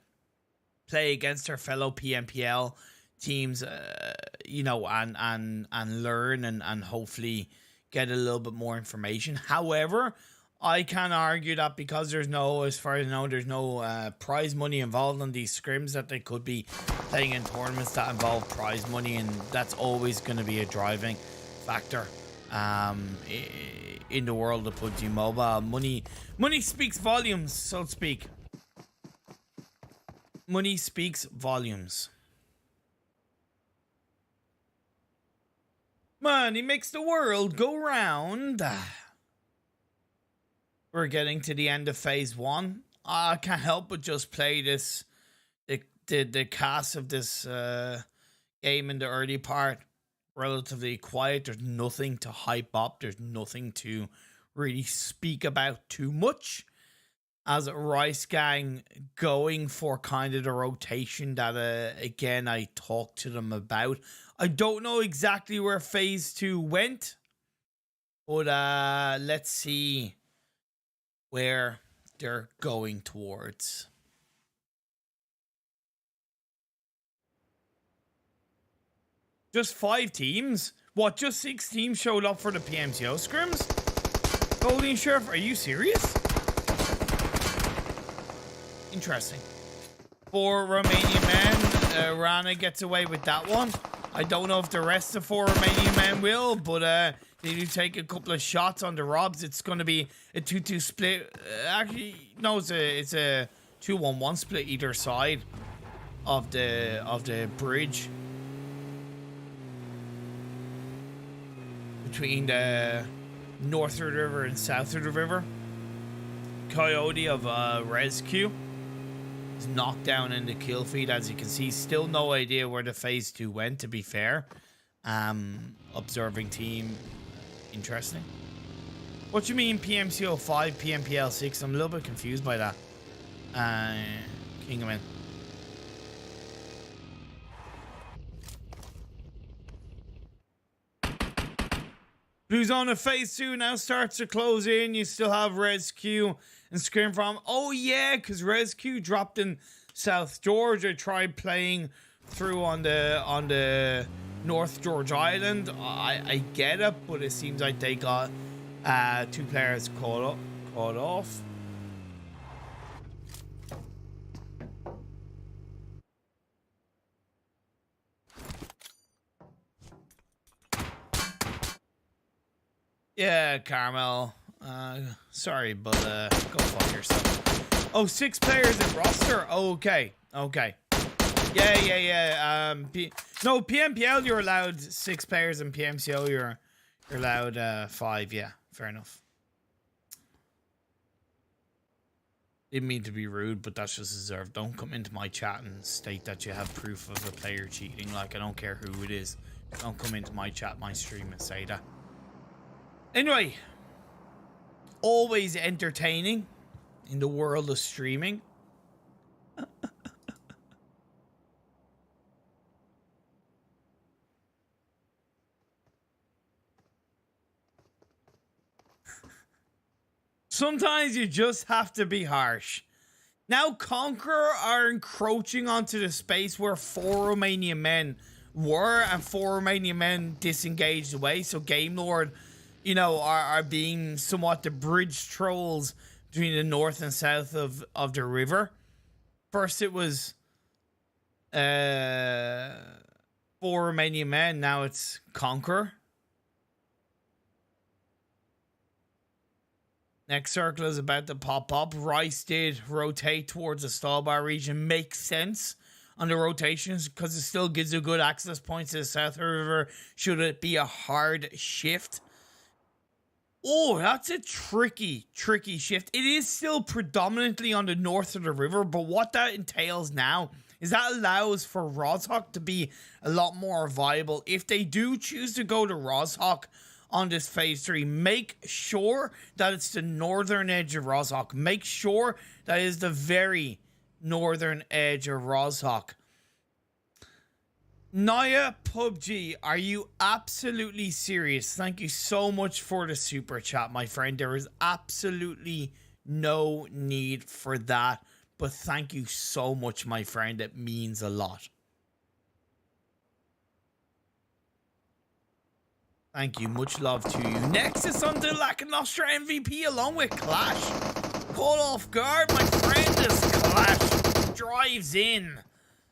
play against their fellow PMPL teams, you know, and learn and hopefully get a little bit more information. However, I can argue that because there's no, as far as I know, there's no prize money involved on these scrims, that they could be playing in tournaments that involve prize money, and that's always going to be a driving factor in the world of PUBG Mobile. Money speaks volumes, so to speak. Money speaks volumes. Money makes the world go round. We're getting to the end of phase 1. I can't help but just play this, the cast of this game in the early part. Relatively quiet. There's nothing to hype up. There's nothing to really speak about too much. As Rice Gang going for kind of the rotation that, again, I talked to them about. I don't know exactly where phase 2 went. But let's see where they're going towards. Just 5 teams? What, just 6 teams showed up for the PMCO scrims? Gaijin Seraphim, are you serious? Interesting. For Romanian Men, Rana gets away with that one. I don't know if the rest of 4 Romanian Men will, but they do take a couple of shots on the Robs. It's going to be a 2-2 split. Actually, no, it's a 2-1-1 split either side of the bridge between the north of the river and south of the river. Coyote of RESQ is knocked down in the kill feed, as you can see. Still no idea where the phase 2 went, to be fair. Observing team, interesting. What do you mean PMCO 5, PMPL 6? I'm a little bit confused by that. Kingman. Blue Zone of phase 2 now starts to close in. You still have RESQ and ScrimFarm. Oh yeah, because RESQ dropped in South Georgia. Tried playing through on the North George Island. I get it, but it seems like they got 2 players caught off. Yeah, Carmel. Sorry, but go fuck yourself. Oh, 6 players in roster? Oh, okay. Okay. Yeah. No, PMPL, you're allowed 6 players, and PMCO, you're allowed 5. Yeah, fair enough. Didn't mean to be rude, but that's just deserved. Don't come into my chat and state that you have proof of a player cheating. Like, I don't care who it is. Don't come into my chat, my stream, and say that. Anyway, always entertaining in the world of streaming. Sometimes you just have to be harsh. Now Conqueror are encroaching onto the space where 4 Romanian men were, and 4 Romanian men disengaged away. So GameLord, you know, are being somewhat the bridge trolls between the north and south of the river. First it was 4 Romanian men, now it's Conqueror. Next circle is about to pop up. Rice did rotate towards the stall bar region. Makes sense on the rotations because it still gives you good access points to the south river should it be a hard shift. Oh, that's a tricky shift. It is still predominantly on the north of the river, but what that entails now is that allows for RESQ to be a lot more viable. If they do choose to go to RESQ on this phase 3, make sure that it's the northern edge of RESQ. Make sure that is the very northern edge of RESQ. Naya PUBG, are you absolutely serious? Thank you so much for the super chat, my friend. There is absolutely no need for that, but thank you so much, my friend. It means a lot. Thank you. Much love to you. Next is on the Lakonostra MVP along with QLASH. Caught off guard, my friend, as QLASH drives in.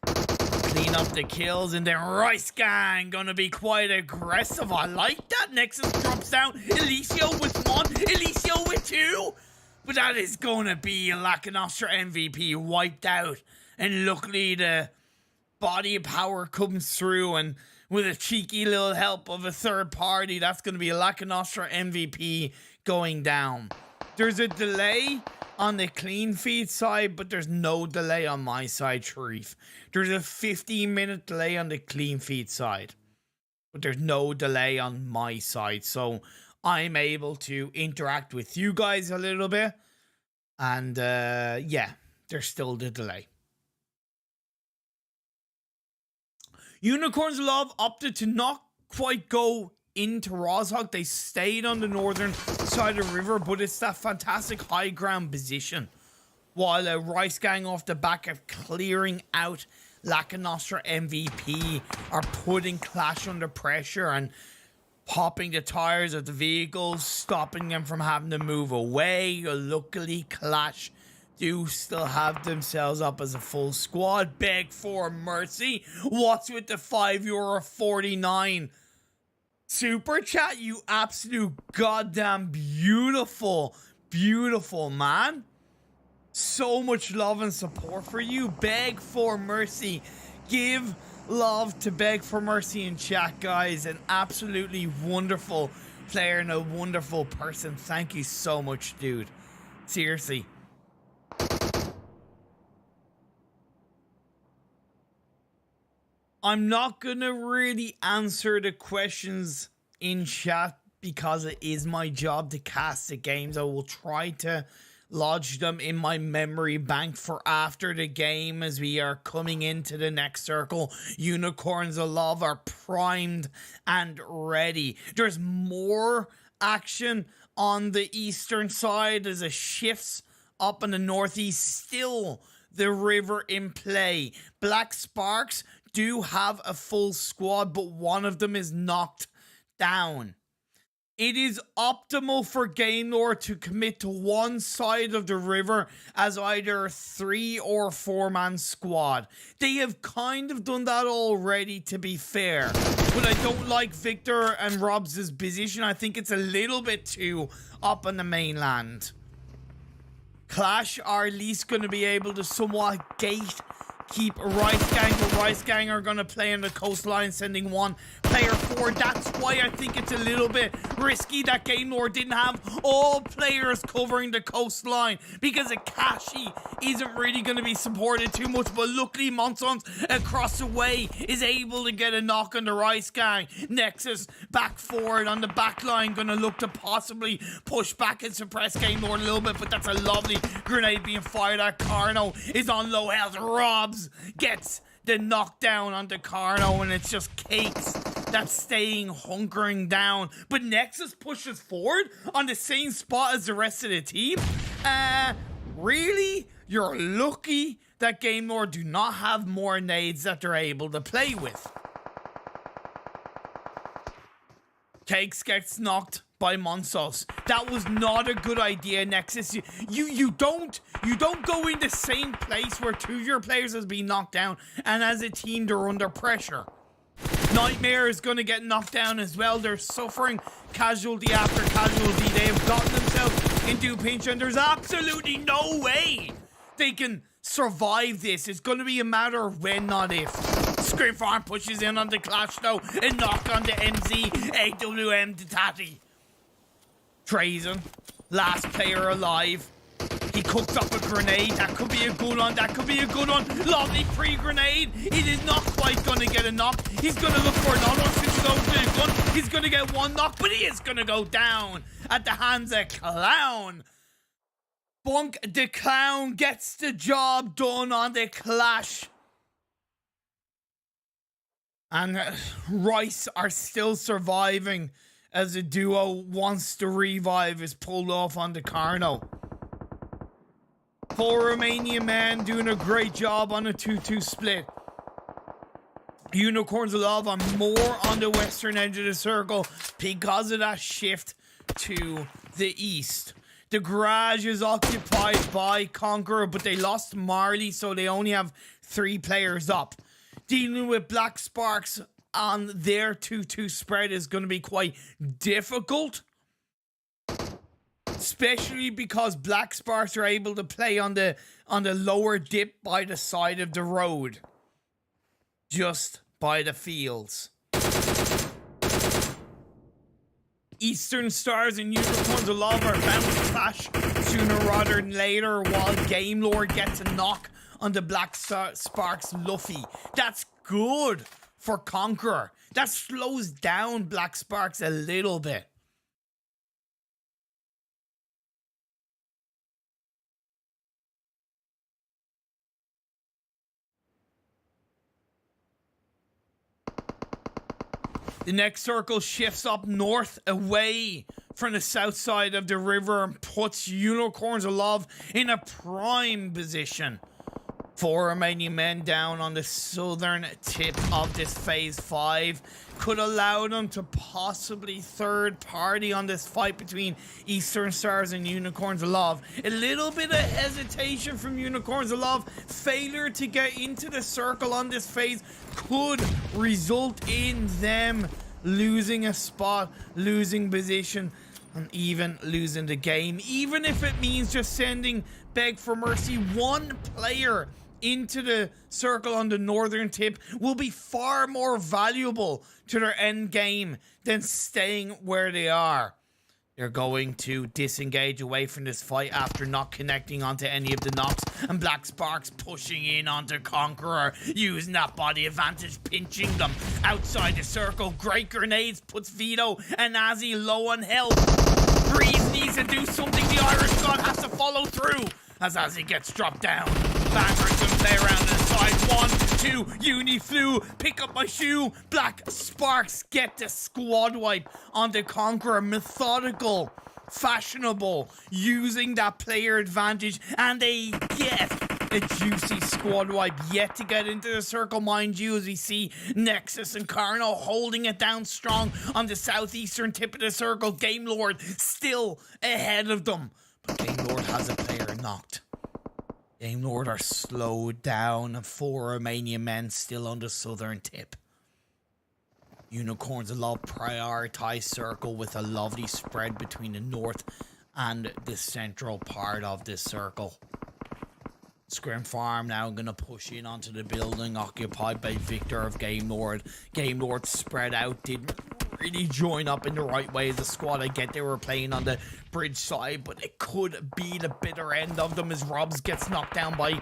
Clean up the kills, and then Rice Gang gonna be quite aggressive. I like that. Nexus drops down. Elicio with 1. Elicio with 2. But that is gonna be a Lakonostra MVP wiped out. And luckily the body of power comes through, and with a cheeky little help of a third party, that's going to be a Lakonostra MVP going down. There's a delay on the clean feed side, but there's no delay on my side, Sharif. There's a 15-minute delay on the clean feed side, but there's no delay on my side. So I'm able to interact with you guys a little bit. And yeah, there's still the delay. Unicorns Love opted to not quite go into RESQ. They stayed on the northern side of the river, but it's that fantastic high ground position. While Rice Gang off the back of clearing out Lakonostra MVP are putting QLASH under pressure and popping the tires of the vehicles, stopping them from having to move away. Luckily, QLASH do still have themselves up as a full squad. Beg for mercy. What's with the €5.49 super chat? You absolute goddamn beautiful man. So much love and support for you. Beg for mercy. Give love to Beg for Mercy in chat, guys. An absolutely wonderful player and a wonderful person. Thank you so much, dude. Seriously. I'm not gonna really answer the questions in chat because it is my job to cast the games. I will try to lodge them in my memory bank for after the game as we are coming into the next circle. Unicorns of Love are primed and ready. There's more action on the eastern side as it shifts up in the northeast. Still the river in play. Black Sparks do have a full squad, but one of them is knocked down. it is optimal for GameLord to commit to one side of the river as either a 3 or 4-man squad. They have kind of done that already, to be fair. But I don't like Victor and Rob's position. I think it's a little bit too up on the mainland. Clash are at least going to be able to somewhat gate keep Rice Gang, but Rice Gang are going to play on the coastline, sending one player forward. That's why I think it's a little bit risky that GameLord didn't have all players covering the coastline, because Akashi isn't really going to be supported too much. But luckily, Monsons across the way is able to get a knock on the Rice Gang. Nexus back forward on the back line, going to look to possibly push back and suppress GameLord a little bit, but that's a lovely grenade being fired at. Carno is on low health. Robs gets the knockdown onto Carno, and it's just Cakes that's staying hunkering down. But Nexus pushes forward on the same spot as the rest of the team. Really? You're lucky that GameLord do not have more nades that they're able to play with. Cakes gets knocked by Monsos. That was not a good idea, Nexus. You don't go in the same place where two of your players has been knocked down, and as a team they're under pressure. Nightmare is going to get knocked down as well. They're suffering casualty after casualty. They have gotten themselves into a pinch, and there's absolutely no way they can survive this. It's going to be a matter of when, not if. ScrimFarm pushes in on the Clash though, and knock on the MZ, AWM to Tatty. Trazen, last player alive. He cooked up a grenade. That could be a good one. That could be a good one. Lovely pre-grenade. It is not quite going to get a knock. He's going to look for another one. Switches over to the gun. He's going to get one knock, but he is going to go down at the hands of Clown. Bunk the Clown gets the job done on the Clash. And Rice are still surviving as the duo, once the revive is pulled off on the Carno. 4 Romanian Men doing a great job on a 2-2 split. Unicorns of Love are more on the western edge of the circle because of that shift to the east. The garage is occupied by Conqueror, but they lost Marley, so they only have 3 players up. Dealing with Black Sparks on their 2-2 spread is going to be quite difficult, especially because Black Sparks are able to play on the lower dip by the side of the road, just by the fields. Eastern Stars and Unicorns of Love are bound to clash sooner rather than later, while GameLord gets a knock on the Black Sparks Luffy. That's good for Conqueror. That slows down Black Sparks a little bit. The next circle shifts up north away from the south side of the river and puts Unicorns of Love in a prime position. 4 Romanian Men down on the southern tip of this phase 5 could allow them to possibly third party on this fight between Eastern Stars and Unicorns of Love. A little bit of hesitation from Unicorns of Love. Failure to get into the circle on this phase could result in them losing a spot, losing position, and even losing the game. Even if it means just sending Beg for Mercy one player into the circle on the northern tip will be far more valuable to their end game than staying where they are. They're going to disengage away from this fight after not connecting onto any of the knocks, and Black Sparks pushing in onto Conqueror, using that body advantage, pinching them outside the circle. Great grenades puts Vito and Azzy low on health. Breeze needs to do something. The Irish God has to follow through as Azzy gets dropped down. Banner's gonna play around to the side. 1, 2, Uni flew. Pick up my shoe. Black Sparks get the squad wipe on the Conqueror. Methodical, fashionable, using that player advantage, and they get A juicy squad wipe yet to get into the circle, mind you, as we see Nexus and Carno holding it down strong on the southeastern tip of the circle. GameLord still ahead of them, but GameLord has a player knocked. GameLord are slowed down, and 4 Romanian men still on the southern tip. Unicorns a lot prioritized circle with a lovely spread between the north and the central part of this circle. ScrimFarm now going to push in onto the building occupied by Victor of GameLord. GameLord spread out, didn't really join up in the right way as a squad. I get they were playing on the bridge side, but it could be the bitter end of them as Robs gets knocked down by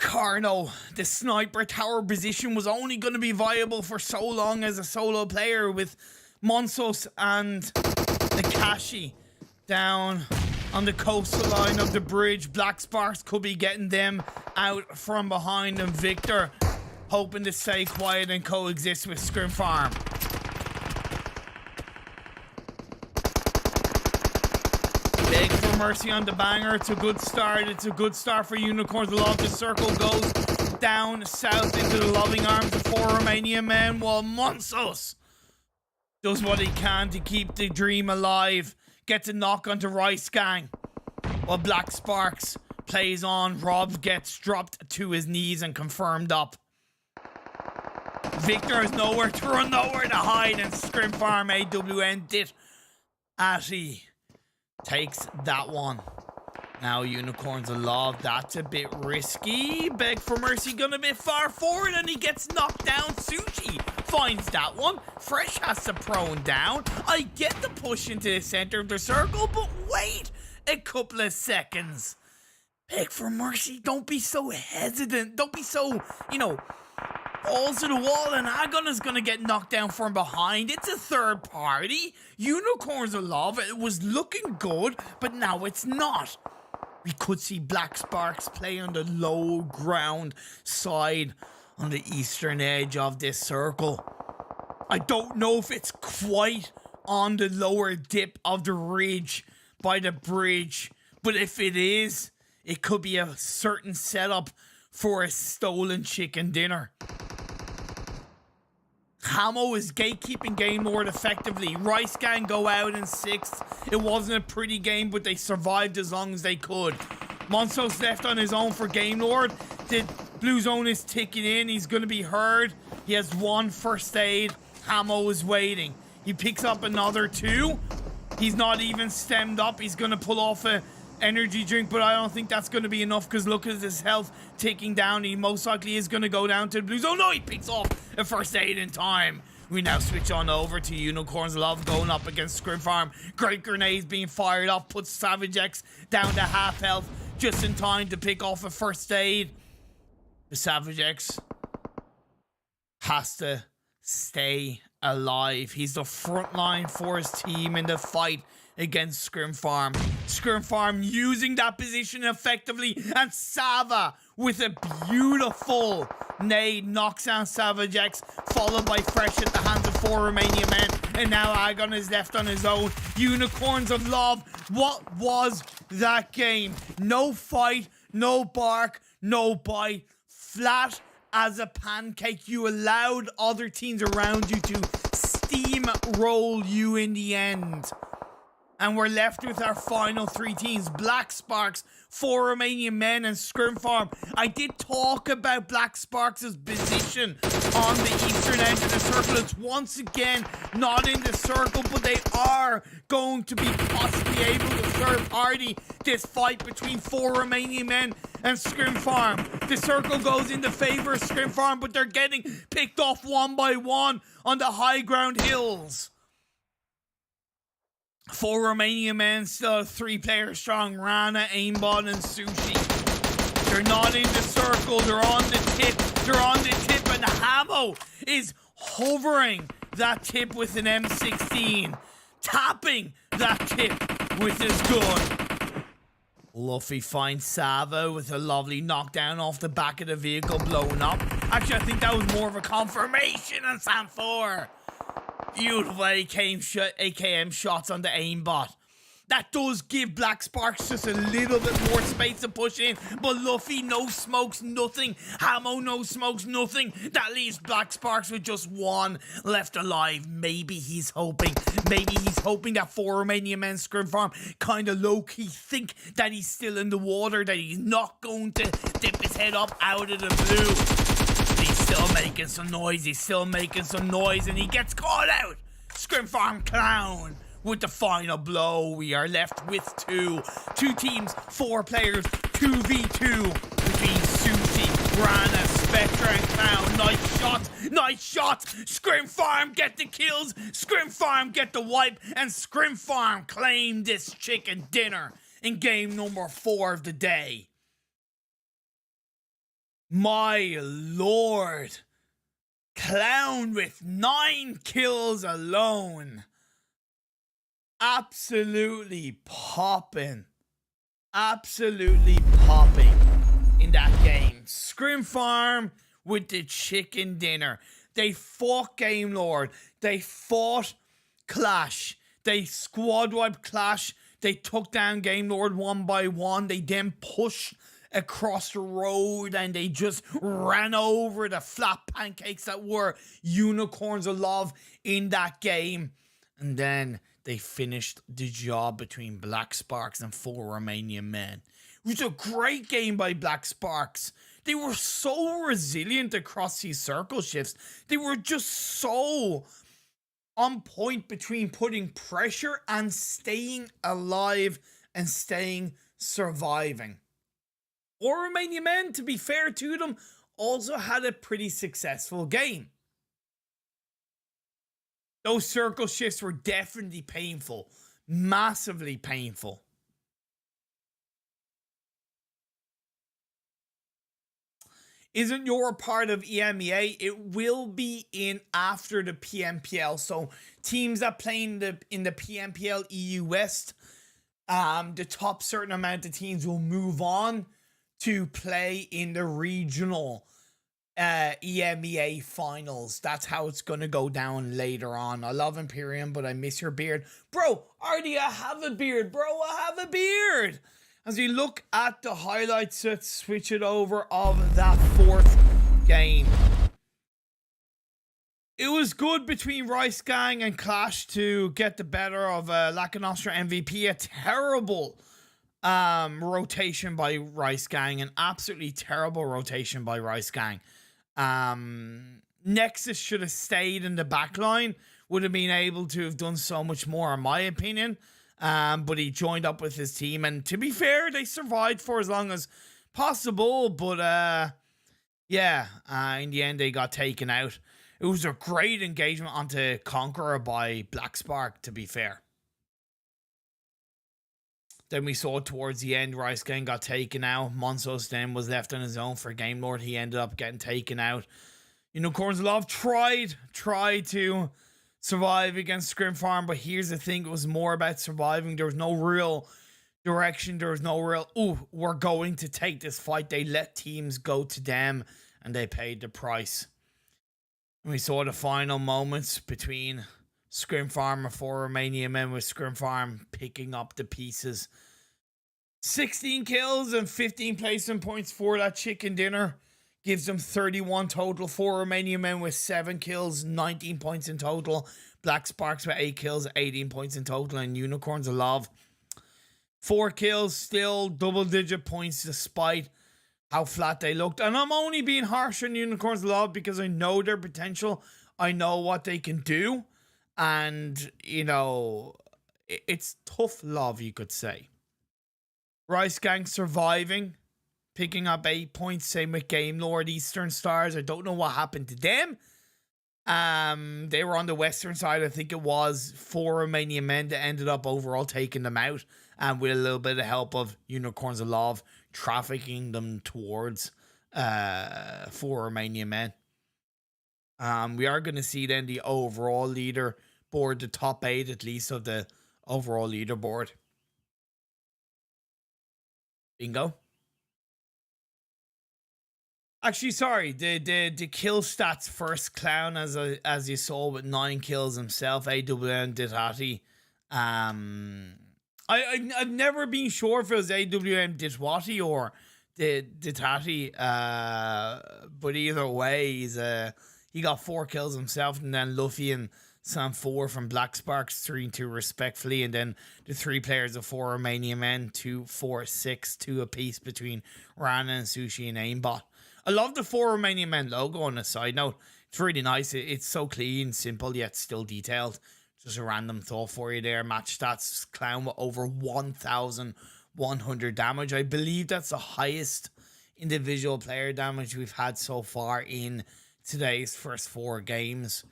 Carno. The sniper tower position was only going to be viable for so long as a solo player, with Monsos and Nakashi down on the coastal line of the bridge. Black Sparks could be getting them out from behind, and Victor hoping to stay quiet and coexist with ScrimFarm. Big for Mercy on the banger. It's a good start. It's a good start for Unicorns. A lot of the circle goes down south into the loving arms of 4 Romanian men, while Monsos does what he can to keep the dream alive. Gets a knock onto Rice Gang, while Black Sparks plays on. Rob gets dropped to his knees and confirmed up. Victor has nowhere to run, nowhere to hide, and ScrimFarm AWN did as he takes that one. Now Unicorns alive. That's a bit risky. Beg for Mercy gone a bit far forward, and he gets knocked down. Sushi finds that one. Fresh has to prone down. I get the push into the center of the circle, but wait a couple of seconds. Beg for Mercy, don't be so hesitant. Don't be so, balls to the wall, and Agon is going to get knocked down from behind. It's a third party. Unicorns alive. It was looking good, but now it's not. We could see Black Sparks play on the low ground side on the eastern edge of this circle. I don't know if it's quite on the lower dip of the ridge by the bridge, but if it is, it could be a certain setup for a stolen chicken dinner. Hamo is gatekeeping GameLord effectively. Rice Gang go out in 6th. It wasn't a pretty game, but they survived as long as they could. Monsos left on his own for GameLord. The blue zone is ticking in. He's going to be heard. He has 1 first aid. Hamo is waiting. He picks up another 2. He's not even stemmed up. He's going to pull off a energy drink, but I don't think that's going to be enough, because look at his health ticking down. He most likely is going to go down to the blue zone. No, he picks off a first aid in time. We now switch on over to Unicorns Love going up against ScrimFarm. Great grenades being fired off, puts Savage X down to half health just in time to pick off a first aid. The Savage X has to stay alive. He's the front line for his team in the fight against ScrimFarm. ScrimFarm using that position effectively, and Sava with a beautiful nade knocks down Savage X, followed by Fresh at the hands of 4 Romanian men, and now Agon is left on his own. Unicorns of Love, what was that game? No fight, no bark, no bite, flat as a pancake. You allowed other teams around you to steamroll you in the end. And we're left with our final 3 teams. Black Sparks, 4 Romanian men, and ScrimFarm. I did talk about Black Sparks' position on the eastern edge of the circle. It's once again not in the circle, but they are going to be possibly able to third party this fight between 4 Romanian men and ScrimFarm. The circle goes in the favor of ScrimFarm, but they're getting picked off one by one on the high ground hills. 4 Romanian men still 3 players strong. Rana, Aimbot, and Sushi. They're not in the circle. They're on the tip. They're on the tip, and Hamo is hovering that tip with an M16. Tapping that tip with his gun. Luffy finds Sava with a lovely knockdown off the back of the vehicle blown up. Actually, I think that was more of a confirmation on Sam 4. Beautiful AKM shots on the aimbot. That does give Black Sparks just a little bit more space to push in. But Luffy, no smokes, nothing. Hamo, no smokes, nothing. That leaves Black Sparks with just one left alive. Maybe he's hoping that 4 Romanian Men ScrimFarm kind of low-key think that he's still in the water, that he's not going to dip his head up out of the blue. But he's still making some noise, and he gets caught out. ScrimFarm Clown with the final blow. We are left with two teams, 4 players, 2v2 between Sushi, Grana, Spectre, and Clown. Nice shot. ScrimFarm get the kills, ScrimFarm get the wipe, and ScrimFarm claim this chicken dinner in game number 4 of the day. My lord. Clown with 9 kills alone. Absolutely popping in that game. ScrimFarm with the chicken dinner. They fought GameLord. They fought Clash. They squad wiped Clash. They took down GameLord one by one. They then pushed across the road and they just ran over the flat pancakes that were Unicorns of Love in that game. And then they finished the job between Black Sparks and 4 Romanian Men. It was a great game by Black Sparks. They were so resilient across these circle shifts. They were just so on point between putting pressure and staying alive and staying surviving. 4 Romanian Men, to be fair to them, also had a pretty successful game. Those circle shifts were definitely painful. Massively painful. Isn't your part of EMEA? It will be in after the PMPL. So teams that play in the PMPL EU West, the top certain amount of teams will move on to play in the regional EMEA finals. That's how it's going to go down later on. I love Imperium, but I miss your beard. Bro, Artie, I have a beard. As we look at the highlights, let's switch it over of that 4th game. It was good between RESQ and Clash to get the better of Lakonostra MVP. A terrible rotation by RESQ, an absolutely terrible rotation by RESQ. Nexus should have stayed in the back line, would have been able to have done so much more in my opinion, but he joined up with his team, and to be fair, they survived for as long as possible, but in the end they got taken out. It was a great engagement onto Conqueror by Black Spark, to be fair. Then we saw towards the end, RESQ got taken out. Monsos then was left on his own for GameLord. He ended up getting taken out. Unicorns of Love tried to survive against ScrimFarm, but here's the thing, it was more about surviving. There was no real direction. There was no real, we're going to take this fight. They let teams go to them, and they paid the price. And we saw the final moments between ScrimFarm and 4 Romanian Men, with ScrimFarm picking up the pieces. 16 kills and 15 placement points for that chicken dinner. Gives them 31 total. 4 Romanian Men with 7 kills, 19 points in total. Black Sparks with 8 kills, 18 points in total. And Unicorns of Love, 4 kills, still double-digit points despite how flat they looked. And I'm only being harsh on Unicorns of Love because I know their potential. I know what they can do. And, you know, it's tough love, you could say. RESQ surviving, picking up 8 points. Same with GameLord, Eastern Stars. I don't know what happened to them. They were on the Western side. I think it was 4 Romanian Men that ended up overall taking them out. And with a little bit of help of Unicorns of Love, trafficking them towards 4 Romanian Men. We are going to see then the overall leaderboard, the top 8 at least of the overall leaderboard. Bingo. Actually, sorry, the kill stats first. Clown, as you saw, with 9 kills himself. AWN Ditati, I've never been sure if it was AWM Ditwati or Ditati, but either way, he got 4 kills himself, and then Luffy and Sam 4 from Black Sparks 3-2 respectfully, and then the 3 players of 4 Romanian Men 2, 4, 6, 2 apiece between Rana and Sushi and Aimbot. I love the 4 Romanian Men logo on a side note. It's really nice. It's so clean, simple, yet still detailed. Just a random thought for you there. Match stats, Clown with over 1,100 damage. I believe that's the highest individual player damage we've had so far in today's first 4 games. I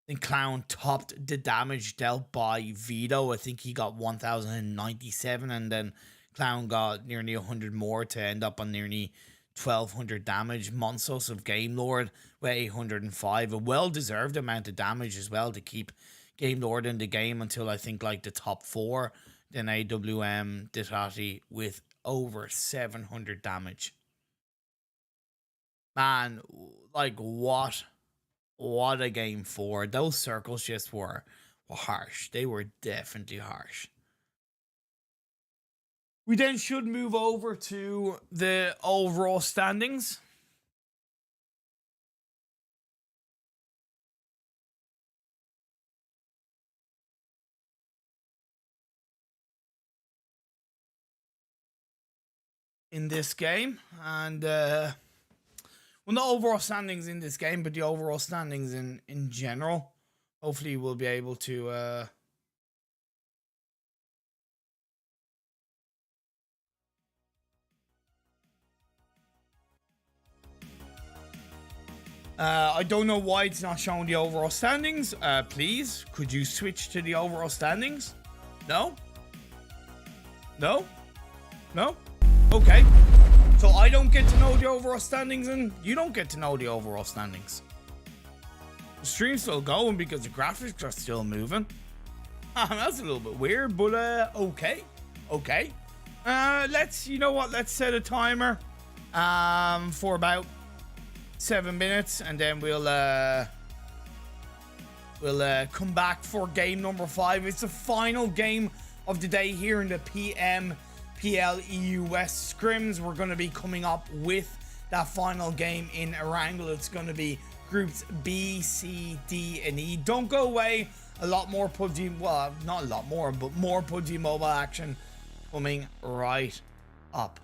think Clown topped the damage dealt by Vito. I think he got 1,097, and then Clown got nearly 100 more to end up on nearly 1,200 damage. Monsos of Gamelord with 805. A well-deserved amount of damage as well to keep Gamelord in the game until I think like the top 4. Then AWM Ditati with over 700 damage. Man, like what a game 4. Those circles just were harsh. They were definitely harsh. We then should move over to the overall standings. In this game, and well, not overall standings in this game, but the overall standings in general. Hopefully we'll be able to I don't know why it's not showing the overall standings. Please, could you switch to the overall standings? No? No? No? Okay, so I don't get to know the overall standings, and you don't get to know the overall standings. The stream's still going because the graphics are still moving. That's a little bit weird, but okay. You know what? Let's set a timer for about 7 minutes, and then we'll come back for game number 5. It's the final game of the day here in the PMPL EU West Scrims. We're going to be coming up with that final game in Erangel. It's going to be groups B, C, D, and E. Don't go away. A lot more PUBG, well, not a lot more, but more PUBG Mobile action coming right up.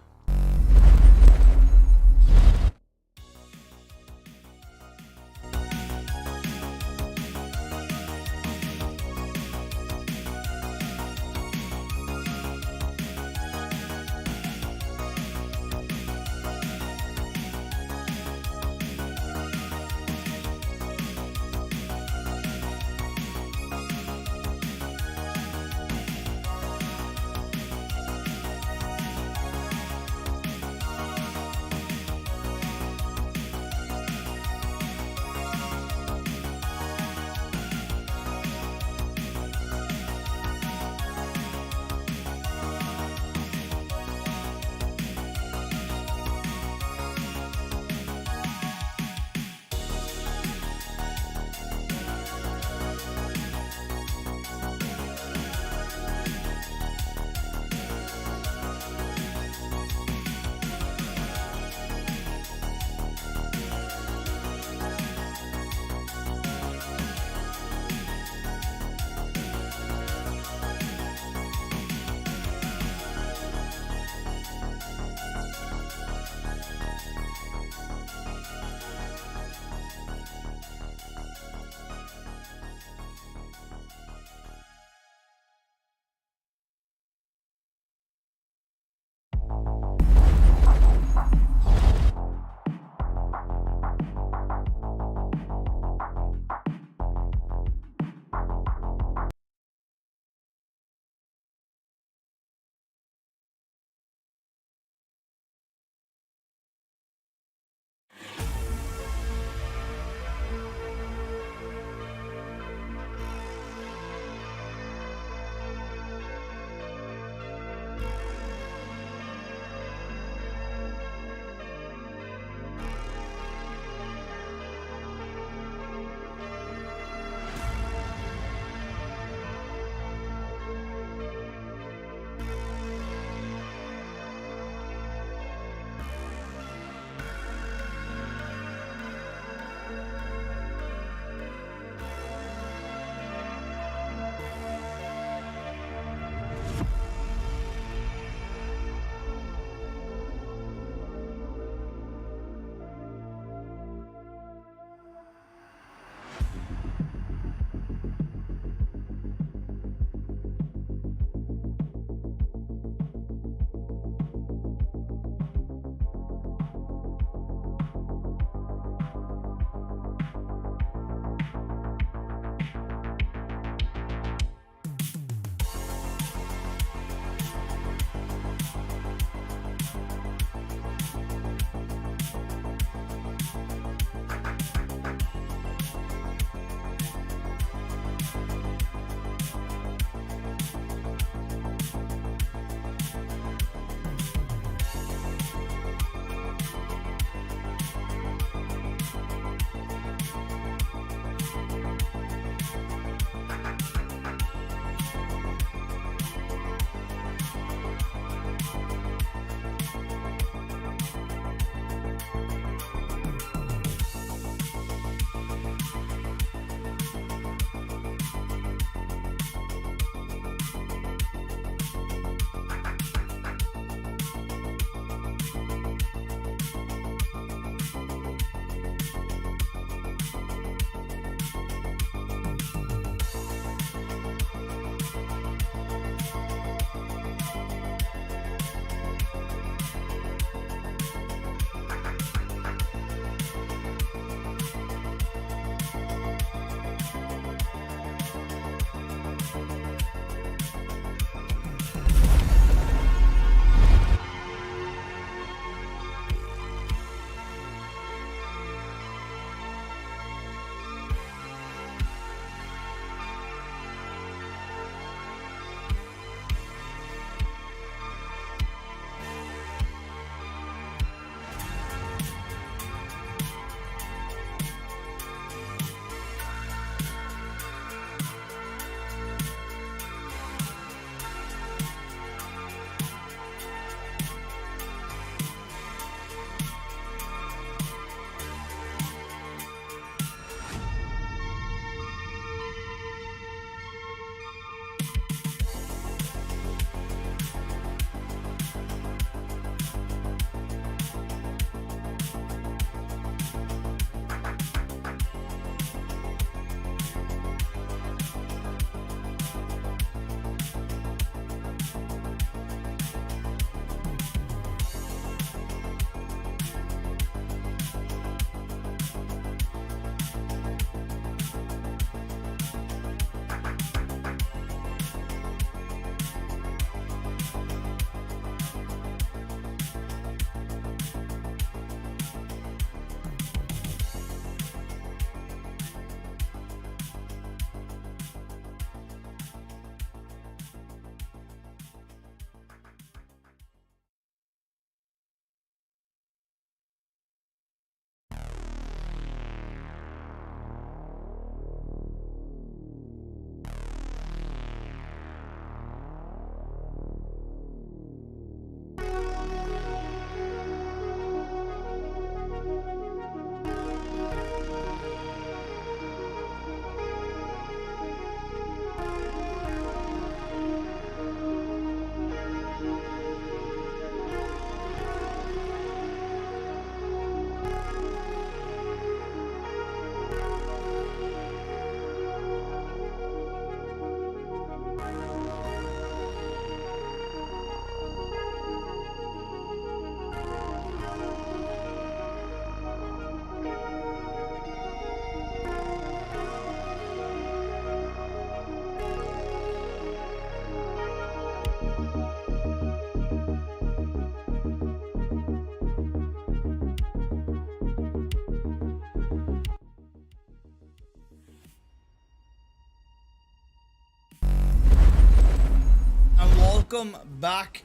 welcome back,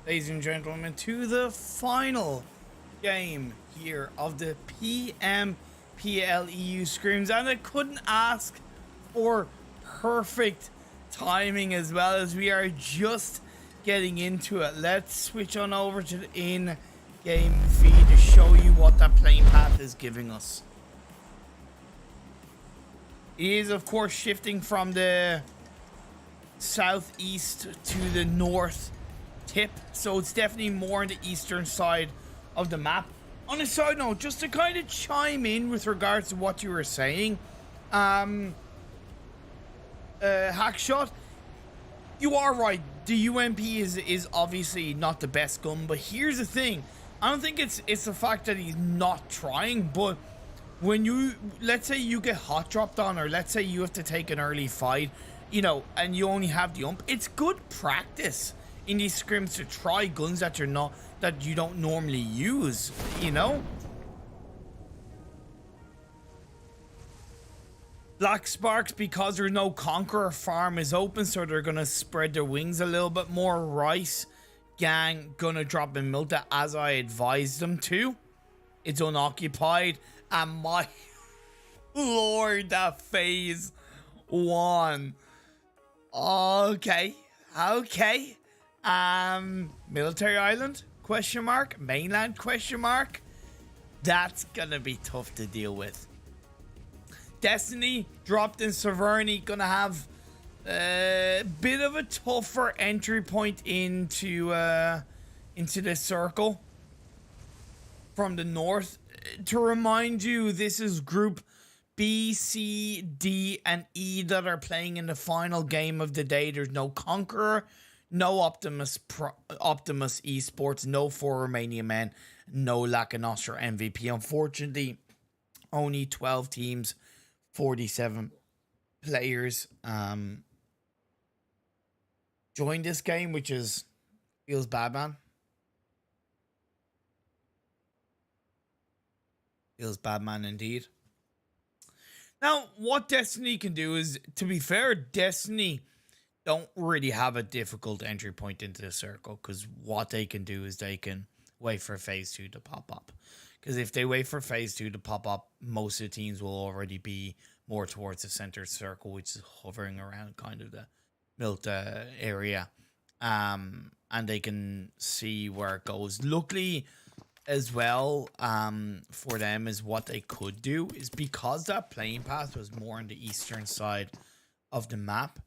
ladies and gentlemen, to the final game here of the PMPL EU Scrims, and I couldn't ask for perfect timing as well, as we are just getting into it. Let's switch on over to the in-game feed to show you what that playing path is giving us. It is, of course, shifting from the southeast to the north tip, so it's definitely more on the eastern side of the map. On a side note, just to kind of chime in with regards to what you were saying, Hackshot, you are right. The UMP is obviously not the best gun, but here's the thing. I don't think it's the fact that he's not trying, but when you, let's say you get hot dropped on, or let's say you have to take an early fight, you know, and you only have the ump, it's good practice in these scrims to try guns that you don't normally use, you know. Black Sparks, because there's no Conqueror farm, is open, so they're gonna spread their wings a little bit more. Rice Gang gonna drop in Milta as I advised them to. It's unoccupied, and my lord, that phase one. Okay. Military Island? Question mark. Mainland? Question mark. That's gonna be tough to deal with. Destiny dropped in Sovereignty, gonna have a bit of a tougher entry point into this circle from the north. To remind you, this is Group B, C, D, and E that are playing in the final game of the day. There's no Conqueror, no Optimus Esports, no 4 Romanian Men, no Lakonostra MVP. Unfortunately, only 12 teams, 47 players joined this game, which feels bad, man. Feels bad, man, indeed. Now, what Destiny can do is, to be fair, Destiny don't really have a difficult entry point into the circle, because what they can do is they can wait for phase 2 to pop up. Because if they wait for phase 2 to pop up, most of the teams will already be more towards the center circle, which is hovering around kind of the Milta area. And they can see where it goes. Luckily, as well, for them, is what they could do is, because that playing path was more on the eastern side of the map.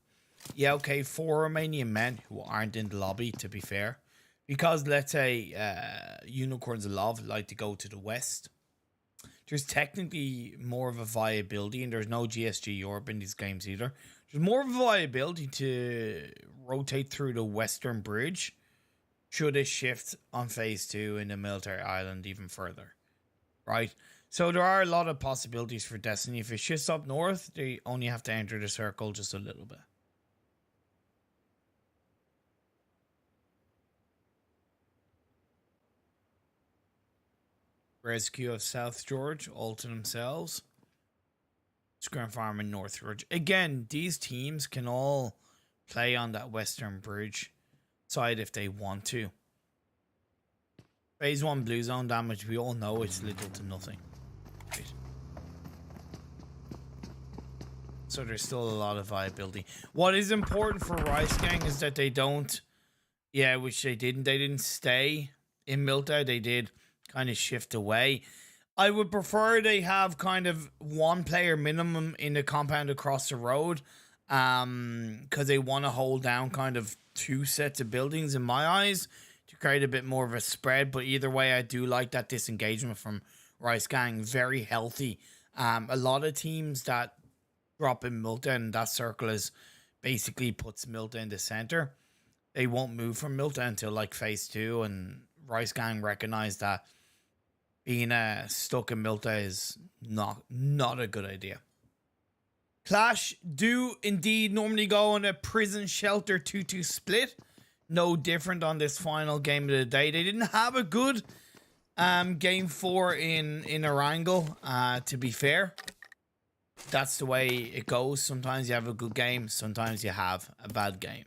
Yeah, okay, 4 Romanian Men who aren't in the lobby, to be fair, because let's say Unicorns of Love like to go to the west. There's technically more of a viability, and there's no GSG Europe in these games either. There's more of a viability to rotate through the western bridge should it shift on phase 2 in the military island even further, right? So there are a lot of possibilities for Destiny. If it shifts up north, they only have to enter the circle just a little bit. RESQ of South George, all to themselves. ScrimFarm in North George. Again, these teams can all play on that western bridge side if they want to. Phase 1 blue zone damage, we all know it's little to nothing. Right. So there's still a lot of viability. What is important for Rice Gang is that they don't, yeah, which they didn't stay in Milta. They did kind of shift away. I would prefer they have kind of 1 player minimum in the compound across the road, because they want to hold down kind of 2 sets of buildings in my eyes to create a bit more of a spread. But either way, I do like that disengagement from Rice Gang. Very healthy. A lot of teams that drop in Milta, and that circle is basically puts Milta in the center. They won't move from Milta until like phase 2, and Rice Gang recognize that being stuck in Milta is not a good idea. Clash do indeed normally go on a prison shelter 2-2 split. No different on this final game of the day. They didn't have a good game 4 in Erangel, to be fair. That's the way it goes. Sometimes you have a good game, sometimes you have a bad game.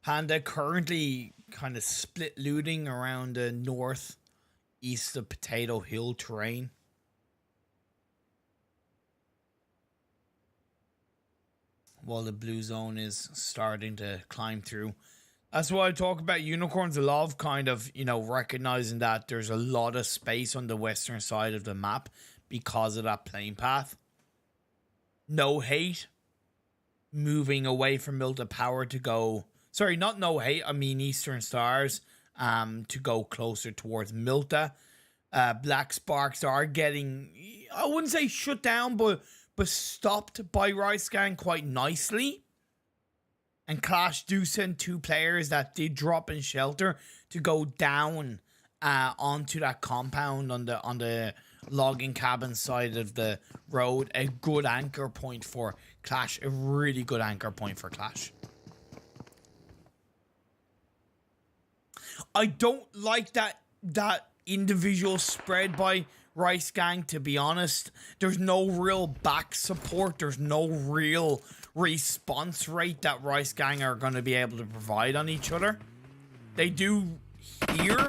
Panda currently kind of split looting around the northeast of Potato Hill terrain. While the blue zone is starting to climb through. That's why I talk about unicorns a lot of kind of, you know, recognizing that there's a lot of space on the western side of the map because of that plane path. No hate. Moving away from Milta Power to go... Sorry, not no hate. I mean Eastern Stars to go closer towards Milta. Black Sparks are getting... I wouldn't say shut down, but stopped by RESQ quite nicely. And Clash do send 2 players that did drop in shelter to go down onto that compound on the logging cabin side of the road. A good anchor point for Clash. A really good anchor point for Clash. I don't like that individual spread by RESQ, to be honest. There's no real back support. There's no real response rate that RESQ are going to be able to provide on each other. They do here.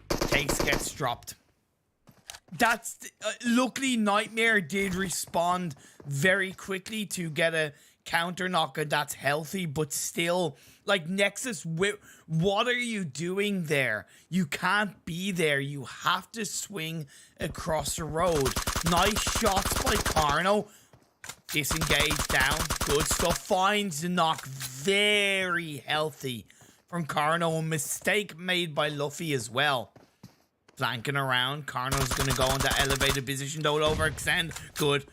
Takes gets dropped. That's luckily Nightmare did respond very quickly to get a counter knocker that's healthy, but still, like, Nexus, what are you doing there? You can't be there. You have to swing across the road. Nice shots by Carno. Disengage down. Good stuff. Finds the knock. Very healthy from Carno. A mistake made by Luffy as well. Flanking around. Carno's going to go into elevated position. Don't overextend. Good.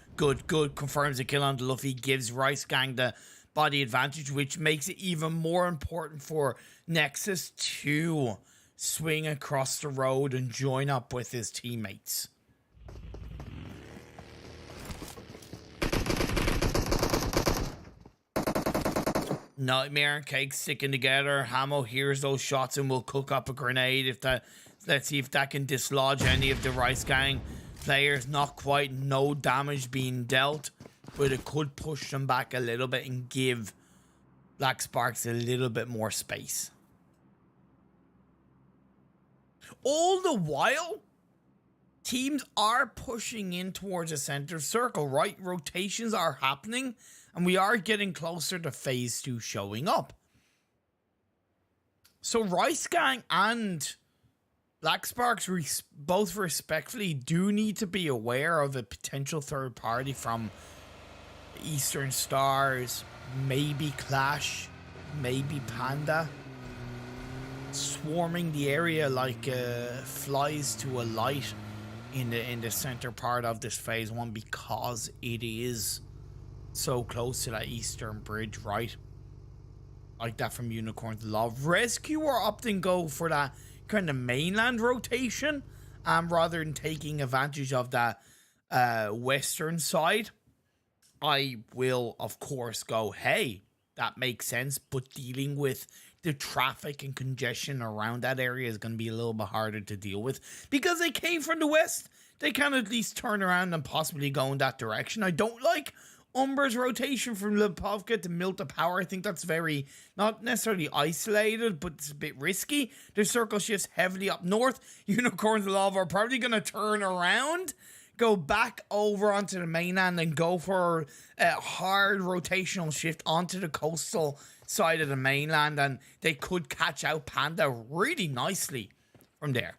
Confirms a kill on Luffy. Gives RESQ the body advantage, which makes it even more important for Nexus to swing across the road and join up with his teammates. Nightmare and Cake sticking together. Hamo hears those shots and will cook up a grenade. Let's see if that can dislodge any of the RESQ players. Not quite. No damage being dealt, but it could push them back a little bit and give Black Sparks a little bit more space. All the while, teams are pushing in towards the center circle, right? Rotations are happening, and we are getting closer to phase 2 showing up. So RESQ and Black Sparks both respectfully do need to be aware of a potential third party from Eastern Stars, maybe Clash, maybe Panda, swarming the area like flies to a light in the center part of this phase 1 because it is so close to that eastern bridge, right? Like that from Unicorn's Love. RESQ are opting go for that kind of mainland rotation rather than taking advantage of that western side. I will, of course, go, hey, that makes sense, but dealing with the traffic and congestion around that area is going to be a little bit harder to deal with because they came from the west. They can at least turn around and possibly go in that direction. I don't like UMBRA's rotation from Lipovka to Milta Power. I think that's very, not necessarily isolated, but it's a bit risky. Their circle shifts heavily up north. Unicorns Love are probably going to turn around, go back over onto the mainland and go for a hard rotational shift onto the coastal side of the mainland, and they could catch out Panda really nicely from there.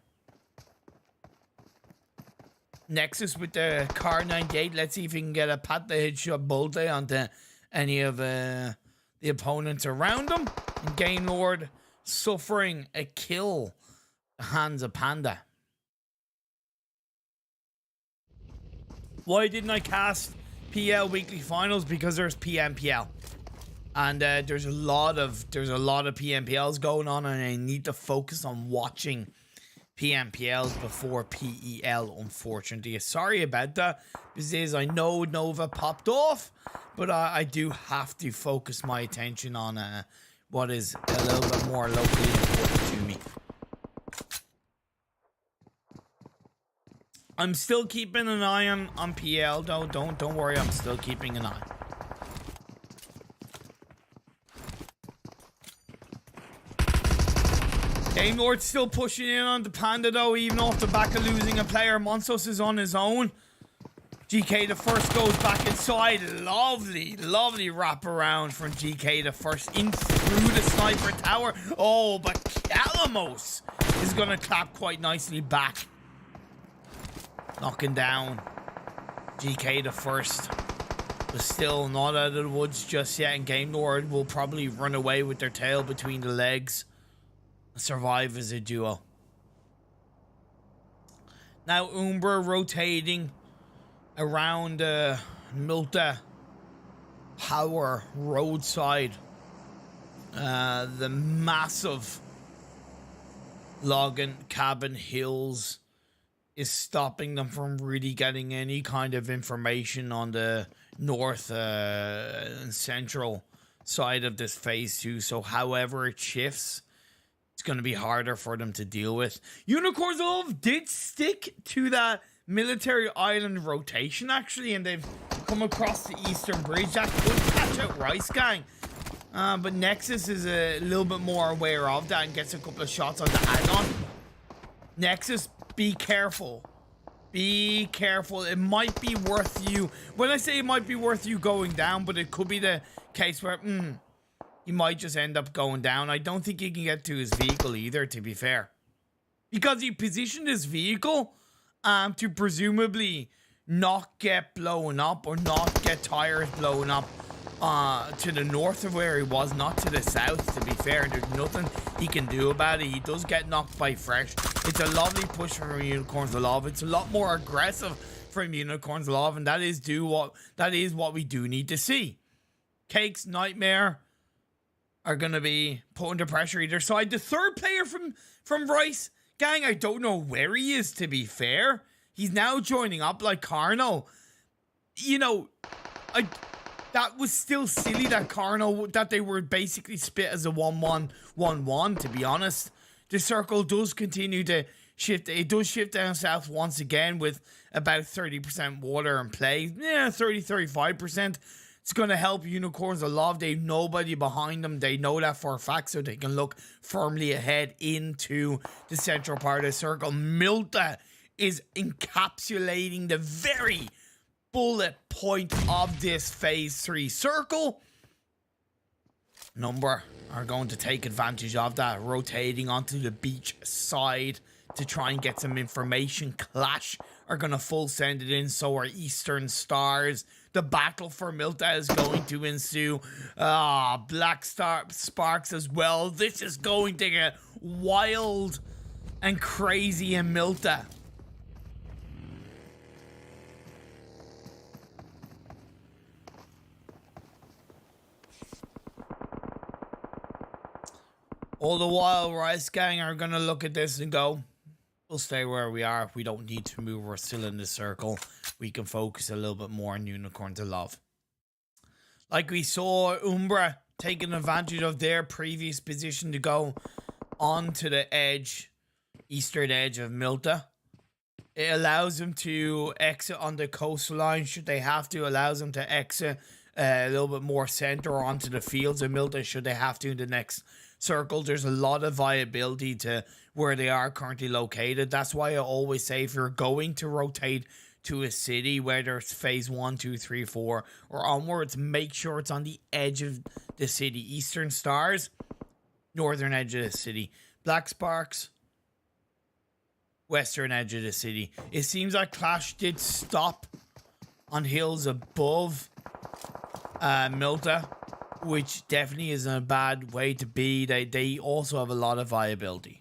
Nexus with the Car 98. Let's see if he can get a pat the headshot bolt onto any of the opponents around him. And GAMELORD suffering a kill at the hands of Panda. Why didn't I cast PL weekly finals? Because there's PMPL. And there's a lot of PMPLs going on, and I need to focus on watching PMPLs before PEL, unfortunately. Sorry about that, because I know Nova popped off, but I do have to focus my attention on what is a little bit more locally important to me. I'm still keeping an eye on PL though. Don't worry, I'm still keeping an eye. GameLord still pushing in on the Panda though, even off the back of losing a player. Monsos is on his own. GK the first goes back inside. Lovely, lovely wrap around from GK the first in through the sniper tower. Oh, but Calamos is going to clap quite nicely back. Knocking down GK the first. But still not out of the woods just yet. And GameLord will probably run away with their tail between the legs. Survive as a duo. Now UMBRA rotating around Milta Power roadside. The massive Login Cabin Hills is stopping them from really getting any kind of information on the north and central side of this phase 2. So however it shifts, it's going to be harder for them to deal with. Unicorns Love did stick to that military island rotation, actually, and they've come across the eastern bridge. That could catch out Rice Gang. But Nexus is a little bit more aware of that and gets a couple of shots on the add-on. Nexus, be careful. Be careful. It might be worth you... When I say it might be worth you going down, but it could be the case where... he might just end up going down. I don't think he can get to his vehicle either, to be fair. Because he positioned his vehicle to presumably not get blown up or not get tires blown up to the north of where he was, not to the south, to be fair. There's nothing he can do about it. He does get knocked by fresh. It's a lovely push from Unicorns of Love. It's a lot more aggressive from Unicorns of Love, and that is what we do need to see. Cakes, Nightmare are going to be put under pressure either side. The third player from Rice Gang, I don't know where he is, to be fair. He's now joining up like Carno. You know, that was still silly that Carno, that they were basically split as a 1-1-1-1, to be honest. The circle does continue to shift. It does shift down south once again with about 30% water in play. Yeah, 30-35%. It's going to help Unicorns of Love. They have nobody behind them. They know that for a fact, so they can look firmly ahead into the central part of the circle. Milta is encapsulating the very bullet point of this phase 3 circle. Number are going to take advantage of that, rotating onto the beach side to try and get some information. Clash are going to full send it in, so are Eastern Stars. The battle for Milta is going to ensue. Black Star Sparks as well. This is going to get wild and crazy in Milta. All the while, Rice Gang are going to look at this and go, we'll stay where we are. We don't need to move. We're still in the circle. We can focus a little bit more on Unicorns of Love. Like we saw UMBRA taking advantage of their previous position to go onto the edge, eastern edge of Milta. It allows them to exit on the coastline should they have to. Allows them to exit a little bit more center onto the fields of Milta should they have to in the next circle. There's a lot of viability to where they are currently located. That's why I always say if you're going to rotate to a city, whether it's phase 1, 2, 3, 4 or onwards, make sure it's on the edge of the city. Eastern Stars, northern edge of the city. Black Sparks, western edge of the city. It seems like Clash did stop on hills above Milta, which definitely isn't a bad way to be. They also have a lot of viability.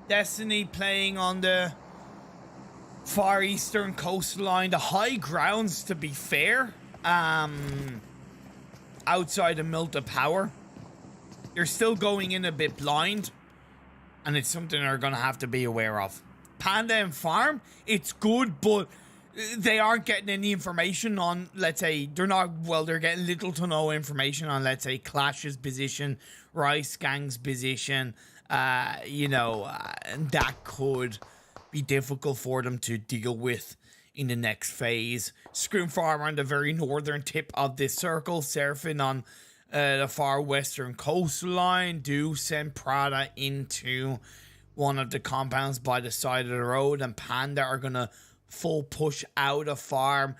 Destiny playing on the far eastern coastline, the high grounds, to be fair, outside of Milta Power. You're still going in a bit blind, and it's something they're going to have to be aware of. Panda and Farm, it's good, but they aren't getting any information on, let's say, they're getting little to no information on, let's say, Clash's position, Rice Gang's position, and that could be difficult for them to deal with in the next phase. ScrimFarm on the very northern tip of this circle, Seraphim on the far western coastline. Do send Prada into one of the compounds by the side of the road, and Panda are gonna full push out of farm.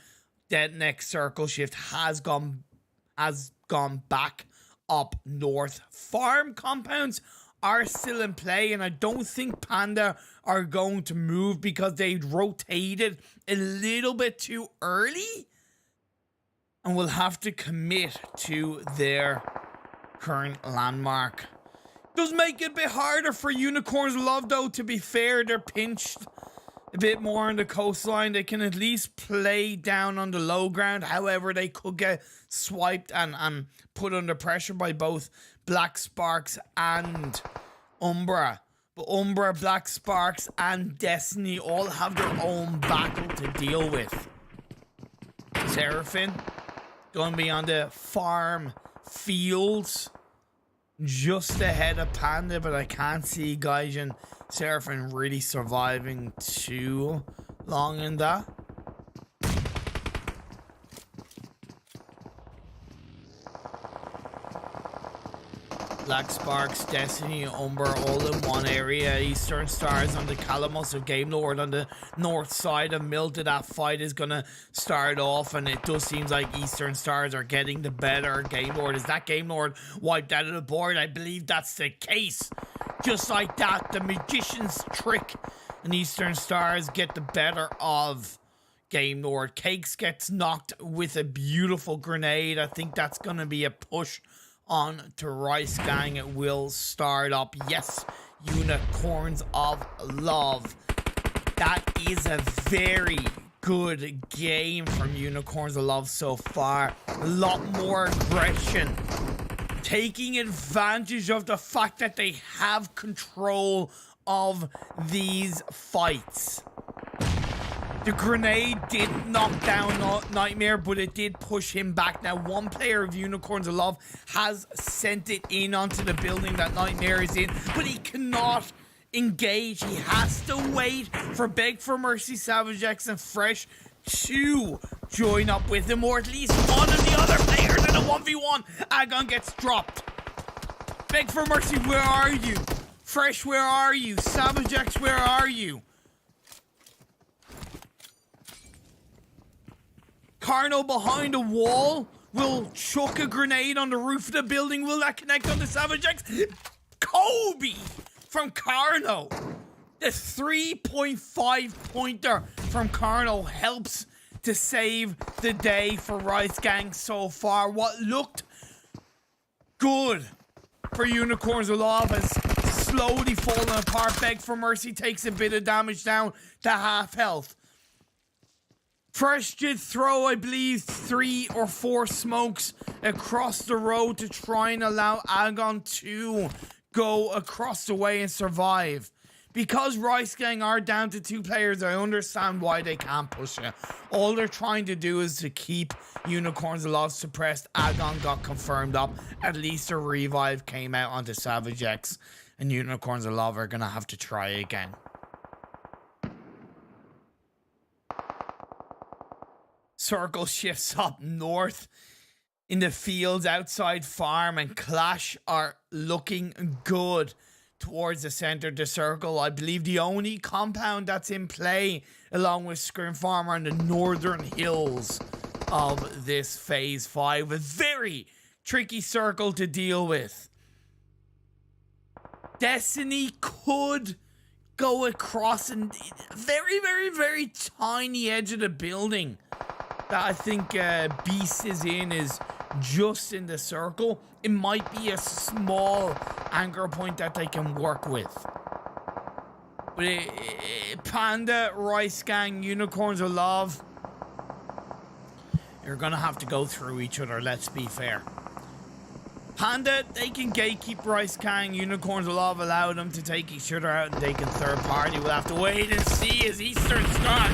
That next circle shift has gone back up north. Farm compounds are still in play, and I don't think Panda are going to move because they rotated a little bit too early and will have to commit to their current landmark. Does make it a bit harder for Unicorns Love, though. To be fair, they're pinched a bit more on the coastline. They can at least play down on the low ground. However, they could get swiped and put under pressure by both Black Sparks and UMBRA. But UMBRA, Black Sparks, and Destiny all have their own battle to deal with. Seraphim going to be on the farm fields just ahead of Panda, but I can't see Gaijin Seraphim really surviving too long in that. Black Sparks, Destiny, UMBRA all in one area. Eastern Stars on the Calamos of GameLord on the north side of Milton. That fight is going to start off, and it does seem like Eastern Stars are getting the better GameLord. Is that GameLord wiped out of the board? I believe that's the case. Just like that, the magician's trick, and Eastern Stars get the better of GameLord. Cakes gets knocked with a beautiful grenade. I think that's going to be a push on to Rice Gang. It will start up. Yes, Unicorns of Love. That is a very good game from Unicorns of Love so far. A lot more aggression, taking advantage of the fact that they have control of these fights. The grenade did knock down Nightmare, but it did push him back. Now, one player of Unicorns of Love has sent it in onto the building that Nightmare is in, but he cannot engage. He has to wait for Beg for Mercy, Savage X, and Fresh to join up with him, or at least one of the other players in a 1v1. Agon gets dropped. Beg for Mercy, where are you? Fresh, where are you? Savage X, where are you? Carno behind a wall will chuck a grenade on the roof of the building. Will that connect on the Savage X? Kobe from Carno. The 3.5 pointer from Carno helps to save the day for Rice Gang so far. What looked good for Unicorns of Love has slowly fallen apart. Beg for Mercy takes a bit of damage down to half health. Fresh did throw, I believe, 3 or 4 smokes across the road to try and allow Agon to go across the way and survive. Because Rice Gang are down to 2 players, I understand why they can't push it. All they're trying to do is to keep Unicorns of Love suppressed. Agon got confirmed up. At least a revive came out onto Savage X, and Unicorns of Love are going to have to try again. Circle shifts up north in the fields outside farm, and QLASH are looking good towards the center of the circle. I believe the only compound that's in play along with ScrimFarm on the northern hills of this phase 5. A very tricky circle to deal with. Destiny could go across a very, very, very tiny edge of the building that I think Beast is in, is just in the circle. It might be a small anchor point that they can work with. But Panda, Rice Gang, Unicorns of Love, you're gonna have to go through each other, let's be fair. Panda, they can gatekeep Rice Gang. Unicorns of Love allow them to take each other out, and they can third party. We'll have to wait and see as Eastern Star.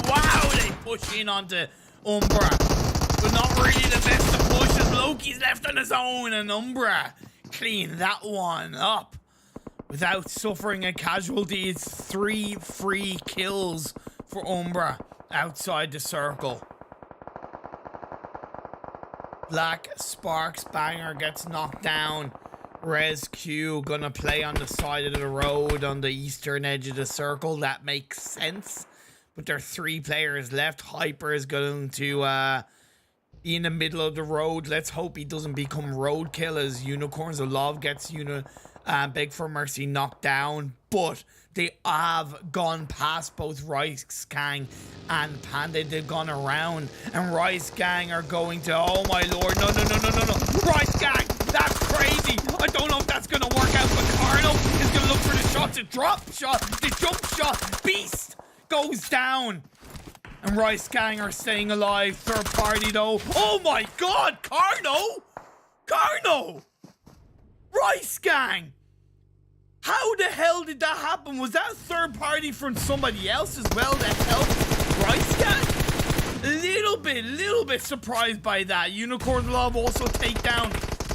Wow, they push in onto UMBRA, but not really the best to push as Loki's left on his own, and UMBRA clean that one up without suffering a casualty. It's 3 free kills for UMBRA. outside the circle. Black Sparks Banger gets knocked down. RESQ gonna play on the side of the road on the eastern edge of the circle. That makes sense. But there are 3 players left. Hyper is going to be in the middle of the road. Let's hope he doesn't become roadkill as Unicorns of Love gets Beg for Mercy knocked down. But they have gone past both Rice Gang and Panda. They've gone around, and Rice Gang are going to, oh my lord, no. Rice Gang, that's crazy. I don't know if that's going to work out, but Carno is going to look for the shot, the drop shot, the jump shot. Beast goes down, and Rice Gang are staying alive. Third party though. Oh my god, Carno! Rice Gang! How the hell did that happen? Was that a third party from somebody else as well that helped Rice Gang? Little bit surprised by that. Unicorn Love also take down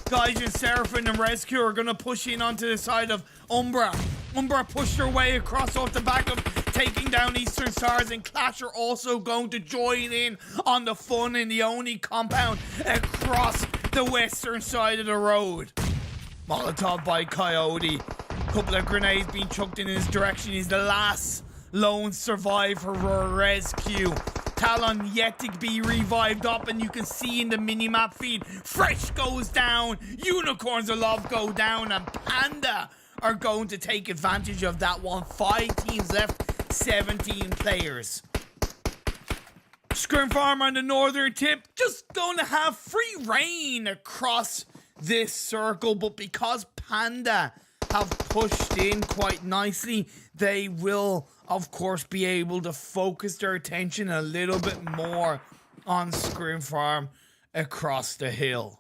Gaijin Seraphim, and RESQ are gonna push in onto the side of UMBRA. UMBRA pushed their way across off the back of taking down Eastern Stars, and QLASH are also going to join in on the fun in the only compound across the western side of the road. Molotov by Coyote. Couple of grenades being chucked in his direction. He's the last lone survivor for RESQ. Talon yet to be revived up, and you can see in the minimap feed, Fresh goes down, Unicorns of Love go down, and Panda are going to take advantage of that one. 5 teams left, 17 players. ScrimFarm on the northern tip, just going to have free reign across this circle, but because Panda have pushed in quite nicely, they will of course be able to focus their attention a little bit more on ScrimFarm across the hill.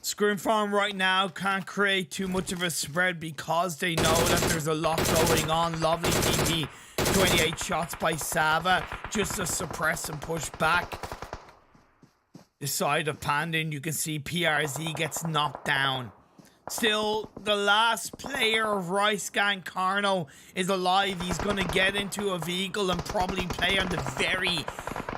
ScrimFarm right now can't create too much of a spread because they know that there's a lot going on. Lovely TP, 28 shots by Sava just to suppress and push back the side of Panda, and you can see PRZ gets knocked down. Still, the last player of Rice Gang, Carno, is alive. He's going to get into a vehicle and probably play on the very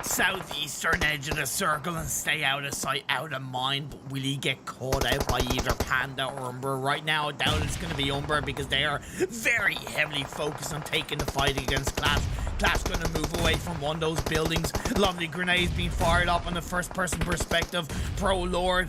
southeastern edge of the circle and stay out of sight, out of mind. But will he get caught out by either Panda or UMBRA? Right now, I doubt it's going to be UMBRA because they are very heavily focused on taking the fight against QLASH. QLASH going to move away from one of those buildings. Lovely grenades being fired up on the first-person perspective. Pro Lord.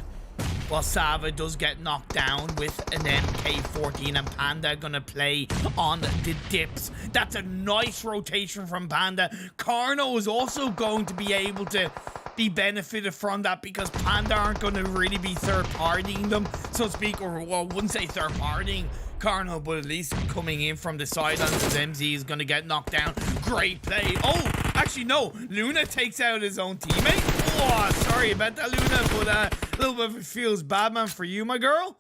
Well, Sava does get knocked down with an MK14, and Panda gonna play on the dips. That's a nice rotation from Panda. Carno is also going to be able to be benefited from that because Panda aren't going to really be third-partying them, so to speak, or well, I wouldn't say third-partying Carno, but at least coming in from the sidelines as MZ is going to get knocked down. Great play. Oh, actually, no. Luna takes out his own teammate. Oh, sorry about that, Luna, but a little bit of it feels bad, man, for you, my girl.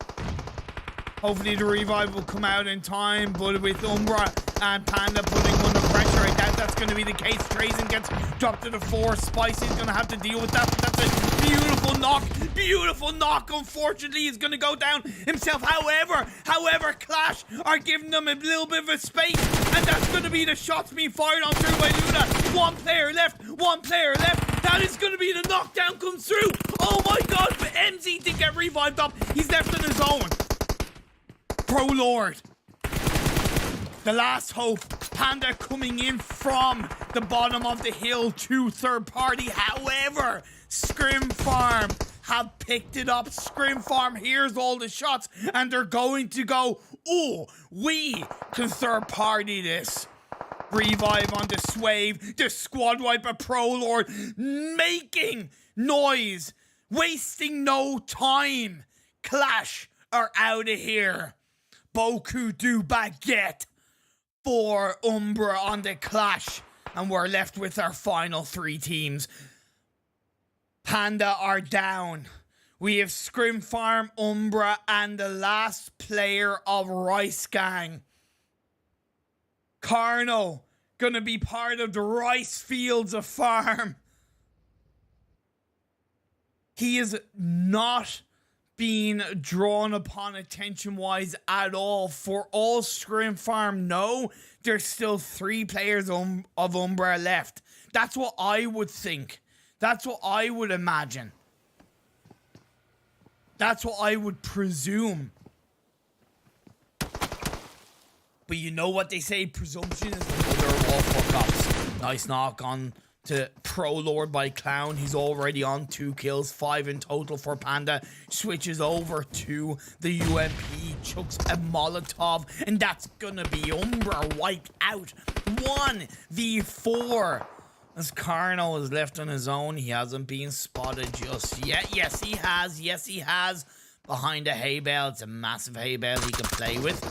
Hopefully the revive will come out in time, but with UMBRA and Panda putting under pressure, I doubt that's going to be the case. Trazen gets dropped to the floor. Spicy's going to have to deal with that, but that's a beautiful knock. Beautiful knock. Unfortunately, he's going to go down himself. However, QLASH are giving them a little bit of a space, and that's going to be the shots being fired on through by Luna. One player left. That is going to be the knockdown comes through. Oh my god, but MZ did get revived up. He's left on his own. Pro Lord. The last hope. Panda coming in from the bottom of the hill to third party. However, ScrimFarm have picked it up. ScrimFarm hears all the shots and they're going to go, oh, we can third party this. Revive on the Swave, the squad wiper Pro Lord, making noise, wasting no time. QLASH are out of here. Boku do baguette for UMBRA on the QLASH, and we're left with our final 3 teams. Panda are down. We have ScrimFarm, UMBRA, and the last player of Rice Gang. Carno, gonna be part of the rice fields of farm. He is not being drawn upon attention-wise at all. For all ScrimFarm know, there's still 3 players of UMBRA left. That's what I would think. That's what I would imagine. That's what I would presume. But you know what they say, presumption is the mother of all fuck-ups. Nice knock on to Pro Lord by Clown. He's already on 2 kills, 5 in total for Panda. Switches over to the UMP, chucks a Molotov, and that's gonna be UMBRA wiped out. 1v4. As Carno is left on his own, he hasn't been spotted just yet. Yes, he has. Yes, he has. Behind a hay bale. It's a massive hay bale he can play with.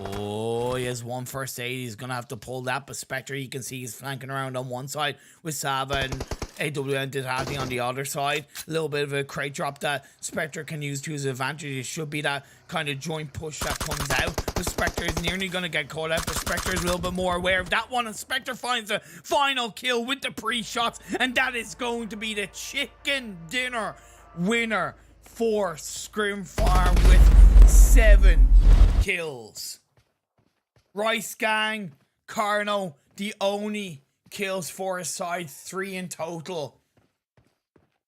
Oh, he has 1 first aid. He's going to have to pull that. But Spectre, you can see he's flanking around on one side with Sava and AWN Ditati on the other side. A little bit of a crate drop that Spectre can use to his advantage. It should be that kind of joint push that comes out. But Spectre is nearly going to get caught out. But Spectre is a little bit more aware of that one. And Spectre finds a final kill with the pre-shots. And that is going to be the chicken dinner winner for ScrimFarm with 7 kills. Rice Gang, Carno, the only kills for his side, 3 in total.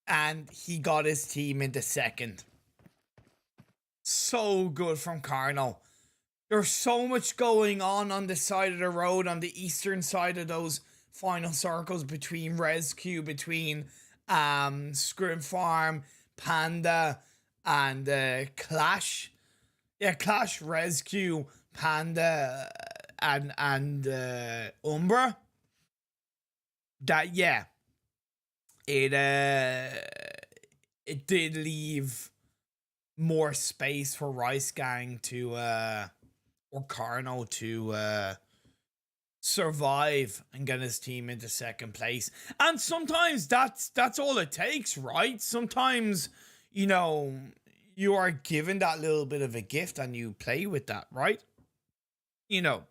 And he got his team into second. So good from Carno. There's so much going on the side of the road, on the eastern side of those final circles between RESQ, between ScrimFarm, Panda, and QLASH. Yeah, QLASH, RESQ, Panda, and UMBRA. That, yeah, it did leave more space for Rice Gang to or Carno to survive and get his team into second place. And sometimes that's all it takes, right? Sometimes, you know, you are given that little bit of a gift and you play with that, right? You know,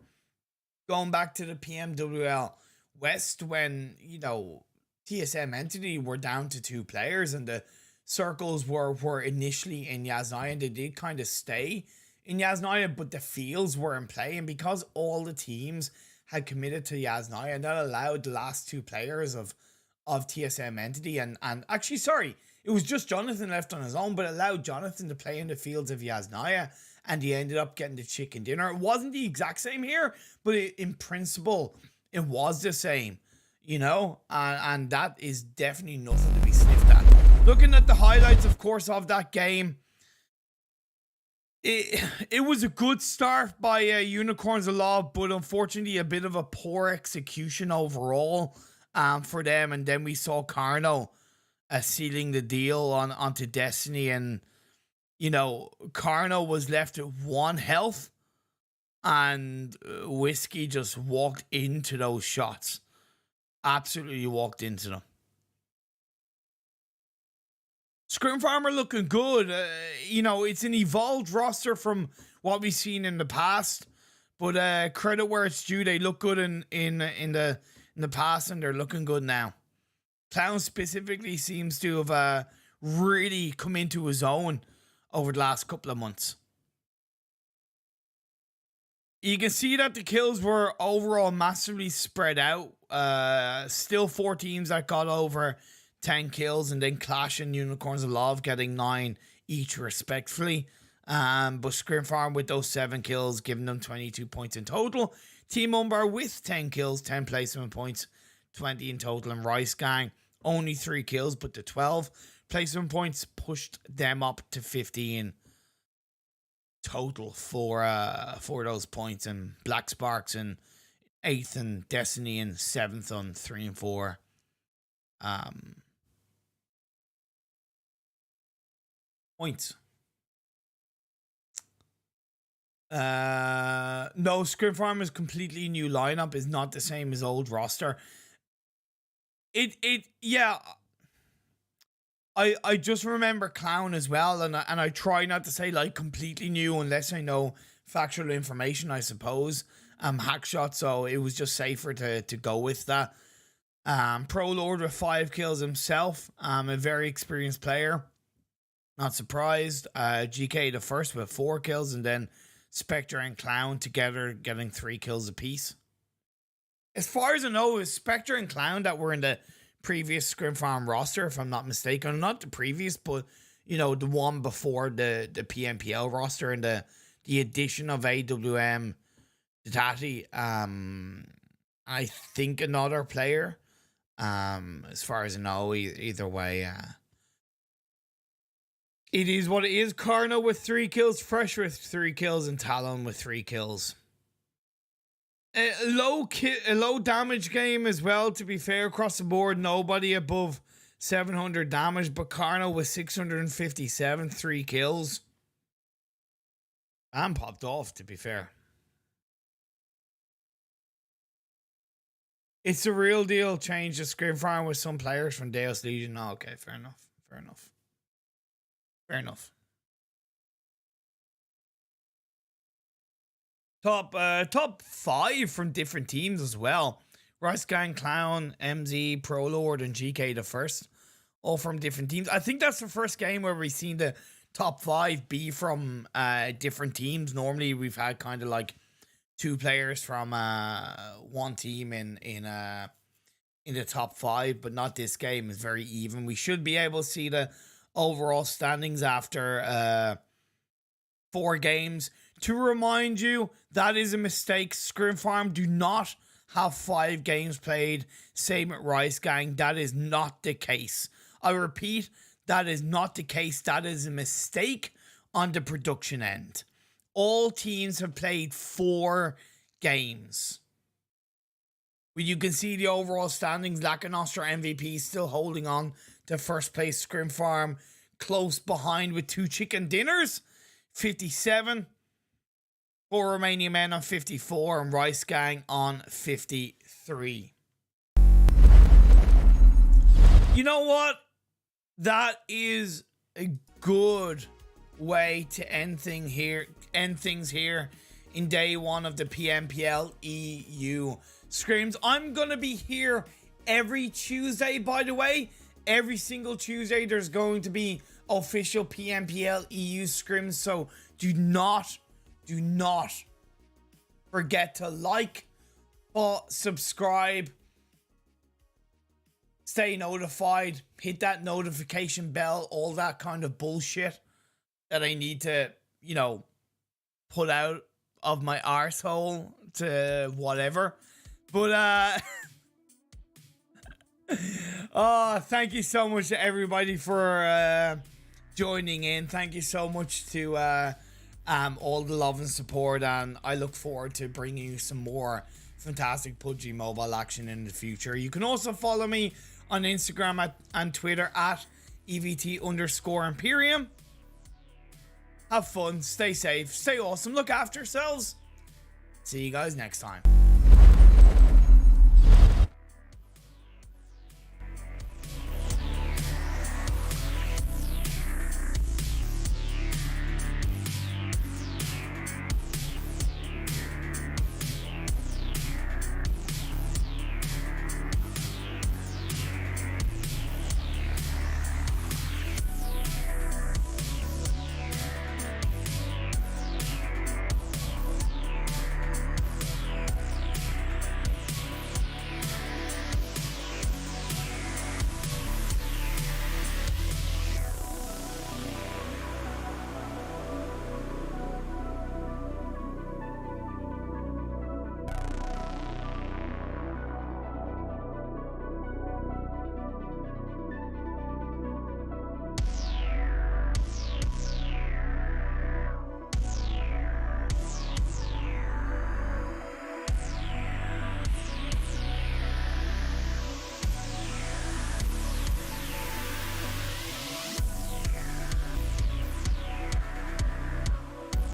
going back to the PMWL West when, you know, TSM Entity were down to 2 players and the circles were initially in Yasnaya, and they did kind of stay in Yasnaya, but the fields were in play, and because all the teams had committed to Yasnaya, and that allowed the last 2 players of TSM Entity and actually, sorry, it was just Jonathan left on his own, but allowed Jonathan to play in the fields of Yasnaya, and he ended up getting the chicken dinner. It wasn't the exact same here, but in principle, it was the same, you know, and that is definitely nothing to be sniffed at. Looking at the highlights, of course, of that game, it was a good start by Unicorns of Love, but unfortunately a bit of a poor execution overall for them. And then we saw Carno sealing the deal onto Destiny, and you know, Carno was left at 1 health, and Whiskey just walked into those shots. Absolutely walked into them. ScrimFarm are looking good. You know, it's an evolved roster from what we've seen in the past, but credit where it's due. They look good in the past, and they're looking good now. Clown specifically seems to have really come into his own over the last couple of months. You can see that the kills were overall massively spread out. Still 4 teams that got over 10 kills, and then Clash and Unicorns of Love getting 9 each respectively. But ScrimFarm with those 7 kills, giving them 22 points in total. Team UMBRA with 10 kills, 10 placement points, 20 in total. And Rice Gang, only 3 kills, but the 12 placement points pushed them up to 15 total for those points. And Black Sparks in 8th, and Destiny in 7th on 3 and 4. Points. No, ScrimFarm is completely new lineup, is not the same as old roster. Yeah. I just remember Clown as well, and I try not to say like completely new unless I know factual information, I suppose. Hackshot, so it was just safer to go with that. Pro Lord with 5 kills himself. A very experienced player. Not surprised. GK the first with 4 kills, and then Spectre and Clown together getting 3 kills apiece. As far as I know, it was Spectre and Clown that were in the previous ScrimFarm roster, if I'm not mistaken. Not the previous, but, you know, the one before the PMPL roster, and the addition of AWM Tati. I think another player. As far as I know, either way, it is what it is. Karna with 3 kills, Fresh with 3 kills, and Talon with 3 kills. A low damage game as well, to be fair, across the board. Nobody above 700 damage, but Karna with 657, 3 kills. And popped off, to be fair. It's a real deal change to ScrimFarm with some players from Deus Legion. Oh, okay, fair enough. Fair enough. Fair enough. Top 5 from different teams as well. RESQ Gang, Clown, MZ, Prolord, and GK the first. All from different teams. I think that's the first game where we've seen the top 5 be from different teams. Normally we've had kind of like 2 players from one team in the top 5, but not this game. It's very even. We should be able to see the overall standings after 4 games. To remind you, that is a mistake. ScrimFarm do not have 5 games played. Same at RESQ Gang. That is not the case. I repeat, that is not the case. That is a mistake on the production end. All teams have played 4 games. Well, you can see the overall standings. Lakonostra MVP still holding on to first place. ScrimFarm close behind with 2 chicken dinners. 57. 4 Romanian Men on 54. And RESQ Gang on 53. You know what? That is a good way to end things here in day 1 of the PMPL EU Scrims. I'm gonna be here every Tuesday, by the way. Every single Tuesday there's going to be official PMPL EU Scrims, so do not forget to like or subscribe, stay notified, hit that notification bell, all that kind of bullshit that I need to, you know, put out of my arsehole to whatever. But, oh, thank you so much to everybody for joining in. Thank you so much to all the love and support, and I look forward to bringing you some more fantastic PUBG mobile action in the future. You can also follow me on Instagram and Twitter at EVT_Imperium. Have fun, stay safe, stay awesome, look after yourselves. See you guys next time.